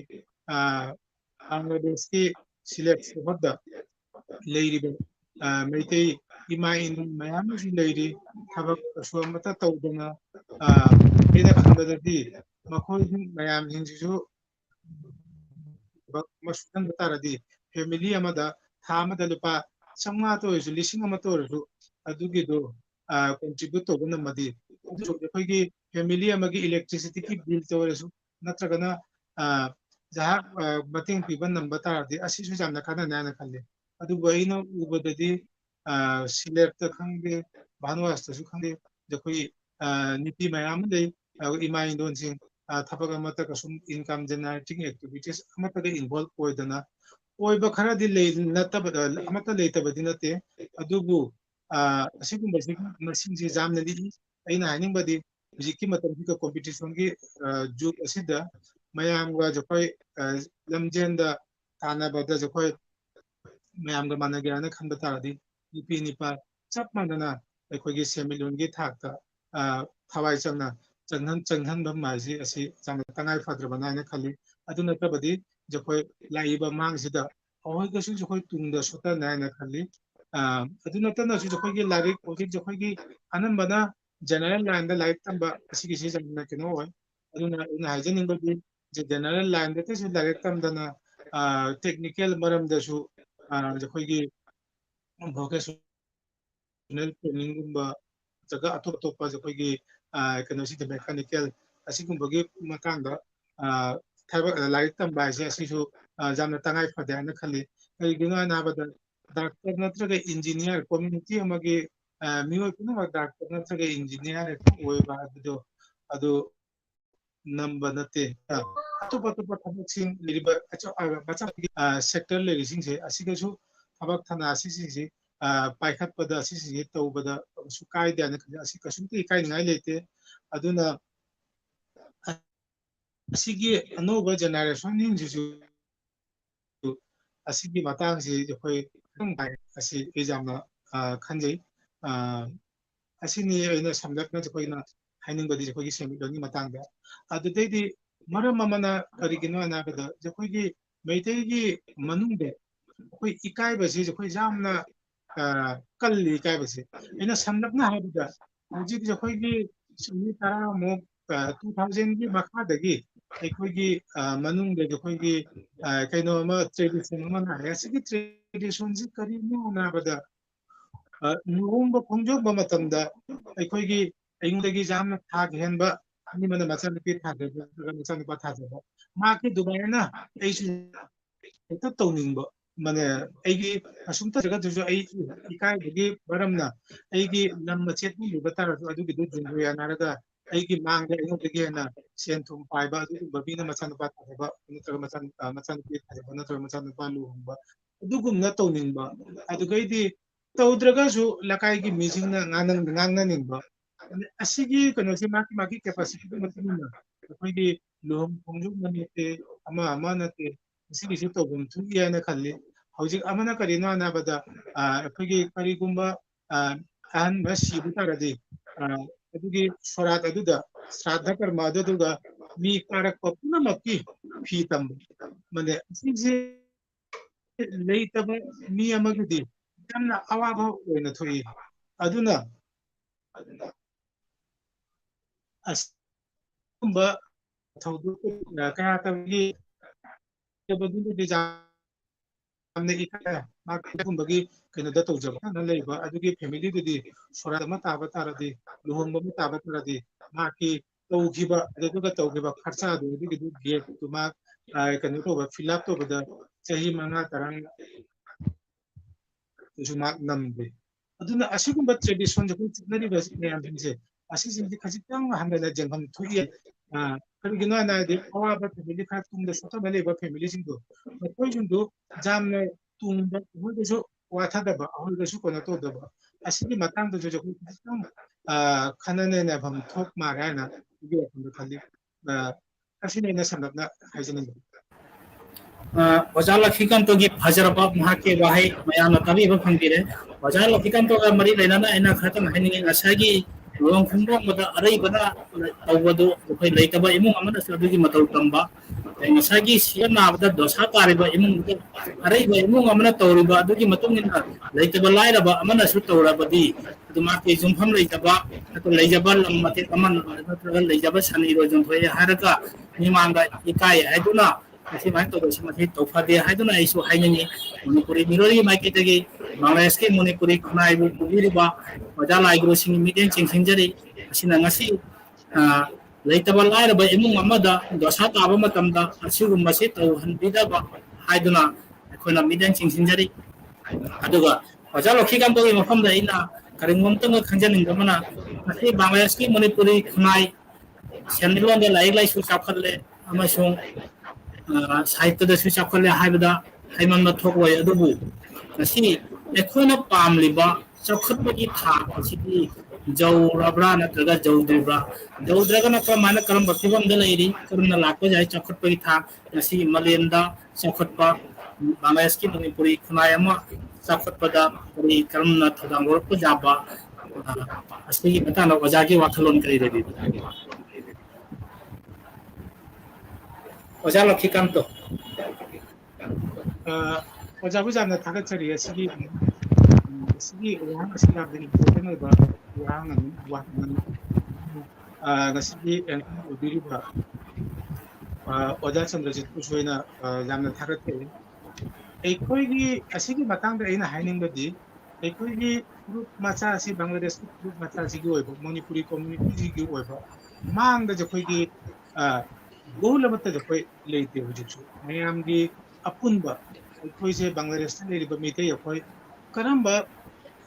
Bangladesh ki Sylhet sebabda leiribe meitai ima in mayam si leiri thabak suamata tawdana aina khanbadadi makhoi mayam hinjisu masudan bataradi family amada tha amada lupa samma to isu lising ama to ru adugi do contribute to guna madi adu khoi family amagi electricity ki bill to resu natragana जहाँ मतें पीबन नंबर तारदी असिसु जामना खाना नाना खल्ले अदु बहिनो उबददी सिलेट त खंगे भानुवास तसु खंगे जखोई नीति मयाम दे इमा इंडोन सिंग थपक अमत कसुम इनकम जनरेटिंग एक्टिविटीज अमत के इन्वॉल्व होइदना ओइबा खरादी ले नतब अमत लेतबदी नते अदुबु असिगुंबसि मसिंग जामनदी अइना हानिंबदी जिकी मतम की कंपटीशन की जुग असिदा mayamga jokhoi lamjenda tana bada jokhoi mayamga managana khanba taradi nipi nipa chap manana akhoi semilon gi thakta thawai changna changhan bam maji asi chang tangai fadrabana na khali aduna tabadi jokhoi laiba mangsida hoi ga su jokhoi tungda sota na na khali aduna tana su jokhoi gi larik ogi jokhoi gi anambana general line da life tamba asi gi si jangna kino hoi aduna ina hajening badi general line that is direct dana technical maram da su jokhoi vocational training gumba jaga atop topa jokhoi gi kano si mechanical asigumba gi matang da thaiba like tam ba se asi su jamna tangai phada na khali kai gina na bada doctor natraga engineer community amagi miyo kuna doctor natraga engineer oi ba adu number nate atop thabak sing liriba bacha sector lerising se asiga su thabak thana asisi si paikhat pada asisi tawbada su kai da na asi kasumti kai ngai lete aduna asigi anova generation ning su asigi matang si joi asi examna khanjai asini aina samlakna joi haining badi joi semidoni matangda adudai maram amana karigino anabada joi meitei gi manungde koi ikai basi joi jamna kalli ikai basi aina samlakna habida hojik joi gi sumi tara mo 2000 gi makha dagi akhoi gi manungde joi gi kaino ma tradition ma na asigi tradition ji karino anabada luhongba khongjokba matamda akhoi ayungdagi jamna thak henba ani mana machanpi thadaba machanpa thadaba maki dubaina aisu hekta tawningba mane aigi asumta jaga duju ai ikai dagi baramna aigi lamma chetni libatara adugi du jungu yanaraga aigi mangda ayungdagi na senthum paiba adugi babina machanpa thadaba natraga machanpi thadaba natraga machanpa luhongba adugumna tawningba adugaidi tawdragasu lakai gi meeting na ngangna ningba asigi kanosi maki capacity ko matinina akoigi lohom khongjok manete ama nate asigi si tawbum thuya na khalli hojik amana karino na bada akoigi karigumba ahan basi butaradi adugi sorat aduda shraddha karma aduga mi karak papuna maki fi tam mane asigi leitaba mi amagidi yamna awaba oina thoi aduna asumba thaudu kaya tabgi badunda de jamne ikaya makumba gi kena da tawjaba na leiba adugi family dudi sora ma taba taradi luhongba ma taba taradi maki tawgiba aduga tawgiba kharcha adugi du gate tuma kena to fill up to bada chahi manga tarang 주막 남배. 어두나 아시군바 트레디션 조금 특별히 버스네 안든지 아시진지 같이 땅 하면은 정말 투이 그러기는 하나의 아와바 패밀리 카통데 서터벨리바 패밀리싱도 토이중도 잠네 뚱바 홀데서 와타다바 홀데서 코나토다바 아시기 마땅도 저저 카나네나 밤톡 마라나 이게 근데 칼리 아시네나 삼납나 하이즈는 वजाल लखीकन तो की फजरबा वहां के वाहे मया न तभी ब फंगिरे वजाल लखीकन तो का मरी लेना ना एना खतम है नि असागी लोंग खुंबो मदा अरई बना तवदो कोई लेतबा इमु अमन सदुगी मतौ तंबा असागी सियना बदा दोसा तारिबा इमु अरई बा इमु अमन तौरिबा अदुगी मतुंग इन लेतबा लाइरबा अमन सु तौरबदी अदुमा के जुमफम लेतबा तो लेजबा लम मते अमन नत्रगा लेजबा सनी रो जुम थोय हारका निमांगा इकाय आइदुना असी माइ तो दोसी मथे तौफादे हाइदुना आइसु हाइननि मणिपुरी मिरोरी माइकेतगी बांग्लादेश के मणिपुरी खुनाइबु बुगिरिबा वजा लाइग्रो सिंग मिदेन चिंसिंजरी असिना ngasi लेतबा लाइरबा इमुंग अमदा दोसा ताबा मतमदा असिगुमसे तौहनबिदबा हाइदुना अखोना मिदेन चिंसिंजरी अदुगा वजा लखीकांतोगी मफमदा इना करिंगमतंग खंजनिंगमना ngasi बांग्लादेश के मणिपुरी खुनाइ सेनलोंदे लाइक लाइसु चाखले अमसुंग साहित्यदसु चाखले हाइबदा हाइमन थोकवय अदुबु ngasi एखोना पामलिबा चखतबगी था सिगी जौरब्रा नत्रगा जौद्रिब्रा जौद्रगना क्रमाना करम बक्तिबम द लेरी करना लाको जाय चखतबगी था ngasi मलेंदा चखतपा बांग्लादेश की मणिपुरी खुनायमा चखतपदा करी करमना थदांगोर को जाबा असली बताना वजागी वाखलोन करी रेबी वजा लखीकांतो 오자부자는 다가처리에 시기 우한 시기들이 보내는 거 우한은 시기 우리가 오자천도지 부수이나 양는 다가때 에코이기 시기 마땅데 이나 하는 거지 에코이기 그룹 마차시 방글라데시 그룹 마차시기 오이고 머니푸리 커뮤니티지기 오이고 망데 저코이기 गोलमत जो कोई लेते हो जो मैं आमगी अपुन बा कोई से बांग्लादेश ले लिबा मिते या कोई करंबा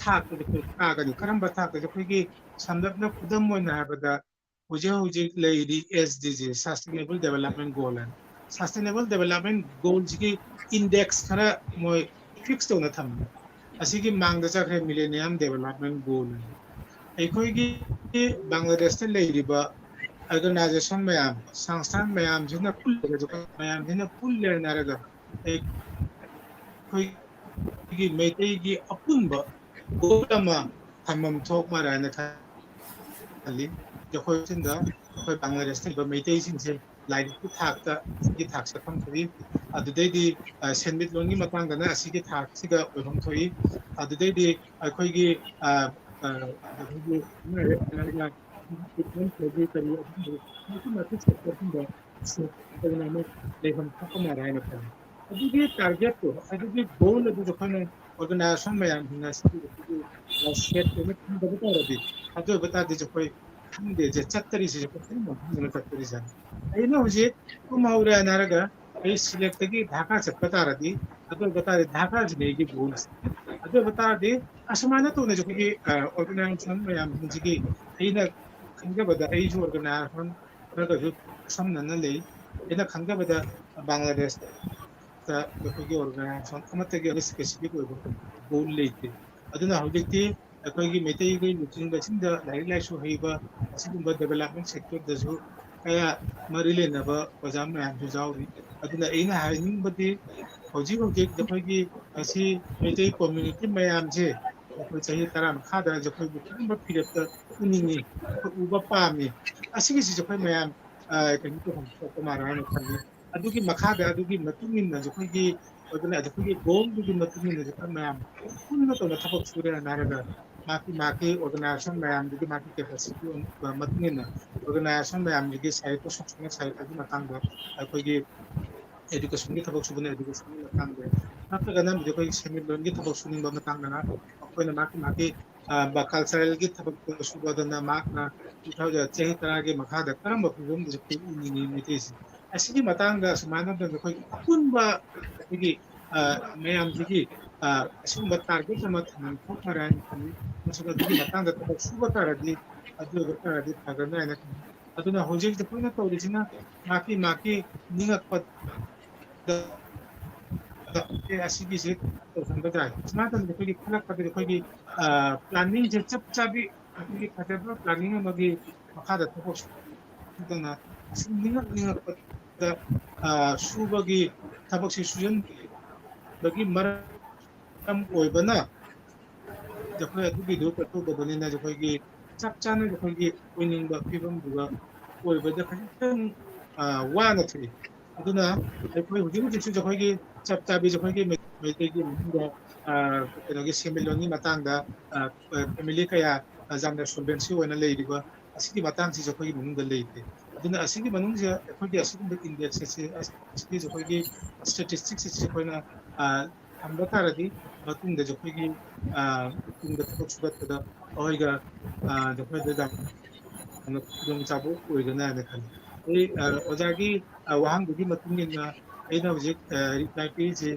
थाक तो कोई आगनी करंबा थाक जो कोई की संदर्भ खुदम मोना बदा हुजे lady SDG sustainable development goal है सस्टेनेबल डेवलपमेंट गोल जी इंडेक्स खरा मोय फिक्स तो न थम असी की मांग द चाखे मिलेनियम डेवलपमेंट गोल है कोई की बांग्लादेश ले लिबा ऑर्गेनाइजेशन में संस्थान में जिन्हें पुल जो में जिन्हें पुल लेना रहेगा एक कोई की मेटे की अपुन ब गोलमा हमम थोक मा रहने था अली जो कोई चिंता कोई बांग्लादेश से मेटे से लाइट की थाक से कम थोड़ी अदुदेदी सेंबिट लोनी मतंग ना असी की थाक से का उभम थोड़ी अदुदेदी कोई की टारगेट तो अभी गोल जो ऑर्गेनाइजेशन में बता दीजिए कोई दे चत्तरी से चत्तरी से हुए कुमार नारगा सिलेक्ट की ढाका से बता रही बता दे ढाका जिले की गोल बता दे असमान तो जो ऑर्गेनाइजेशन में जी खंगबदा जो ऑर्गेनाइजेशन रगजु समनन ले एना खंगबदा बांग्लादेश ता कोई ऑर्गेनाइजेशन अमतगे स्पेसिफिक गोल लेते अदुना हौजिति कोई मेटेई गई मीटिंग बसिंद लाइक लाइसु हइबा असिगुंबा डेवलपमेंट सेक्टर दजु कया मरिलेनबा पजाम मैम जाउरी अदुना एना हाइनिंग बदि हौजी कोई असि मेटेई कम्युनिटी मैम जे कोई चाहिए तरह खादा जो कोई बुकिंग पीरियड उनिनी उबा पामी असिगी जो कोई मैम कहीं तो हम तो मारान खाली अदुगी मखादा अदुगी मतुमिन जो कोई अदुना जो कोई गोल दुगी मतुमिन जो कोई मैम उन तो थपक सुरे नारगा माकी ऑर्गेनाइजेशन मैम दुगी माकी कैपेसिटी मतुमिन ऑर्गेनाइजेशन मैम दुगी साइट तो सक्सेस साइट अदु मतंग कोई एजुकेशन की थबक सुबने एजुकेशन की मतंग नत्रगना जो कोई सेमिनार की थबक सुनिंग मतंग ना कोई माकी कल्चरल की थबक सुबदना माकना 2000 चेहि तरह के मखादा करम बफुम जो कोई उनिनी मितेसी असिगी मतंगा सुमाना द कोई अपुनबा की मैम जी असुम टारगेट सम थन फोकरान मसुगा दुगी मतंगा थबक सुबतारदी अदु गतारदी थगना ना aduna hojik de puna tawrisina maki ningakpa asigi se tawsamba jai smata de koi khalak pa de koi planning je chap chabi koi khataba planning amagi makha da thapok dana ningakpa da subagi thapok si sujan bagi maram oibana जखोई अदुगी दो कतो गबनेना जखोई चप चाने जखोई ओइनिंग बा फिबम दुगा ओइ बदा खजितन वाना थि अदुना जखोई हुजिम जिसु जखोई चप चाबी जखोई मेतेगी मुंगा कनोगी सेमिलोनी मतंगदा फैमिली कया जामना सोल्वेंसी ओइना लेदिबा असिगी मतंग सि जखोई मुंगा लेते अदुना असिगी मनुंग जे जखोई असिगी इंडेक्स से असिगी जखोई स्टैटिस्टिक्स से जखोइना थंबा तारदी मतुंग जखोई ꯇꯨꯡꯗ ꯊꯕꯛ ꯁꯨꯒꯠꯄꯗ ꯑꯩꯈꯣꯏꯒ ꯑꯩꯈꯣꯏꯗ ꯌꯥꯝꯅ ꯈꯨꯗꯣꯡꯆꯥꯕ ꯑꯣꯏꯒꯅꯤꯅ ꯈꯜꯂꯤ ꯑꯩ ꯑꯣꯖꯥꯒꯤ ꯋꯥꯍꯪꯗꯨꯒꯤ ꯃꯇꯨꯡ ꯏꯟꯅ ꯑꯩꯅ ꯍꯧꯖꯤꯛ ꯔꯤꯄ꯭ꯂꯥꯏ ꯄꯤꯔꯤꯁꯤ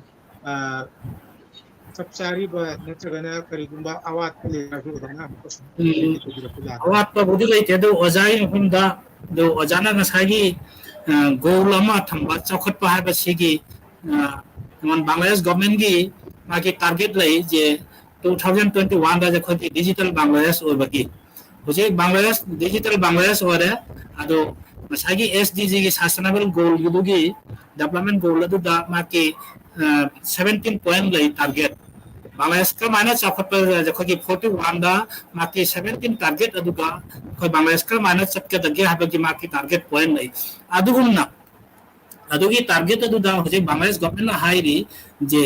ꯆꯞ ꯆꯥꯔꯤꯕ ꯅꯠꯇ꯭ꯔꯒꯅ ꯀꯔꯤꯒꯨꯝꯕ ꯑꯋꯥꯠꯄ ꯂꯩꯔꯁꯨ ꯑꯣꯖꯥꯅ ꯑꯃꯨꯛꯀ ꯁꯨꯝ ꯇꯧꯕꯤꯔꯛꯄ ꯌꯥꯒꯅꯤ ꯑꯋꯥꯠꯄꯕꯨꯗꯤ ꯂꯩꯇꯦ ꯑꯗꯨ ꯑꯣꯖꯥꯒꯤ ꯃꯐꯝꯗ ꯑꯗꯨ ꯑꯣꯖꯥꯅ ꯉꯁꯥꯏꯒꯤ ꯒꯣꯜ ꯑꯃ ꯊꯝꯕ ꯆꯥꯎꯈꯠꯄ ꯍꯥꯏꯕꯁꯤꯒꯤ ꯕꯪꯒ꯭ꯂꯥꯗꯦꯁ ꯒꯣꯔꯃꯦꯟꯒꯤ ꯃꯥꯒꯤ ꯇꯥꯔꯒꯦꯠ ꯂꯩ ꯖꯦ 2021 दा जखोई डिजिटल बांग्लादेश ओबगी हुजे बांग्लादेश डिजिटल बांग्लादेश ओरे अदो मसागी एसडीजी की सस्टेनेबल गोल गुदुगी डेवलपमेंट गोल अदुदा माकी 17 पॉइंट लई टारगेट बांग्लादेश का माने चखप जखोई 41 दा माकी 17 टारगेट अदुगा कोई बांग्लादेश का माने चपके दगे हाबगी माकी टारगेट पॉइंट लई अदुगुमना अदुगी टारगेट अदुदा हुजे बांग्लादेश गवर्नमेंट हाइरी जे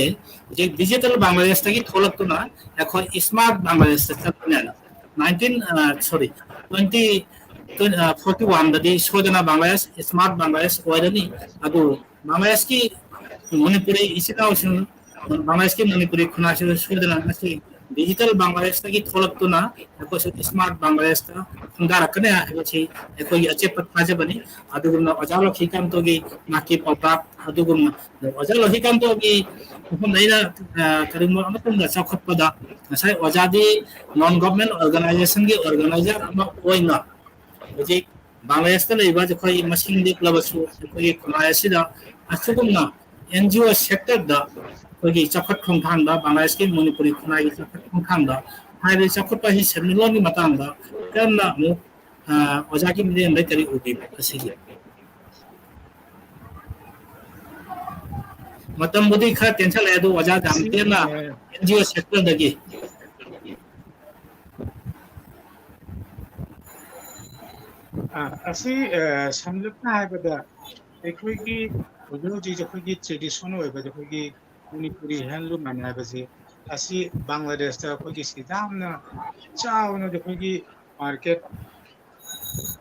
जे डिजिटल बांग्लादेश तगी थोलक्तुना एखो स्मार्ट बांग्लादेश तकने 2041 ददी सोदना बांग्लादेश स्मार्ट बांग्लादेश ओइरनी अदु बांग्लादेश की मणिपुरी इसिनाउसिन बांग्लादेश की मणिपुरी खुनासि सोदना नसि डिजिटल बांग्लादेश तगी थोलक्तुना एखो स्मार्ट बांग्लादेश ता खुंदारकने एखोछि एखो अचे पत्माजे बनी अदुगुना अजालो खिकांतोगी माकी पपा अदुगुना अजालो खिकांतोगी नैना करिंगो अमतुंगा चखपदा नसाई ओजादी नॉन गवर्नमेंट ऑर्गेनाइजेशन की ऑर्गेनाइजर अमा ओइना हुजी बांग्लादेश ता लेबा जखोई मसिंग दिक्लबसु जखोई खुनायसिदा अचुगुना एनजीओ सेक्टर दा कोई चखत खोंथांदा बांग्लादेश की मणिपुरी खुनाई चखत खोंथांदा हाइबे चखत ही सेमिलोनी मतंदा करना मु ओजाकी मिले नै करी उबी असिगी मतम बुद्धि खा टेंशन ले दो वजह जानते ना एनजीओ सेक्टर दगी असी समलपना हाइबदा एखोइगी ओजोजी जखोइगी ट्रेडिशन ओइबा जखोइगी मणिपुरी हैंडलूम मानाबसे असी बांग्लादेश ता अखोइगी सिदामना चावना जखोइगी मार्केट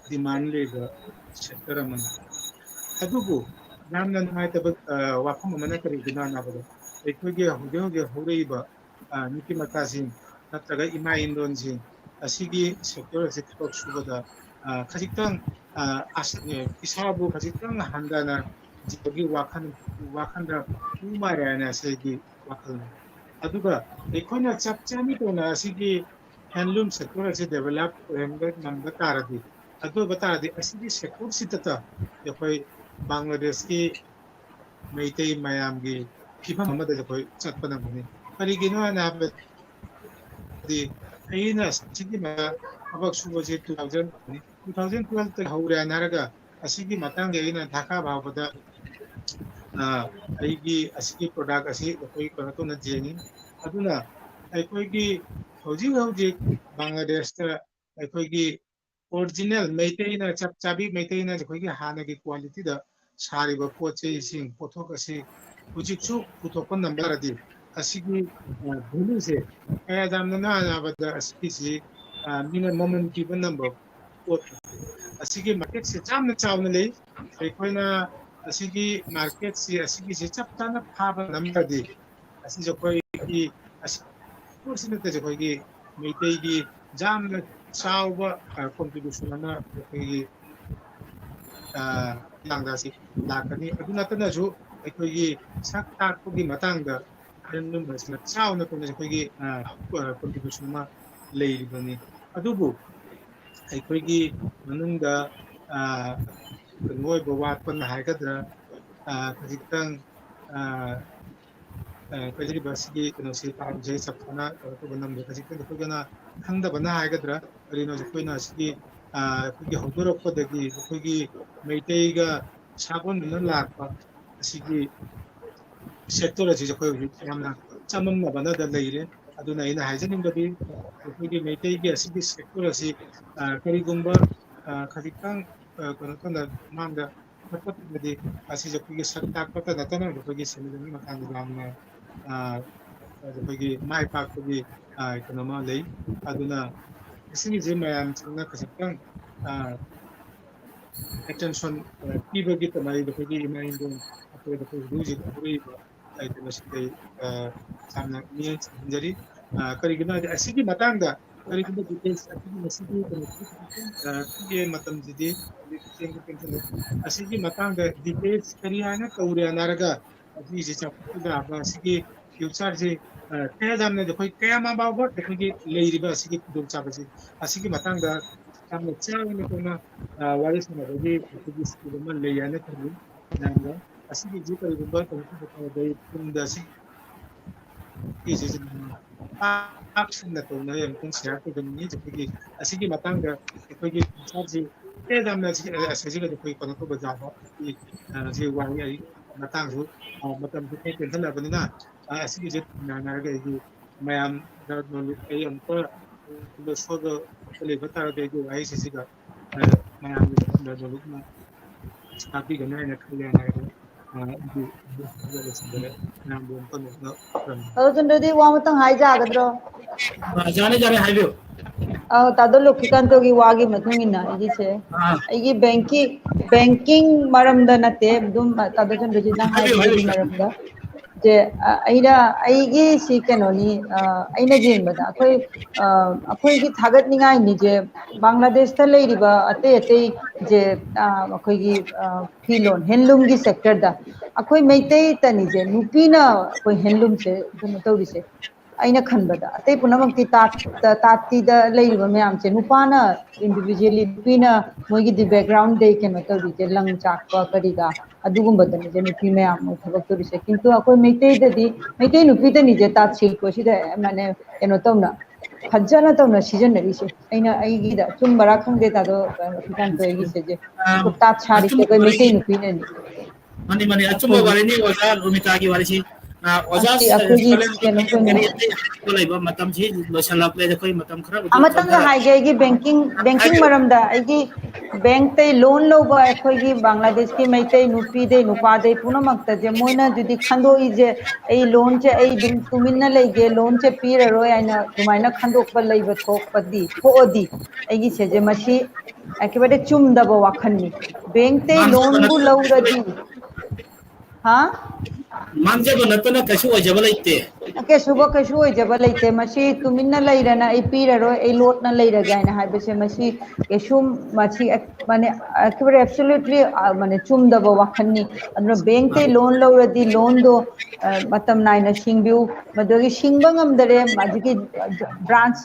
डिमांड लेबा सेक्टर अमन अदुबु यामना नुमाइतब वाफम अमना करिगिना नाबदा एखोइगी हुगे होरेइबा नुकी मतासिन नत्रगा इमा इंडोनसिन असिगी सेक्टर असे थबक सुबदा खजितंग इसाबु खजितंग हंदाना जिबगी वाखनदा उमाराना सेगी वाखल अदुगा एखोना चपचानी तोना असिगी हैंडलूम सेक्टर असे डेवलप रेंगर नंबर तारदी अदु बतारदी असिगी सेक्टर सितता यखोई बांग्लादेश की मैतै मयामगी फिफम अमदा जखोई चटपना बने करिगिनो नाबदी अइना सिगी मा अबक सुबजे 2012 तक हौरे नारगा असिगी मतंग अइना ढाका भावदा अइगी असिगी प्रोडक्ट असि अखोई कनतोना जेनी अदुना अखोइगी हौजी बांग्लादेश ता अखोइगी ओरिजिनल मैतैना चपचाबी मैतैना अखोइगी हानगी क्वालिटी दा सारिबा पोचे सिंग पोथोक असि हुजिकसु पुथोकन नंबर अदि असिगी भूलु से कया जामना नाबदा असिगी मीना ममन पीबा नंबर पोत असिगी मार्केट से चामना चावना ले अखोइना असिगी मार्केट से असिगी से चपचाना फाबा नंबर दि असि जखोइगी असि पुरसिनते जखोइगी मैतैगी जामना चावबा कंट्रीब्यूशन ना जखोइगी लांगदासी लाकनी अदुनतनाजु अखोइगी sak takpगी मतंगदा हैंडलूम बसना चावना तोना जखोइगी कंट्रीब्यूशन मा लेइबनी अदुबु अखोइगी मनुंगदा ꯀꯩꯅꯣ ꯑꯣꯏꯕ ꯋꯥꯠꯄꯅ ꯍꯥꯏꯒꯗ꯭ꯔꯥ ꯈꯖꯤꯛꯇꯪ ꯀꯩꯗꯧꯔꯤꯕ ꯑꯁꯤꯒꯤ ꯀꯩꯅꯣꯁꯤ ꯄꯥꯎꯁꯦ ꯆꯞ ꯆꯥꯅ ꯀꯩꯅꯣ ꯇꯧꯕ ꯉꯝꯗꯦ ꯈꯖꯤꯛꯇꯪ ꯑꯩꯈꯣꯏꯒꯅ ꯈꯪꯗꯕꯅ ꯍꯥꯏꯒꯗ꯭ꯔꯥ ꯀꯔꯤꯅꯣ ꯑꯩꯈꯣꯏꯅ ꯑꯁꯤꯒꯤ ꯑꯩꯈꯣꯏꯒꯤ ꯍꯧꯗꯣꯔꯛꯄꯗꯒꯤ ꯑꯩꯈꯣꯏꯒꯤ ꯃꯩꯇꯩꯒ ꯁꯥꯒꯣꯟꯅꯅ ꯂꯥꯛꯄ ꯑꯁꯤꯒꯤ ꯁꯦꯛꯇꯔ ꯑꯁꯤꯁꯦ ꯑꯩꯈꯣꯏ ꯍꯧꯖꯤꯛ ꯌꯥꯝꯅ ꯆꯃꯝꯅꯕꯅꯗ ꯂꯩꯔꯦ ꯑꯗꯨꯅ ꯑꯩꯅ ꯍꯥꯏꯖꯅꯤꯡꯕꯗꯤ ꯑꯩꯈꯣꯏꯒꯤ ꯃꯩꯇꯩꯒꯤ ꯑꯁꯤꯒꯤ ꯁꯦꯛꯇꯔ ꯑꯁꯤ ꯀꯔꯤꯒꯨꯝꯕ ꯈꯖꯤꯛꯇꯪ ꯀꯩꯅꯣ ꯇꯧꯅ ꯃꯥꯡꯗ ꯆꯠꯄꯗꯤ ꯑꯁꯤꯁꯦ ꯑꯩꯈꯣꯏꯒꯤ ꯁꯛ ꯇꯥꯛꯄꯇ ꯅꯠꯇꯅ ꯑꯩꯈꯣꯏꯒꯤ ꯁꯦꯟꯃꯤꯠꯂꯣꯟꯒꯤ ꯃꯇꯥꯡꯗ ꯌꯥꯝꯅ ꯑꯩꯈꯣꯏꯒꯤ ꯃꯥꯏ ꯄꯥꯛꯄꯒꯤ ꯀꯩꯅꯣꯃ ꯂꯩ ꯑꯗꯨꯅ ꯃꯁꯤꯒꯤꯁꯦ ꯃꯌꯥꯝꯁꯤꯡꯅ ꯈꯖꯤꯛꯇꯪ ꯑꯦꯇꯦꯟꯁꯟ ꯄꯤꯕꯒꯤ ꯇꯅꯥꯏꯗ ꯑꯩꯈꯣꯏꯒꯤ ꯏꯃꯥ ꯏꯟꯗꯣꯟ ꯑꯩꯈꯣꯏꯗ ꯑꯩꯈꯣꯏ ꯍꯧꯖꯤꯛ ꯍꯧꯖꯤꯛ ꯍꯧꯔꯛꯏꯕ ꯀꯩꯅꯣꯁꯤꯗ ꯌꯥꯝꯅ ꯃꯤꯠꯌꯦꯡ ꯆꯪꯍꯟꯖꯔꯤ ꯀꯔꯤꯒꯤꯅꯣ ꯍꯥꯏꯗꯤ ꯑꯁꯤꯒꯤ ꯃꯇꯥꯡꯗ ꯀꯔꯤꯒꯨꯝꯕ ꯗꯤꯇꯦꯜꯁ ꯑꯁꯤꯒꯤ ꯃꯁꯤꯒꯤ ꯀꯩꯅꯣꯒꯤ ꯃꯇꯝꯁꯤꯗꯤ ꯑꯁꯤꯒꯤ ꯃꯇꯥꯡꯗ ꯗꯤꯇꯦꯜꯁ ꯀꯔꯤ ꯍꯥꯏꯅ ꯇꯧꯔꯦꯅ ꯍꯥꯏꯔꯒ ꯑꯁꯤꯒꯤꯁꯤ ꯆꯥꯎꯈꯠꯄ ꯌꯥꯕ ꯑꯁꯤꯒꯤ ꯐ꯭ꯌꯨꯆꯔꯁꯤ ꯀꯌꯥ ꯌꯥꯝꯅ ꯑꯩꯈꯣꯏ ꯀꯌꯥꯝ ꯐꯥꯎꯕ ꯑꯩꯈꯣꯏꯒꯤ ꯂꯩꯔꯤꯕ ꯑꯁꯤꯒꯤ ꯈꯨꯗꯣꯡꯆꯥꯕꯁꯤ ꯑꯁꯤꯒꯤ ꯃꯇꯥꯡꯗ ꯌꯥꯝꯅ ꯆꯥꯎꯅ ꯑꯩꯈꯣꯏꯅ ꯋꯥꯔꯤ ꯁꯥꯟꯅꯕꯒꯤ ꯑꯩꯈꯣꯏꯒꯤ ꯁ꯭ꯀꯤꯜ ꯑꯃ ꯂꯩ ꯍꯥꯏꯅ ꯈꯜꯂꯤ ꯃꯌꯥꯝꯗ ꯑꯁꯤꯒꯤꯁꯤ ꯀꯔꯤꯒꯨꯝꯕ ꯇꯨꯡꯗ ꯑꯁꯤꯒꯤꯁꯤ ꯄꯥꯛ ꯁꯟꯅ ꯇꯧꯅ ꯑꯃꯨꯛꯇꯪ ꯁꯤꯌꯥꯔ ꯇꯧꯒꯅꯤꯡꯉꯤ ꯑꯩꯈꯣꯏꯒꯤ ꯑꯁꯤꯒꯤ ꯃꯇꯥꯡꯗ ꯑꯩꯈꯣꯏꯒꯤ ꯁꯪꯁꯥꯔꯁꯤ ꯌꯥꯝꯅ ꯑꯁꯤꯒ ꯑꯩꯈꯣꯏ ꯀꯩꯅꯣ ꯇꯧꯕ ꯌꯥꯕ ꯁꯤ ꯋꯥꯍꯩ ꯑꯩ ꯃꯇꯥꯡꯁꯨ ꯃꯇꯝꯁꯨ ꯈꯔ ꯇꯦꯟꯁꯤꯜꯂꯛꯑꯕꯅꯤꯅ ꯑꯁꯤꯒꯤꯁꯦ ꯊꯦꯡꯅꯔꯒ ꯑꯩꯒꯤ ꯃꯌꯥꯝꯗ ꯑꯩ ꯑꯃꯨꯛꯀ ꯁꯣꯏꯕ ꯂꯩꯕ ꯇꯥꯔꯒꯗꯤ ꯑꯩꯒꯤ ꯋꯥꯍꯩꯁꯤꯒ ꯃꯌꯥꯝꯒꯤ ꯃꯐꯝꯗ ꯇꯥꯛꯄꯤꯒꯅꯤ ꯍꯥꯏꯅ ꯈꯜꯂꯦ ꯍꯥꯏꯔꯒ ꯑꯗꯨꯗꯤ ꯋꯥ ꯑꯃꯇꯪ ꯍꯥꯏꯖꯒꯗ꯭ꯔꯣ ꯖꯥꯅꯤ ꯖꯥꯅꯤ ꯍꯥꯏꯕꯤꯌꯨ ꯇꯥꯗꯣ ꯂꯛꯁꯃꯤꯀꯥꯟꯇꯒꯤ ꯋꯥꯒꯤ ꯃꯇꯨꯡ ꯏꯟꯅ ꯑꯩꯒꯤꯁꯦ ꯑꯩꯒꯤ ꯕꯦꯡꯀꯤꯡ ꯃꯔꯝꯗ ꯅꯠꯇꯦ ꯑꯗꯨꯝ ꯇꯥꯗꯣ ꯆꯟꯗ꯭ꯔꯖꯤꯠꯅ ꯍꯥꯏꯕꯤꯌꯨ ꯍꯥꯏꯕꯤꯕꯒꯤ ꯍꯥꯏꯕꯤꯌꯨ ꯃꯔꯝꯗ ꯖꯦ ꯑꯩꯒꯤ ꯁꯤ ꯀꯩꯅꯣꯅꯤ ꯑꯩꯅ ꯌꯦꯡꯕꯗ ꯑꯩꯈꯣꯏꯒꯤ ꯊꯥꯒꯠꯅꯤꯡꯉꯥꯏꯅꯤ ꯖꯦ ꯕꯪꯒ꯭ꯂꯥꯗꯦꯁꯇ ꯂꯩꯔꯤꯕ ꯑꯇꯩ ꯑꯇꯩ ꯖꯦ ꯑꯩꯈꯣꯏꯒꯤ ꯐꯤꯂꯣꯟ ꯍꯦꯟꯂꯨꯝꯒꯤ ꯁꯦꯛꯇꯔꯗ ꯑꯩꯈꯣꯏ ꯃꯩꯇꯩꯇꯅꯤꯖꯦ ꯅꯨꯄꯤꯅ ꯑꯩꯈꯣꯏ ꯍꯦꯟꯂꯨꯝꯁꯦ ꯀꯩꯅꯣ ꯇꯧꯔꯤꯁꯦ ꯑꯩꯅ ꯈꯟꯕꯗ ꯑꯇꯩ ꯄꯨꯝꯅꯃꯛꯇꯤ ꯇꯥꯇꯤꯗ ꯂꯩꯔꯤꯕ ꯃꯌꯥꯝꯁꯦ ꯅꯨꯄꯥꯅ ꯏꯟꯗꯤꯕꯤꯖꯨꯋꯦꯂꯤ ꯅꯨꯄꯤꯅ ꯃꯣꯏꯒꯤꯗꯤ ꯕꯦꯛꯒ꯭ꯔꯥꯎꯟꯗꯩ ꯀꯩꯅꯣ ꯇꯧꯔꯤꯁꯦ ꯂꯪ ꯆꯥꯛꯄ ꯀꯔꯤꯒ ꯑꯗꯨꯒꯨꯝꯕꯗꯅꯤꯁꯦ ꯅꯨꯄꯤ ꯃꯌꯥꯝ ꯑꯃ ꯊꯕꯛ ꯇꯧꯔꯤꯁꯦ ꯀꯤꯟꯇꯨ ꯑꯩꯈꯣꯏ ꯃꯩꯇꯩꯗꯗꯤ ꯃꯩꯇꯩ ꯅꯨꯄꯤꯗꯅꯤꯁꯦ ꯇꯥꯠ ꯁꯤꯜꯛꯄꯁꯤꯗ ꯃꯥꯅꯦ ꯀꯩꯅꯣ ꯇꯧꯅ ꯐꯖꯅ ꯇꯧꯅ ꯁꯤꯖꯤꯟꯅꯔꯤꯁꯦ ꯑꯩꯒꯤꯗ ꯆꯨꯝꯕꯔꯥ ꯈꯪꯗꯦ ꯇꯥꯗꯣ ꯂꯛꯁꯃꯤꯀꯥꯟꯇ ꯑꯩꯒꯤꯁꯦ ꯇꯥꯠ ꯁꯥꯔꯤꯁꯦ ꯑꯆꯨꯝꯕ ꯑꯩꯈꯣꯏ ꯃꯩꯇꯩ ꯋꯥꯔꯤꯅꯤ ꯅꯨꯄꯤꯅꯅꯤ ꯃꯥꯅꯤ ꯑꯆꯨꯝꯕ ꯑꯩꯈꯣꯏꯒꯤ ꯋꯥꯔꯤꯅꯤ ꯑꯣꯖꯥ ꯔꯨꯃꯤꯇꯥꯒꯤ ꯋꯥꯔꯤꯁꯤ ꯑꯣꯖꯥ ꯑꯁꯤ ꯑꯩꯈꯣꯏꯒꯤ ꯀꯩꯅꯣ ꯑꯣꯏꯅ ꯀꯔꯤ ꯑꯇꯩ ꯍꯥꯏꯕ ꯂꯩꯕ ꯃꯇꯝꯁꯤ ꯂꯣꯏꯁꯤꯜꯂꯛꯂꯦ ꯑꯩꯈꯣꯏ ꯃꯇꯝ ꯈꯔꯕꯨꯗꯤ ꯑꯃꯇꯪꯒ ꯆꯣꯟꯊꯔꯛꯑꯦ ꯍꯥꯏꯒꯦ ꯑꯩꯒꯤ ꯕꯦꯡꯀꯤꯡ ꯍꯥꯏꯕꯤꯌꯨ ꯃꯔꯝꯗ ꯑꯩꯒꯤ ꯕꯦꯡꯇꯩ ꯂꯣꯟ ꯂꯧꯕ ꯑꯩꯈꯣꯏꯒꯤ ꯕꯪꯒ꯭ꯂꯥꯗꯦꯁꯀꯤ ꯃꯩꯇꯩ ꯅꯨꯄꯤꯗꯩ ꯅꯨꯄꯥꯗꯩ ꯄꯨꯝꯅꯃꯛꯇꯁꯦ ꯃꯣꯏꯅ ꯑꯗꯨꯗꯤ ꯈꯟꯗꯣꯛꯏꯁꯦ ꯑꯩ ꯂꯣꯟꯁꯦ ꯑꯩ ꯑꯗꯨꯝ ꯇꯨꯃꯤꯟꯅ ꯂꯩꯒꯦ ꯂꯣꯟꯁꯦ ꯄꯤꯔꯔꯣꯏ ꯍꯥꯏꯅ ꯑꯗꯨꯃꯥꯏꯅ ꯈꯟꯗꯣꯛꯄ ꯂꯩꯕ ꯊꯣꯛꯑꯗꯤ ꯑꯩꯒꯤꯁꯦ ꯃꯁꯤ एकेबारे चुमदबा वाखन्नी बेंकते ꯃꯥꯡꯖꯕ लोन बु लौरदी हाँ ꯃꯥꯡꯖꯕ ꯅꯠꯇꯅ ꯀꯩꯁꯨ ꯑꯣꯏꯖꯕ ꯂꯩꯇꯦ कैसु ओइजबा लेते मसी तुमिन्ना लेरना आई पीररो आई लोटना लेरगे हाइना हाइबसे मसी कैसुम मसी माने एकेबारे एब्सोल्युटली माने चुमदबा वाखन्नी अदुना बेंकते लोन लौरदी लोन दो मतम नाइना सिंबिउ मदुगी सिंबा ngamdare माजिगी ब्रांच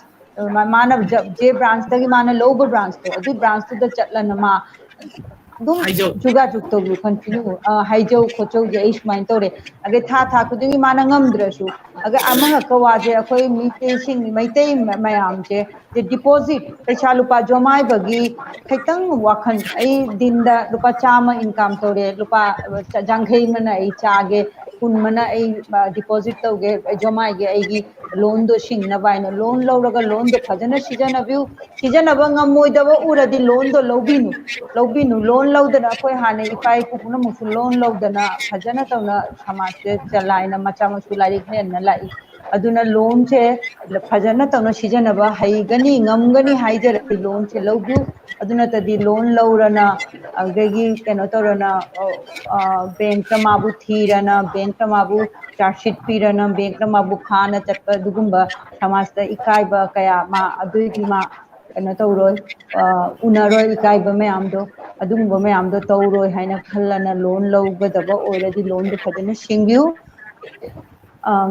माना जे ब्रांच तगी माना लोब ब्रांच तो अदु ब्रांच तो द चटलना मा दुम ꯍꯥꯏꯖꯧ जुगा जुग तो कंटिन्यू हाइजौ खोचौ जे इस माइन तोरे अगे था खुदिंगी माना ngamdrasu अगर अमह कवाजे अखोई मीते सिंग मैते मयाम जे डिपॉजिट पैसा लुपा जमाई बगी खैतंग वाखन आई दिन दा लुपा चामा इनकम तोरे लुपा जांघई मना आई चागे कुन मना आई डिपॉजिट तौगे जमाई गे आई लोन दो सिंगना बाइना लोन लौरगा लोन दो फजना सिजनबिउ सिजनब ngam uradi loan do लौबिनु लोन लौदना अखोई हाने इपा इपु पुनमुसु लोन लौदना फजना तौना समाज से चलाइना मचा मसु लाइक हेन लाई अदुना लोन से फजना तौना सिजनबा हैगनी ngamgani हाइजर लोन से लौबिउ अदुना तदी लोन लौरना अगदगी केनो तौरना बैंक माबु थीरना बैंक माबु चार्जशीट पीरना बैंक माबु खाना चटपा दुगुम्बा समाज इकाइबा कया मा अदुगी मा कनो तौरोय उनरोय इकाइबा मयामदो अदुगुम्बा मयामदो तौरोय हाइना खल्लना लोन लौगदबा ओइरदि लोन दो फजना सिंगिउ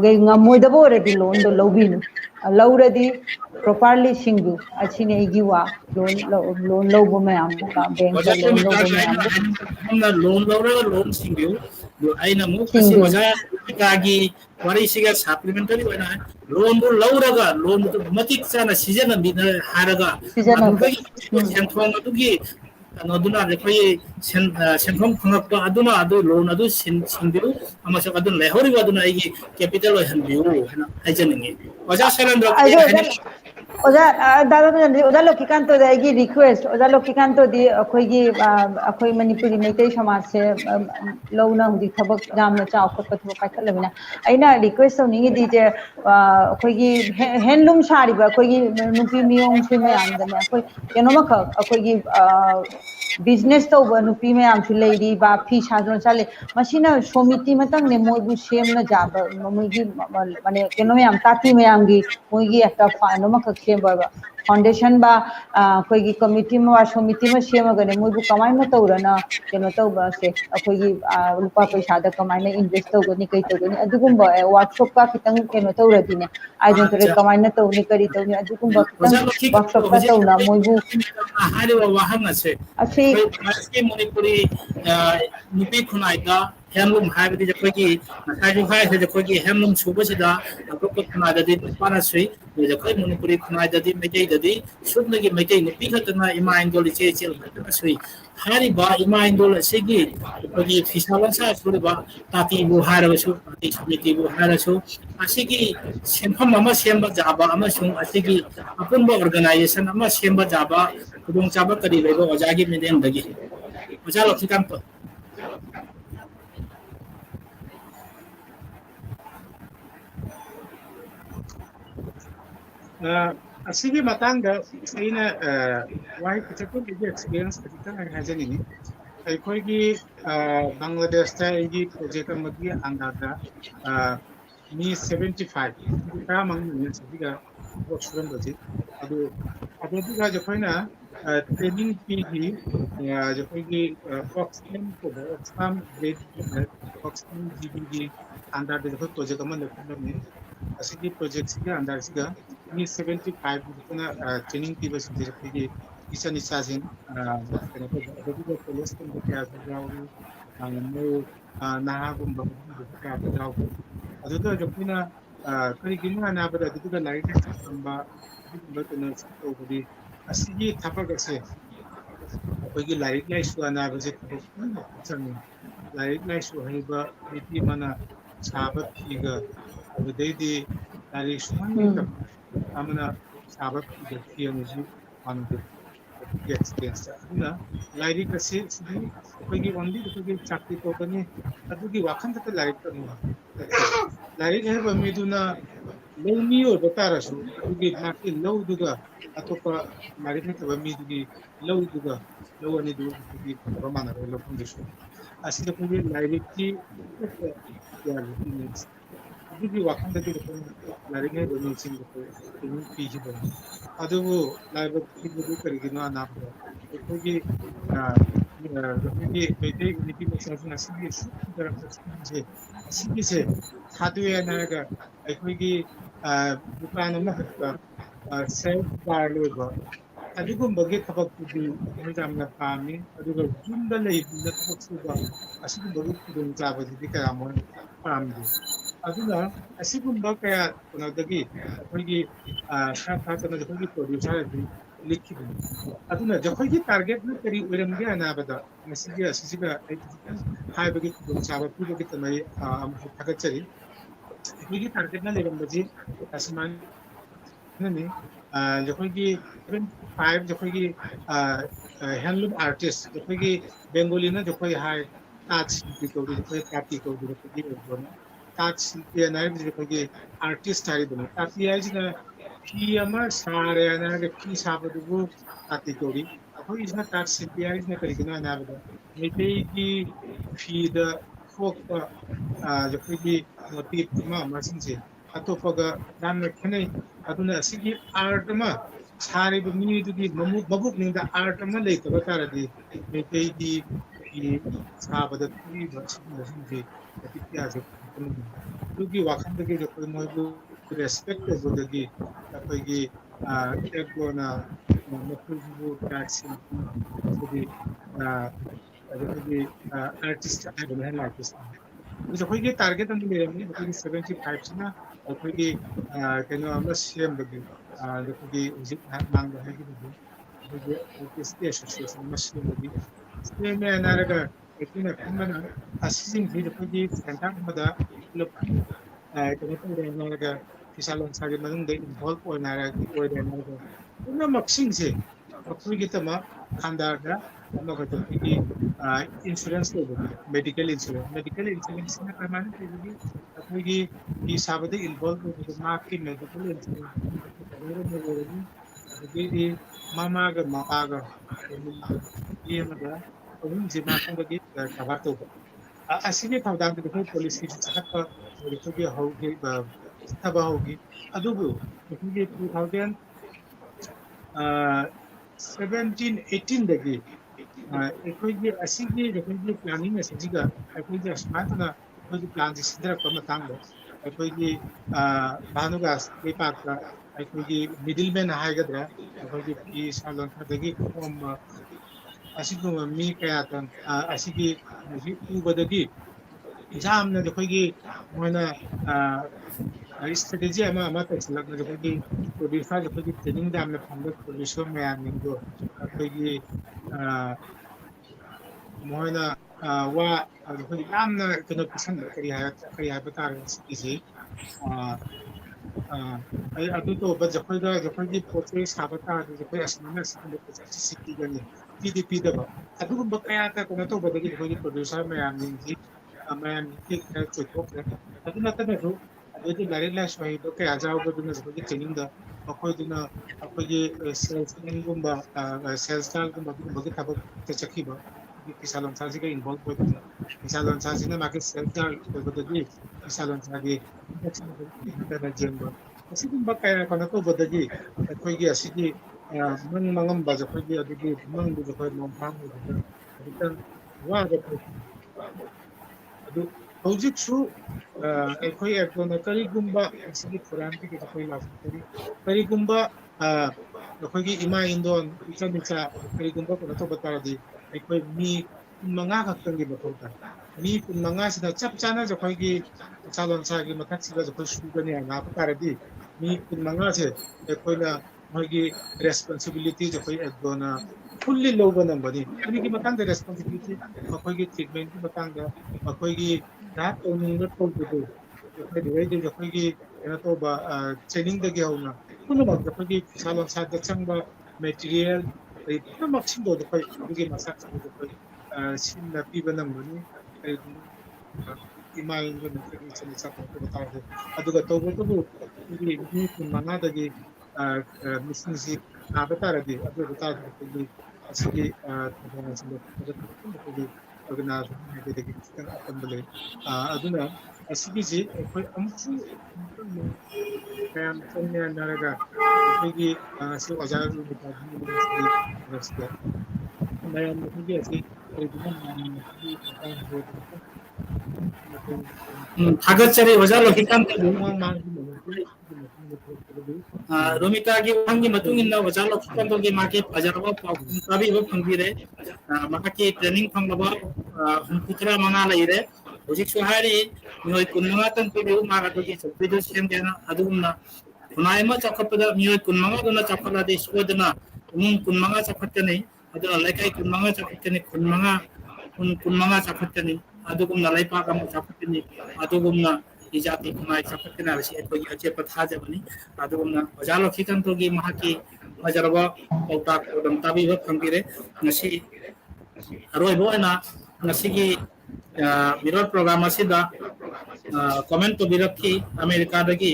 गे ngamoidaba already loan do lobinu lauradi properly singdu achine igiwa loan lobo mayam bank ta loan lobo mayam Hamna loan Laura loan सिंगियो दो आइना मु kasi singdu oja kagi wari siga supplementary wana loan bu lauraga loan bu matik sana season bi na haraga season of adugi senthong adugi aduna rekhoi senthong phangakpa aduna adu loan adu sindiru amasa adun lehori aduna igi capital hanbiu hana hajaningi oja Sheilendra Oda dada to oda Lakshmikanta da igi request oda Lakshmikanta di akhoi Manipuri Maitai Samaj se launa hudi thabak jamna cha khot pat paikhat lamina aina request tawningi di je akhoi gi handloom sari ba akhoi gi nupi miyong se mayam da ne akhoi kenoma kha akhoi gi business to ba nupi mayam su leiri ba phi sajron chale masina somiti matang ne moi bu sem na jaba moi gi mane kenoma yam tati mayam gi moi gi ekta noma kha sem ba foundation ba akhoi gi committee ma somiti ma sem ga ne moi bu kamai na tawrana keno to ba se akhoi gi rupa paisa da kamai na invest to gani kai to gani adugum ba workshop ka kitang keno tawradi ne identify kamai na to ni kari to ni adugum ba kitang workshop ka to na moi bu hari wa wahang ase asi Aski Manipuri nupi khunai da handloom haibadi jakhoi nasaju hai se jakhoi handloom subasida akok khunai da di para sui jakhoi Manipuri khunai da di mekai da di subna gi mekai nupi khatna ima indol che chel khatna sui hari ba ima indol segi jakhoi fisalan sa suri ba tati bu hara su tati samiti bu hara su asigi senpham ama semba jaba ama sung asigi apunba organization ama semba jaba kudung chaba kari lego ojagi medeng dagi oja Lakshmikanta asigi matanga aina why kichakun igi experience kita ngai hajanini aikoi gi Bangladesh ta igi project amagi andada mi 75 ka mang ni siga work student baji adu adu ga jokoina training PG jokoi gi Oxfam ko Oxfam grade Oxfam GBG andar de project amang ni asigi project siga andar siga mi 75 kuna training tiba sendiri isa ni sasin kenapa jadi polis kan bekerja jauh mau nah gumba bekerja jauh ಅದು ಜೊಪಿನ ಕರಿಗಿನ ನಾಬದ ಅದು ಲೈಟ್ ಸಂಬ ಬತನ ಸೋಬದಿ ಅಸಿಗಿ ಥಪಗಸೆ ಅಪಗಿ ಲೈಟ್ ಲೈಟ್ ಅನಾಬಜೆ ಥಪಗ ಚಂಗ ಲೈಟ್ ಲೈಟ್ ಹೈಬ ಮಿತಿ ಮನ ಸಾಬತ್ ಈಗ ಅದೈದಿ ಲಾರಿ Suman amana sabat da kiyamuji mandu experience aduna lairi kasi sidi kogi only kogi chakti to bani adugi wakan ta lairi ta no lairi he ba miduna lomi o batarasu adugi nakti low duga atopa lairi ta ba midugi low duga low ani dugi romana lo condition asida kogi lairi ki ya adugi wakan ta laringe bani sing ko ini piji bani adugu laiba kibudu karigino anapda kogi kogi bete unity message asigi dara asigi se thadwe naga kogi dukan ma hakka self barloba adugu bagi thabak tudi jamna kami adugu junda lei na thabak suba asigi bagi kudung jaba di karamon pamdi aduna asigumba kaya kunadagi akoigi kana akoigi producer di likhidu aduna akoigi target na kari uramge anabada masigi asisiga haibagi kudung chaba pibagi tanai thagachari akoigi target na legambaji asman nani akoigi 5 akoigi handloom artist akoigi bengali na akoigi hai touch dikodi akoigi kati kodi akoigi touch na akoigi artist hari bani kati ajina ki ama sare na ki sabadugo kati kodi akoigi isna touch CPI na karigina na bada mete ki feed folk akoigi motif ma masinse atopaga namna khanai aduna sigi art ma sare bu mi dugi mabuk ninda art ma leitaba taradi mete ki sabada ki masinse kati ajo dugi wakan dagi jokoi moibu respect ꯇꯧꯕꯗꯒꯤ ꯑꯩꯈꯣꯏꯒꯤ ꯑꯦꯛꯗꯣꯅ ꯃꯈꯣꯏꯕꯨ ꯇ꯭ꯔꯥꯏꯕꯁꯤꯡ ꯑꯗꯒꯤ ꯑꯩꯈꯣꯏꯒꯤ ꯑꯥꯔꯇꯤꯁ ꯍꯥꯏꯕꯅꯤ ꯍꯥꯏꯅ ꯑꯥꯔꯇꯤꯁ ꯑꯗꯨ ꯑꯩꯈꯣꯏꯒꯤ ꯇꯥꯔꯒꯦꯠ ꯑꯃ ꯂꯩꯔꯝꯃꯤ ꯑꯩꯈꯣꯏꯒꯤ 75ꯁꯤꯅ ꯑꯩꯈꯣꯏꯒꯤ ꯀꯩꯅꯣ ꯑꯃ ꯁꯦꯝꯕꯒꯤ ꯑꯩꯈꯣꯏꯒꯤ ꯍꯧꯖꯤꯛ ꯃꯥꯡꯗ ꯍꯥꯏꯈꯤꯕꯗꯨ ꯑꯩꯈꯣꯏꯒꯤ ꯑꯥꯔꯇꯤꯁꯀꯤ ꯑꯦꯁꯣꯁꯤꯌꯦꯁꯟ ꯑꯃ ꯁꯦꯝꯕꯒꯤ ꯁꯦꯝꯃꯦ ꯍꯥꯏꯔꯒ ꯑꯩꯈꯣꯏꯅ ꯈꯟꯕꯅ ꯑꯁꯤꯁꯤꯡꯁꯤ ꯑꯩꯈꯣꯏꯒꯤ ꯁꯦꯟꯇꯔ ꯑꯃꯗ ꯄꯨꯂꯞ ꯀꯩꯅꯣ ꯇꯧꯔꯦ ꯍꯥꯏꯔꯒ ꯐꯤꯁꯥ ꯂꯣꯟꯁꯥꯒꯤ ꯃꯅꯨꯡꯗ ꯏꯟꯚꯣꯜꯕ ꯑꯣꯏꯔꯦ ꯍꯥꯏꯔꯒ ꯄꯨꯝꯅꯃꯛꯁꯤꯡꯁꯦ ꯃꯈꯣꯏꯒꯤꯗꯃꯛ ꯈꯥꯟꯗꯥꯔꯗ ꯑꯃꯈꯛꯇ ꯑꯩꯈꯣꯏꯒꯤ insurance ꯇꯧꯕꯒꯤ medical insurance ꯅ ꯀꯔꯝꯍꯥꯏꯅ ꯇꯧꯕꯒꯤ ꯑꯩꯈꯣꯏꯒꯤ ꯐꯤ ꯁꯥꯕꯗ involve ꯑꯣꯏꯕꯗ ꯃꯍꯥꯛꯀꯤ medical insurance ꯑꯣꯏꯔꯅꯤ ꯑꯗꯒꯤꯗꯤ ꯃꯃꯥꯒ ꯃꯄꯥꯒ ꯑꯃꯒ ꯑꯍꯨꯝꯁꯤ ꯃꯍꯥꯛꯀꯤ ꯀꯚꯔ ꯇꯧꯕ ꯑꯁꯤꯒꯤ ꯊꯧꯗꯥꯡꯗ ꯑꯩꯈꯣꯏ ꯄꯣꯂꯤꯁꯤꯁꯤ ꯆꯠꯄ ꯑꯩꯈꯣꯏꯒꯤ ꯍꯧꯈꯤ ꯆꯠꯊꯕ ꯍꯧꯈꯤ ꯑꯗꯨꯕꯨ ꯑꯩꯈꯣꯏꯒꯤ 2017-18ꯗꯒꯤ ꯑꯩꯈꯣꯏꯒꯤ ꯑꯁꯤꯒꯤ ꯑꯩꯈꯣꯏꯒꯤ ꯄ꯭ꯂꯥꯅꯤꯡ ꯑꯁꯤꯒ ꯑꯩꯈꯣꯏꯒꯤ ꯑꯁꯨꯃꯥꯏꯅ ꯑꯩꯈꯣꯏꯒꯤ ꯄ꯭ꯂꯥꯟꯁꯤ ꯁꯤꯟꯊꯔꯛꯄ ꯃꯇꯥꯡꯗ ꯑꯩꯈꯣꯏꯒꯤ ꯚꯥꯅꯨꯒꯥꯁ ꯂꯩꯄꯥꯛꯇ ꯑꯩꯈꯣꯏꯒꯤ ꯃꯤꯗꯜꯃꯦꯟ ꯍꯥꯏꯒꯗ꯭ꯔꯥ ꯑꯩꯈꯣꯏꯒꯤ ꯐꯤ ꯁꯥ ꯂꯣꯟꯁꯥꯗꯒꯤ ꯈꯣꯝꯕ ꯑꯁꯤꯒꯨꯝꯕ ꯃꯤ ꯀꯌꯥꯇꯪ ꯑꯁꯤꯒꯤ ꯎꯕꯗꯒꯤ ꯌꯥꯝꯅ ꯑꯩꯈꯣꯏꯒꯤ ꯃꯣꯏꯅ ꯏꯁꯇ꯭ꯔꯦꯇꯦꯖꯤ ꯑꯃ ꯇꯧꯁꯤꯜꯂꯛꯄꯗ ꯑꯩꯈꯣꯏꯒꯤ ꯄ꯭ꯔꯣꯗ꯭ꯌꯨꯁꯔ ꯑꯩꯈꯣꯏꯒꯤ ꯇ꯭ꯔꯦꯅꯤꯡ ꯌꯥꯝꯅ ꯐꯪꯕ ꯄ꯭ꯔꯣꯗ꯭ꯌꯨꯁꯔ ꯃꯌꯥꯝꯁꯤꯡꯗꯣ ꯑꯩꯈꯣꯏꯒꯤ ꯃꯣꯏꯅ ꯋꯥ ꯑꯩꯈꯣꯏ ꯌꯥꯝꯅ ꯀꯩꯅꯣ ꯄꯤꯁꯟꯕ ꯀꯔꯤ ꯍꯥꯏꯕ ꯇꯥꯔꯦ ꯁꯤꯒꯤꯁꯤ ꯑꯗꯨ ꯇꯧꯕ ꯑꯩꯈꯣꯏꯒꯤ ꯄꯣꯠ ꯆꯩ ꯁꯥꯕ ꯇꯥꯔꯗꯤ ꯑꯩꯈꯣꯏ ꯑꯁꯨꯃꯥꯏꯅ ꯑꯁꯤꯒꯨꯝꯕ ꯄꯣꯠꯆꯩꯁꯤ ꯁꯤ ꯄꯤꯒꯅꯤ ꯄꯤꯗꯕ ꯑꯗꯨꯒꯨꯝꯕ ꯀꯌꯥꯇ ꯀꯩꯅꯣ ꯇꯧꯕꯗꯒꯤ ꯑꯩꯈꯣꯏꯒꯤ ꯄ꯭ꯔꯣꯗ꯭ꯌꯨꯁꯔ ꯃꯌꯥꯝꯁꯤꯡꯁꯤ ꯃꯌꯥꯝꯁꯤ ꯈꯔ ꯆꯣꯏꯊꯣꯛꯈ꯭ꯔꯦ ꯑꯗꯨ ꯅꯠꯇꯅꯁꯨ ꯑꯗꯨꯗꯤ ꯂꯥꯏꯔꯤꯛ ꯂꯥꯏꯁꯨ ꯍꯩꯕ ꯀꯌꯥ ꯌꯥꯎꯕꯗꯨꯅ ꯑꯩꯈꯣꯏꯒꯤ ꯇ꯭ꯔꯦꯅꯤꯡꯗ ꯃꯈꯣꯏꯗꯨꯅ ꯑꯩꯈꯣꯏꯒꯤ ꯁꯦꯜꯁꯃꯦꯟꯒꯨꯝꯕ ꯁꯦꯜꯁ ꯒꯥꯔꯜꯒꯨꯝꯕ ꯑꯗꯨꯒꯨꯝꯕꯒꯤ ꯊꯕꯛꯇ ꯆꯠꯈꯤꯕ ꯐꯤꯁꯥ ꯂꯣꯟꯁꯥꯁꯤꯒ ꯏꯟꯚꯣꯜꯕ ꯑꯣꯏꯕꯗ ꯐꯤꯁꯥ ꯂꯣꯟꯁꯥꯁꯤꯅ ꯃꯥꯒꯤ ꯁꯦꯜꯁ ꯒꯥꯔꯜ ꯑꯣꯏꯕꯗꯒꯤ ꯐꯤꯁꯥ ꯂꯣꯟꯁꯥꯒꯤ ꯌꯦꯡꯕ ꯑꯁꯤꯒꯨꯝꯕ ꯀꯌꯥ ꯀꯩꯅꯣ ꯇꯧꯕꯗꯒꯤ ꯑꯩꯈꯣꯏꯒꯤ ꯑꯁꯤꯒꯤ ꯃꯪꯉꯝꯕꯁꯦ ꯑꯩꯈꯣꯏꯒꯤ ꯑꯗꯨꯒꯤ ꯃꯪꯗꯨꯁꯨ ꯑꯩꯈꯣꯏ ꯃꯣꯡꯐꯥꯡꯕꯗ ꯈꯤꯇꯪ ꯋꯥꯕ ꯑꯗꯨ ꯍꯧꯖꯤꯛꯁꯨ ꯑꯩꯈꯣꯏ ꯑꯦꯛꯗꯣꯅ ꯀꯔꯤꯒꯨꯝꯕ ꯑꯁꯤꯒꯤ ꯊꯧꯔꯥꯡꯁꯤꯗ ꯑꯩꯈꯣꯏ ꯂꯥꯛꯆꯒꯅꯤ ꯀꯔꯤꯒꯨꯝꯕ ꯑꯩꯈꯣꯏꯒꯤ ꯏꯃꯥ ꯏꯟꯗꯣꯟ ꯏꯆꯟ ꯏꯆꯥ ꯀꯔꯤꯒꯨꯝꯕ ꯀꯩꯅꯣ ꯇꯧꯕ ꯇꯥꯔꯗꯤ ꯑꯩꯈꯣꯏ ꯃꯤ 15 ꯈꯛꯇꯪꯒꯤ ꯃꯊꯧ ꯇꯥꯏ ꯃꯤ 15ꯁꯤꯗ ꯆꯞ ꯆꯥꯅ ꯑꯩꯈꯣꯏꯒꯤ ꯐꯤꯁꯥ ꯂꯣꯟꯁꯥꯒꯤ ꯃꯊꯛꯁꯤꯗ ꯑꯩꯈꯣꯏ ꯁꯨꯒꯅꯤ ꯍꯥꯏꯅ ꯍꯥꯏꯕ ꯇꯥꯔꯗꯤ ꯃꯤ 15ꯁꯦ ꯑꯩꯈꯣꯏꯅ ꯃꯣꯏꯒꯤ ꯔꯦꯁꯄꯣꯟꯁꯤꯕꯤꯂꯤꯇꯤꯁꯦ ꯑꯩꯈꯣꯏ ꯑꯦꯛꯗꯣꯅ ꯐꯨꯜꯂꯤ ꯂꯧꯕ ꯉꯝꯒꯅꯤ ꯀꯔꯤꯒꯤ ꯃꯇꯥꯡꯗ ꯔꯦꯁꯄꯣꯟꯁꯤꯕꯤꯂꯤꯇꯤ ꯃꯈꯣꯏꯒꯤ ꯇ꯭ꯔꯤꯠꯃꯦꯟꯒꯤ ꯃꯇꯥꯡꯗ ꯃꯈꯣꯏꯒꯤ ꯅꯍꯥꯛ ꯇꯧꯅꯤꯡꯕ ꯇꯧꯕꯗꯨ ꯑꯩꯈꯣꯏꯒꯤ ꯀꯩꯅꯣ ꯇꯧꯕ ꯇ꯭ꯔꯦꯅꯤꯡꯗꯒꯤ ꯍꯧꯅ ꯄꯨꯝꯅꯃꯛ ꯑꯩꯈꯣꯏꯒꯤ ꯐꯤꯁꯥ ꯂꯣꯟꯁꯥꯗ ꯆꯪꯕ ꯃꯦꯇꯤꯔꯤꯌꯦꯜ ꯑꯗꯩ ꯄꯨꯝꯅꯃꯛꯁꯤꯡꯗꯣ ꯑꯩꯈꯣꯏ ꯑꯗꯨꯒꯤ ꯃꯆꯥꯛꯁꯤꯡꯗꯣ ꯑꯩꯈꯣꯏ ꯁꯤꯟꯅ ꯄꯤꯕ ꯉꯝꯒꯅꯤ ꯀꯔꯤꯒꯨꯝꯕ ꯏꯃꯥ ꯏꯟꯗꯣꯟ ꯅꯠꯇ꯭ꯔꯒ ꯏꯆꯟ ꯏꯆꯥ ꯀꯩꯅꯣ ꯇꯧꯕ ꯇꯥꯔꯗꯤ ꯑꯗꯨꯒ ꯇꯧꯕꯇꯕꯨ ꯑꯩꯈꯣꯏꯒꯤ ꯃꯤ 15ꯗꯒꯤ ꯃꯤꯁꯤꯡꯁꯤ ꯇꯥꯕ ꯇꯥꯔꯗꯤ ꯑꯗꯨ ꯑꯣꯏꯕ ꯇꯥꯔꯗꯤ ꯑꯩꯈꯣꯏꯒꯤ ꯑꯁꯤꯒꯤ ꯊꯧꯗꯥꯡ ꯑꯁꯤ ꯂꯧꯈꯠꯄꯗ ꯈꯤꯇꯪ ꯑꯩꯈꯣꯏꯒꯤ ꯑꯣꯔꯒꯅꯥꯏꯖꯦꯁꯟ ꯍꯥꯏꯕꯗꯒꯤ ꯈꯤꯇꯪ ꯑꯄꯟꯕ ꯂꯩ ꯑꯗꯨꯅ ꯑꯁꯤꯒꯤꯁꯤ ꯑꯩꯈꯣꯏ ꯑꯃꯨꯛꯁꯨ ꯃꯌꯥꯝ ꯆꯪꯉꯦ ꯍꯥꯏꯔꯒ ꯑꯩꯈꯣꯏꯒꯤ ꯉꯁꯤ ꯑꯣꯖꯥ ꯔꯨꯃꯤꯇꯥꯒꯤ ꯉꯁꯤꯒꯤ ꯀꯩꯅꯣꯁꯤꯗ ꯃꯌꯥꯝ ꯑꯩꯈꯣꯏꯒꯤ ꯑꯁꯤ ꯀꯔꯤꯒꯨꯝꯕ ꯃꯌꯥꯝꯒꯤ ꯃꯇꯥꯡꯗ थागतचरी ओजा लखिकांत रुमिता की वहांगी मतुंग इन ओजा लखिकांत की माके फजरवा पाउकुम तभी वो फंगीरे माके ट्रेनिंग फंगबा हुंकुतरा मंगा लइरे होजिक सुहारी मिहोय कुन्नगा तन पे मागा तो की सब्बिदो सेम देना अदुमना खुनायमा चखपदा मिहोय कुन्नगा दुना चखला दे सोदना उमुंग कुन्नगा चखतने अदुना लेकाय कुन्नगा चखतने कुन्नगा चखतने अदुगुमना लैपा काम चखतने अदुगुमना इजाति खुनाय चखतने आसी एकोगी अचे पथाजबनी अदुगुमना ओजा लखिकांतोगी महाकी फजरवा पौता कोदम ताबी व फंगीरे ngasi अरोइबोना ngasi gi mirror program asida comment to birakhi america dagi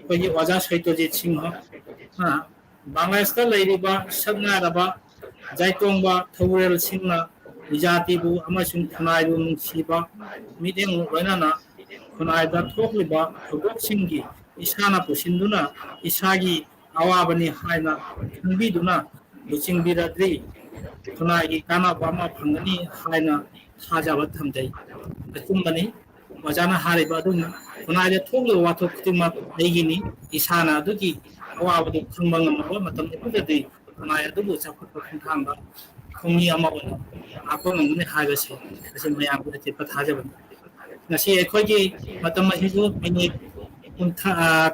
kogi oja saitojit singha bangladesh ta leiriba sagna raba jaitongba thawrel singna nijati bu amasung khunai bu nungsiba mideng loinana khunai da thokliba thogok singi isana pusinduna isagi awabani haina khunbiduna luching biradri khunai gi kana bama phangani haina thajaba thamjai achumbani वजाना हारिबा अदुना खुनाइदे थोंगले वाथोक खुदिमा एगिनी इसाना अदुगी अवाबदु खंबा ngamba matam dudi खुनाइ अदुबु चाखुटपा खंथांबा खोंनि अमा ओना आको नंगने हागसे असे मयाम को ते पथाजब नसी एखोगी matam महिजु मिनिट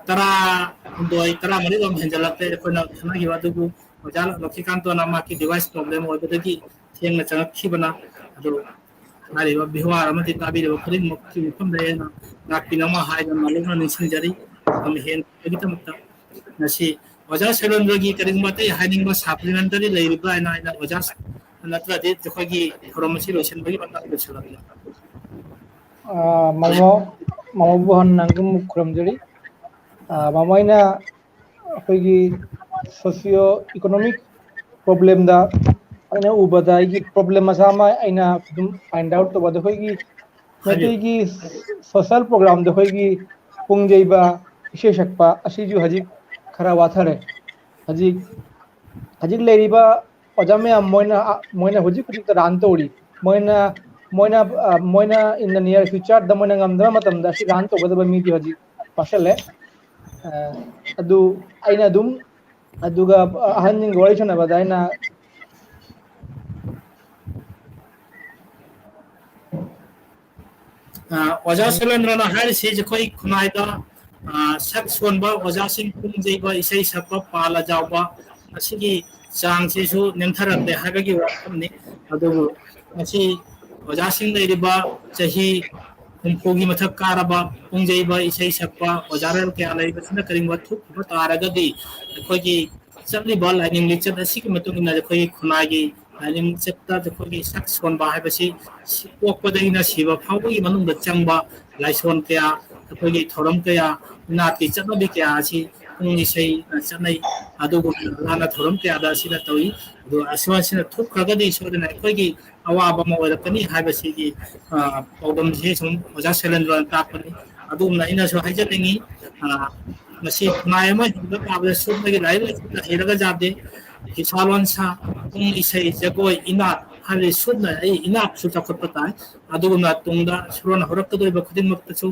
तरा दोय तरा मरि गम हेंजलते कोना खनागी वादुबु वजाल लक्षिकांत ना मा की डिवाइस प्रॉब्लम ओबदगी थेंग चंग खिबना अदु हारिबा बिहवार अमति ताबिरबा खरिन मक्ति मुफम देना नाकिनमा हाइना मालुना निसिंजरी हम हेन एगितमता नसी वजा सेलेंद्रगी करिंगमते हाइनिंग सप्लीमेंटरी लेरिबा आइना वजा नत्रदे जखोगी थोरमसी लोशनबगी बता लोशनबगी ममो ममो बहन नंगम खुरमजरी ममोइना अखोगी सोशियो इकोनॉमिक प्रॉब्लम दा अने उबदा की प्रॉब्लम मसामा अइना फाइंड आउट तो बद होगी नते की सोशल प्रोग्राम द होगी पुंगजेबा विशेषकपा असिजु हजिक खरा वाथरे हजिक लेरिबा ओजामे मोइना हजिक हजिक रान तोड़ी Moina in the near future the Moina ngam matam da si ran to gada mi di hजिक pasale adu aina dum aduga ahanning wari chana badaina वजा सेलेंद्र ना हार से जखोई खुनाइदा सक सोनबा वजा सिंह पुंजेबा इसै सपा पाला जावबा असिगी चांग सेसु नेमथरते हाबगी वाखमनि अदु असी वजा सिंह लेरिबा चही हुमफोगी मथक कारबा पुंजेबा इसै सपा वजारल के आलैबसना करिंगवा थुक तारगदी अखोगी चलिबा लाइनिंग लिचत असिगी मतुंगिना जखोई खुनागी लाइनिंग चत्ता जखोगी सक सोनबा हाबसी पोकपदैना सिबा फावगी मनुंग चंगबा लाइसोन कया अखोगी थोरम कया नाती चतबी कया आसी पुंगी सै चनै अदुगु लाना थोरम कया दा सिना तोई दो असवासिना थुक खगदी सोदना अखोगी अवाबा मवरकनी हाबसीगी पौदम जे सुम वजा सेलेंद्र तापनी अदुमना इना सो हाइजतिंगी मसी नायमा हिंदा पाबे सुबगी लाइव हेरगा जादे हिसालोन सा पुंग इसै जगोय इना हाबे सुदना ए इना सु तखपता अदुगुना तुंगदा सुरन हरकदोइबा खुदिमक्तसु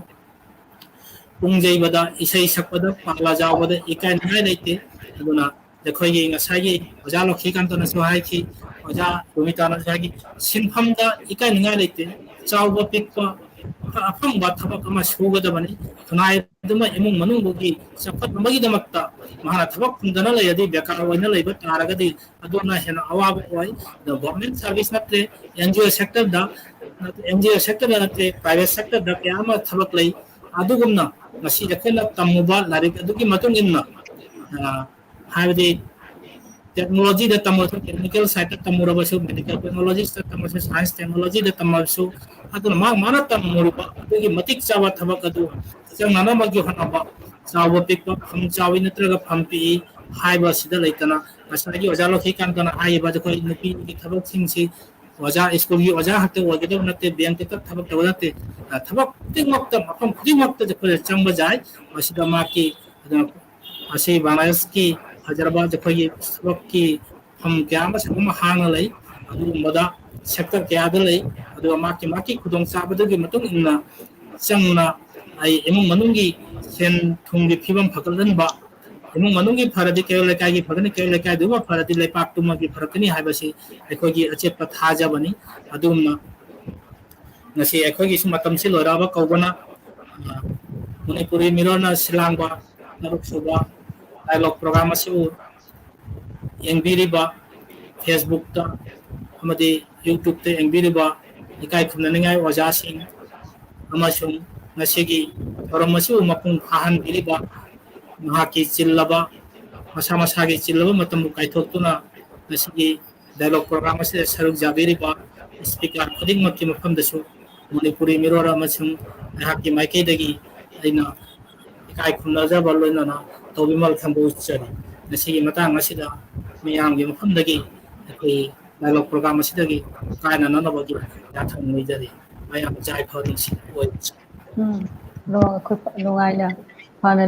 पुंगजेबदा इसै सकपदा पाला जावबदा इकाय नाय लेते अदुना जखोयगी ngसागी वजा लक्षिकांतना सो हाइखि वजा रुमिताना जागी सिनफमदा इकाय नाय लेते चावबा पिकपा अफंबा थबक अमा सुगदबनी खुनाय दुमा इमुंग मनुंगगी सफत मगिदमक्ता महाना थबक खुंदना लयदी बेकार वइना लयबा तारगदी अदुना हेना अवाब ओय द गवर्नमेंट सर्विस नत्रे एनजीओ सेक्टर दा एनजीओ सेक्टर नत्रे प्राइवेट सेक्टर दा क्यामा थबक लई अदुगुमना मसी जखना तमुबा लारिक अदुगी मतुंग इन्ना हाबदी टेक्नोलॉजी दा तमसु टेक्निकल साइड दा तमुरबसु मेडिकल टेक्नोलॉजी दा तमसु साइंस टेक्नोलॉजी दा तमसु अदुना माना तमुरबा अदुगी मतिक चावा थबक अदु चंगना मगि हनबा चावा पिकपा फम चावी नत्रगा फमपी हाइबा सिदा लेतना असनागी वजालो खिकांतना हाइबा जखोई नुपी की थबक सिंगसी वजा स्कूल की वजा हते वगदो नते बैंक तक थबक तवदते थबक तिमक्ता मफम खुदिमक्ता जखोई चंग जाय वसिदा माकी असे बानायस की हजारबा जखोई सबक की हम क्या मसम हांग लई अदु मदा सेक्टर क्या दलई अदु माकी खुदों साबदगी मतुंग इन्ना चंगना आई इमुंग मनुंगी सेन थुंगी फिबम फकलनबा इमुंग मनुंगी फरदी केवल लेकागी फगनी केवल लेकाय दुमा फरदी लेपाक तुमगी फरकनी हाइबसी एखोगी अचेप थाजबनी अदुमना नसी एखोगी सुमतम से लोराबा कौबना मणिपुरी मिरोना सिलांगबा नरुक सुबा डायलॉग प्रोग्राम असु एंगबिरिबा फेसबुक ता अमदि यूट्यूब ते एंगबिरिबा इकाय खुननिंगाय वजासिंग अमसुंग नसिगी थोरमसु मपुंग फाहन बिरिबा महाकी चिल्लबा मसा मसागी चिल्लबा मतम कायथोक्तुना नसिगी डायलॉग प्रोग्राम असे सरुक जाबिरिबा स्पीकर खुदिंग मक्की मफम दसु मणिपुरी मिरोरा मसुंग हाकी माइकेदगी अइना इकाय खुनजाबा लोइनाना तोबिमल खंबु चरी नसिगी मतंग असिदा मियामगी मफमदगी अखोई डायलॉग प्रोग्राम असिदगी कायना ननबगी याथंग मिजरी मयाम जाय फदिंग सि ओइ नो नुगाइना फाना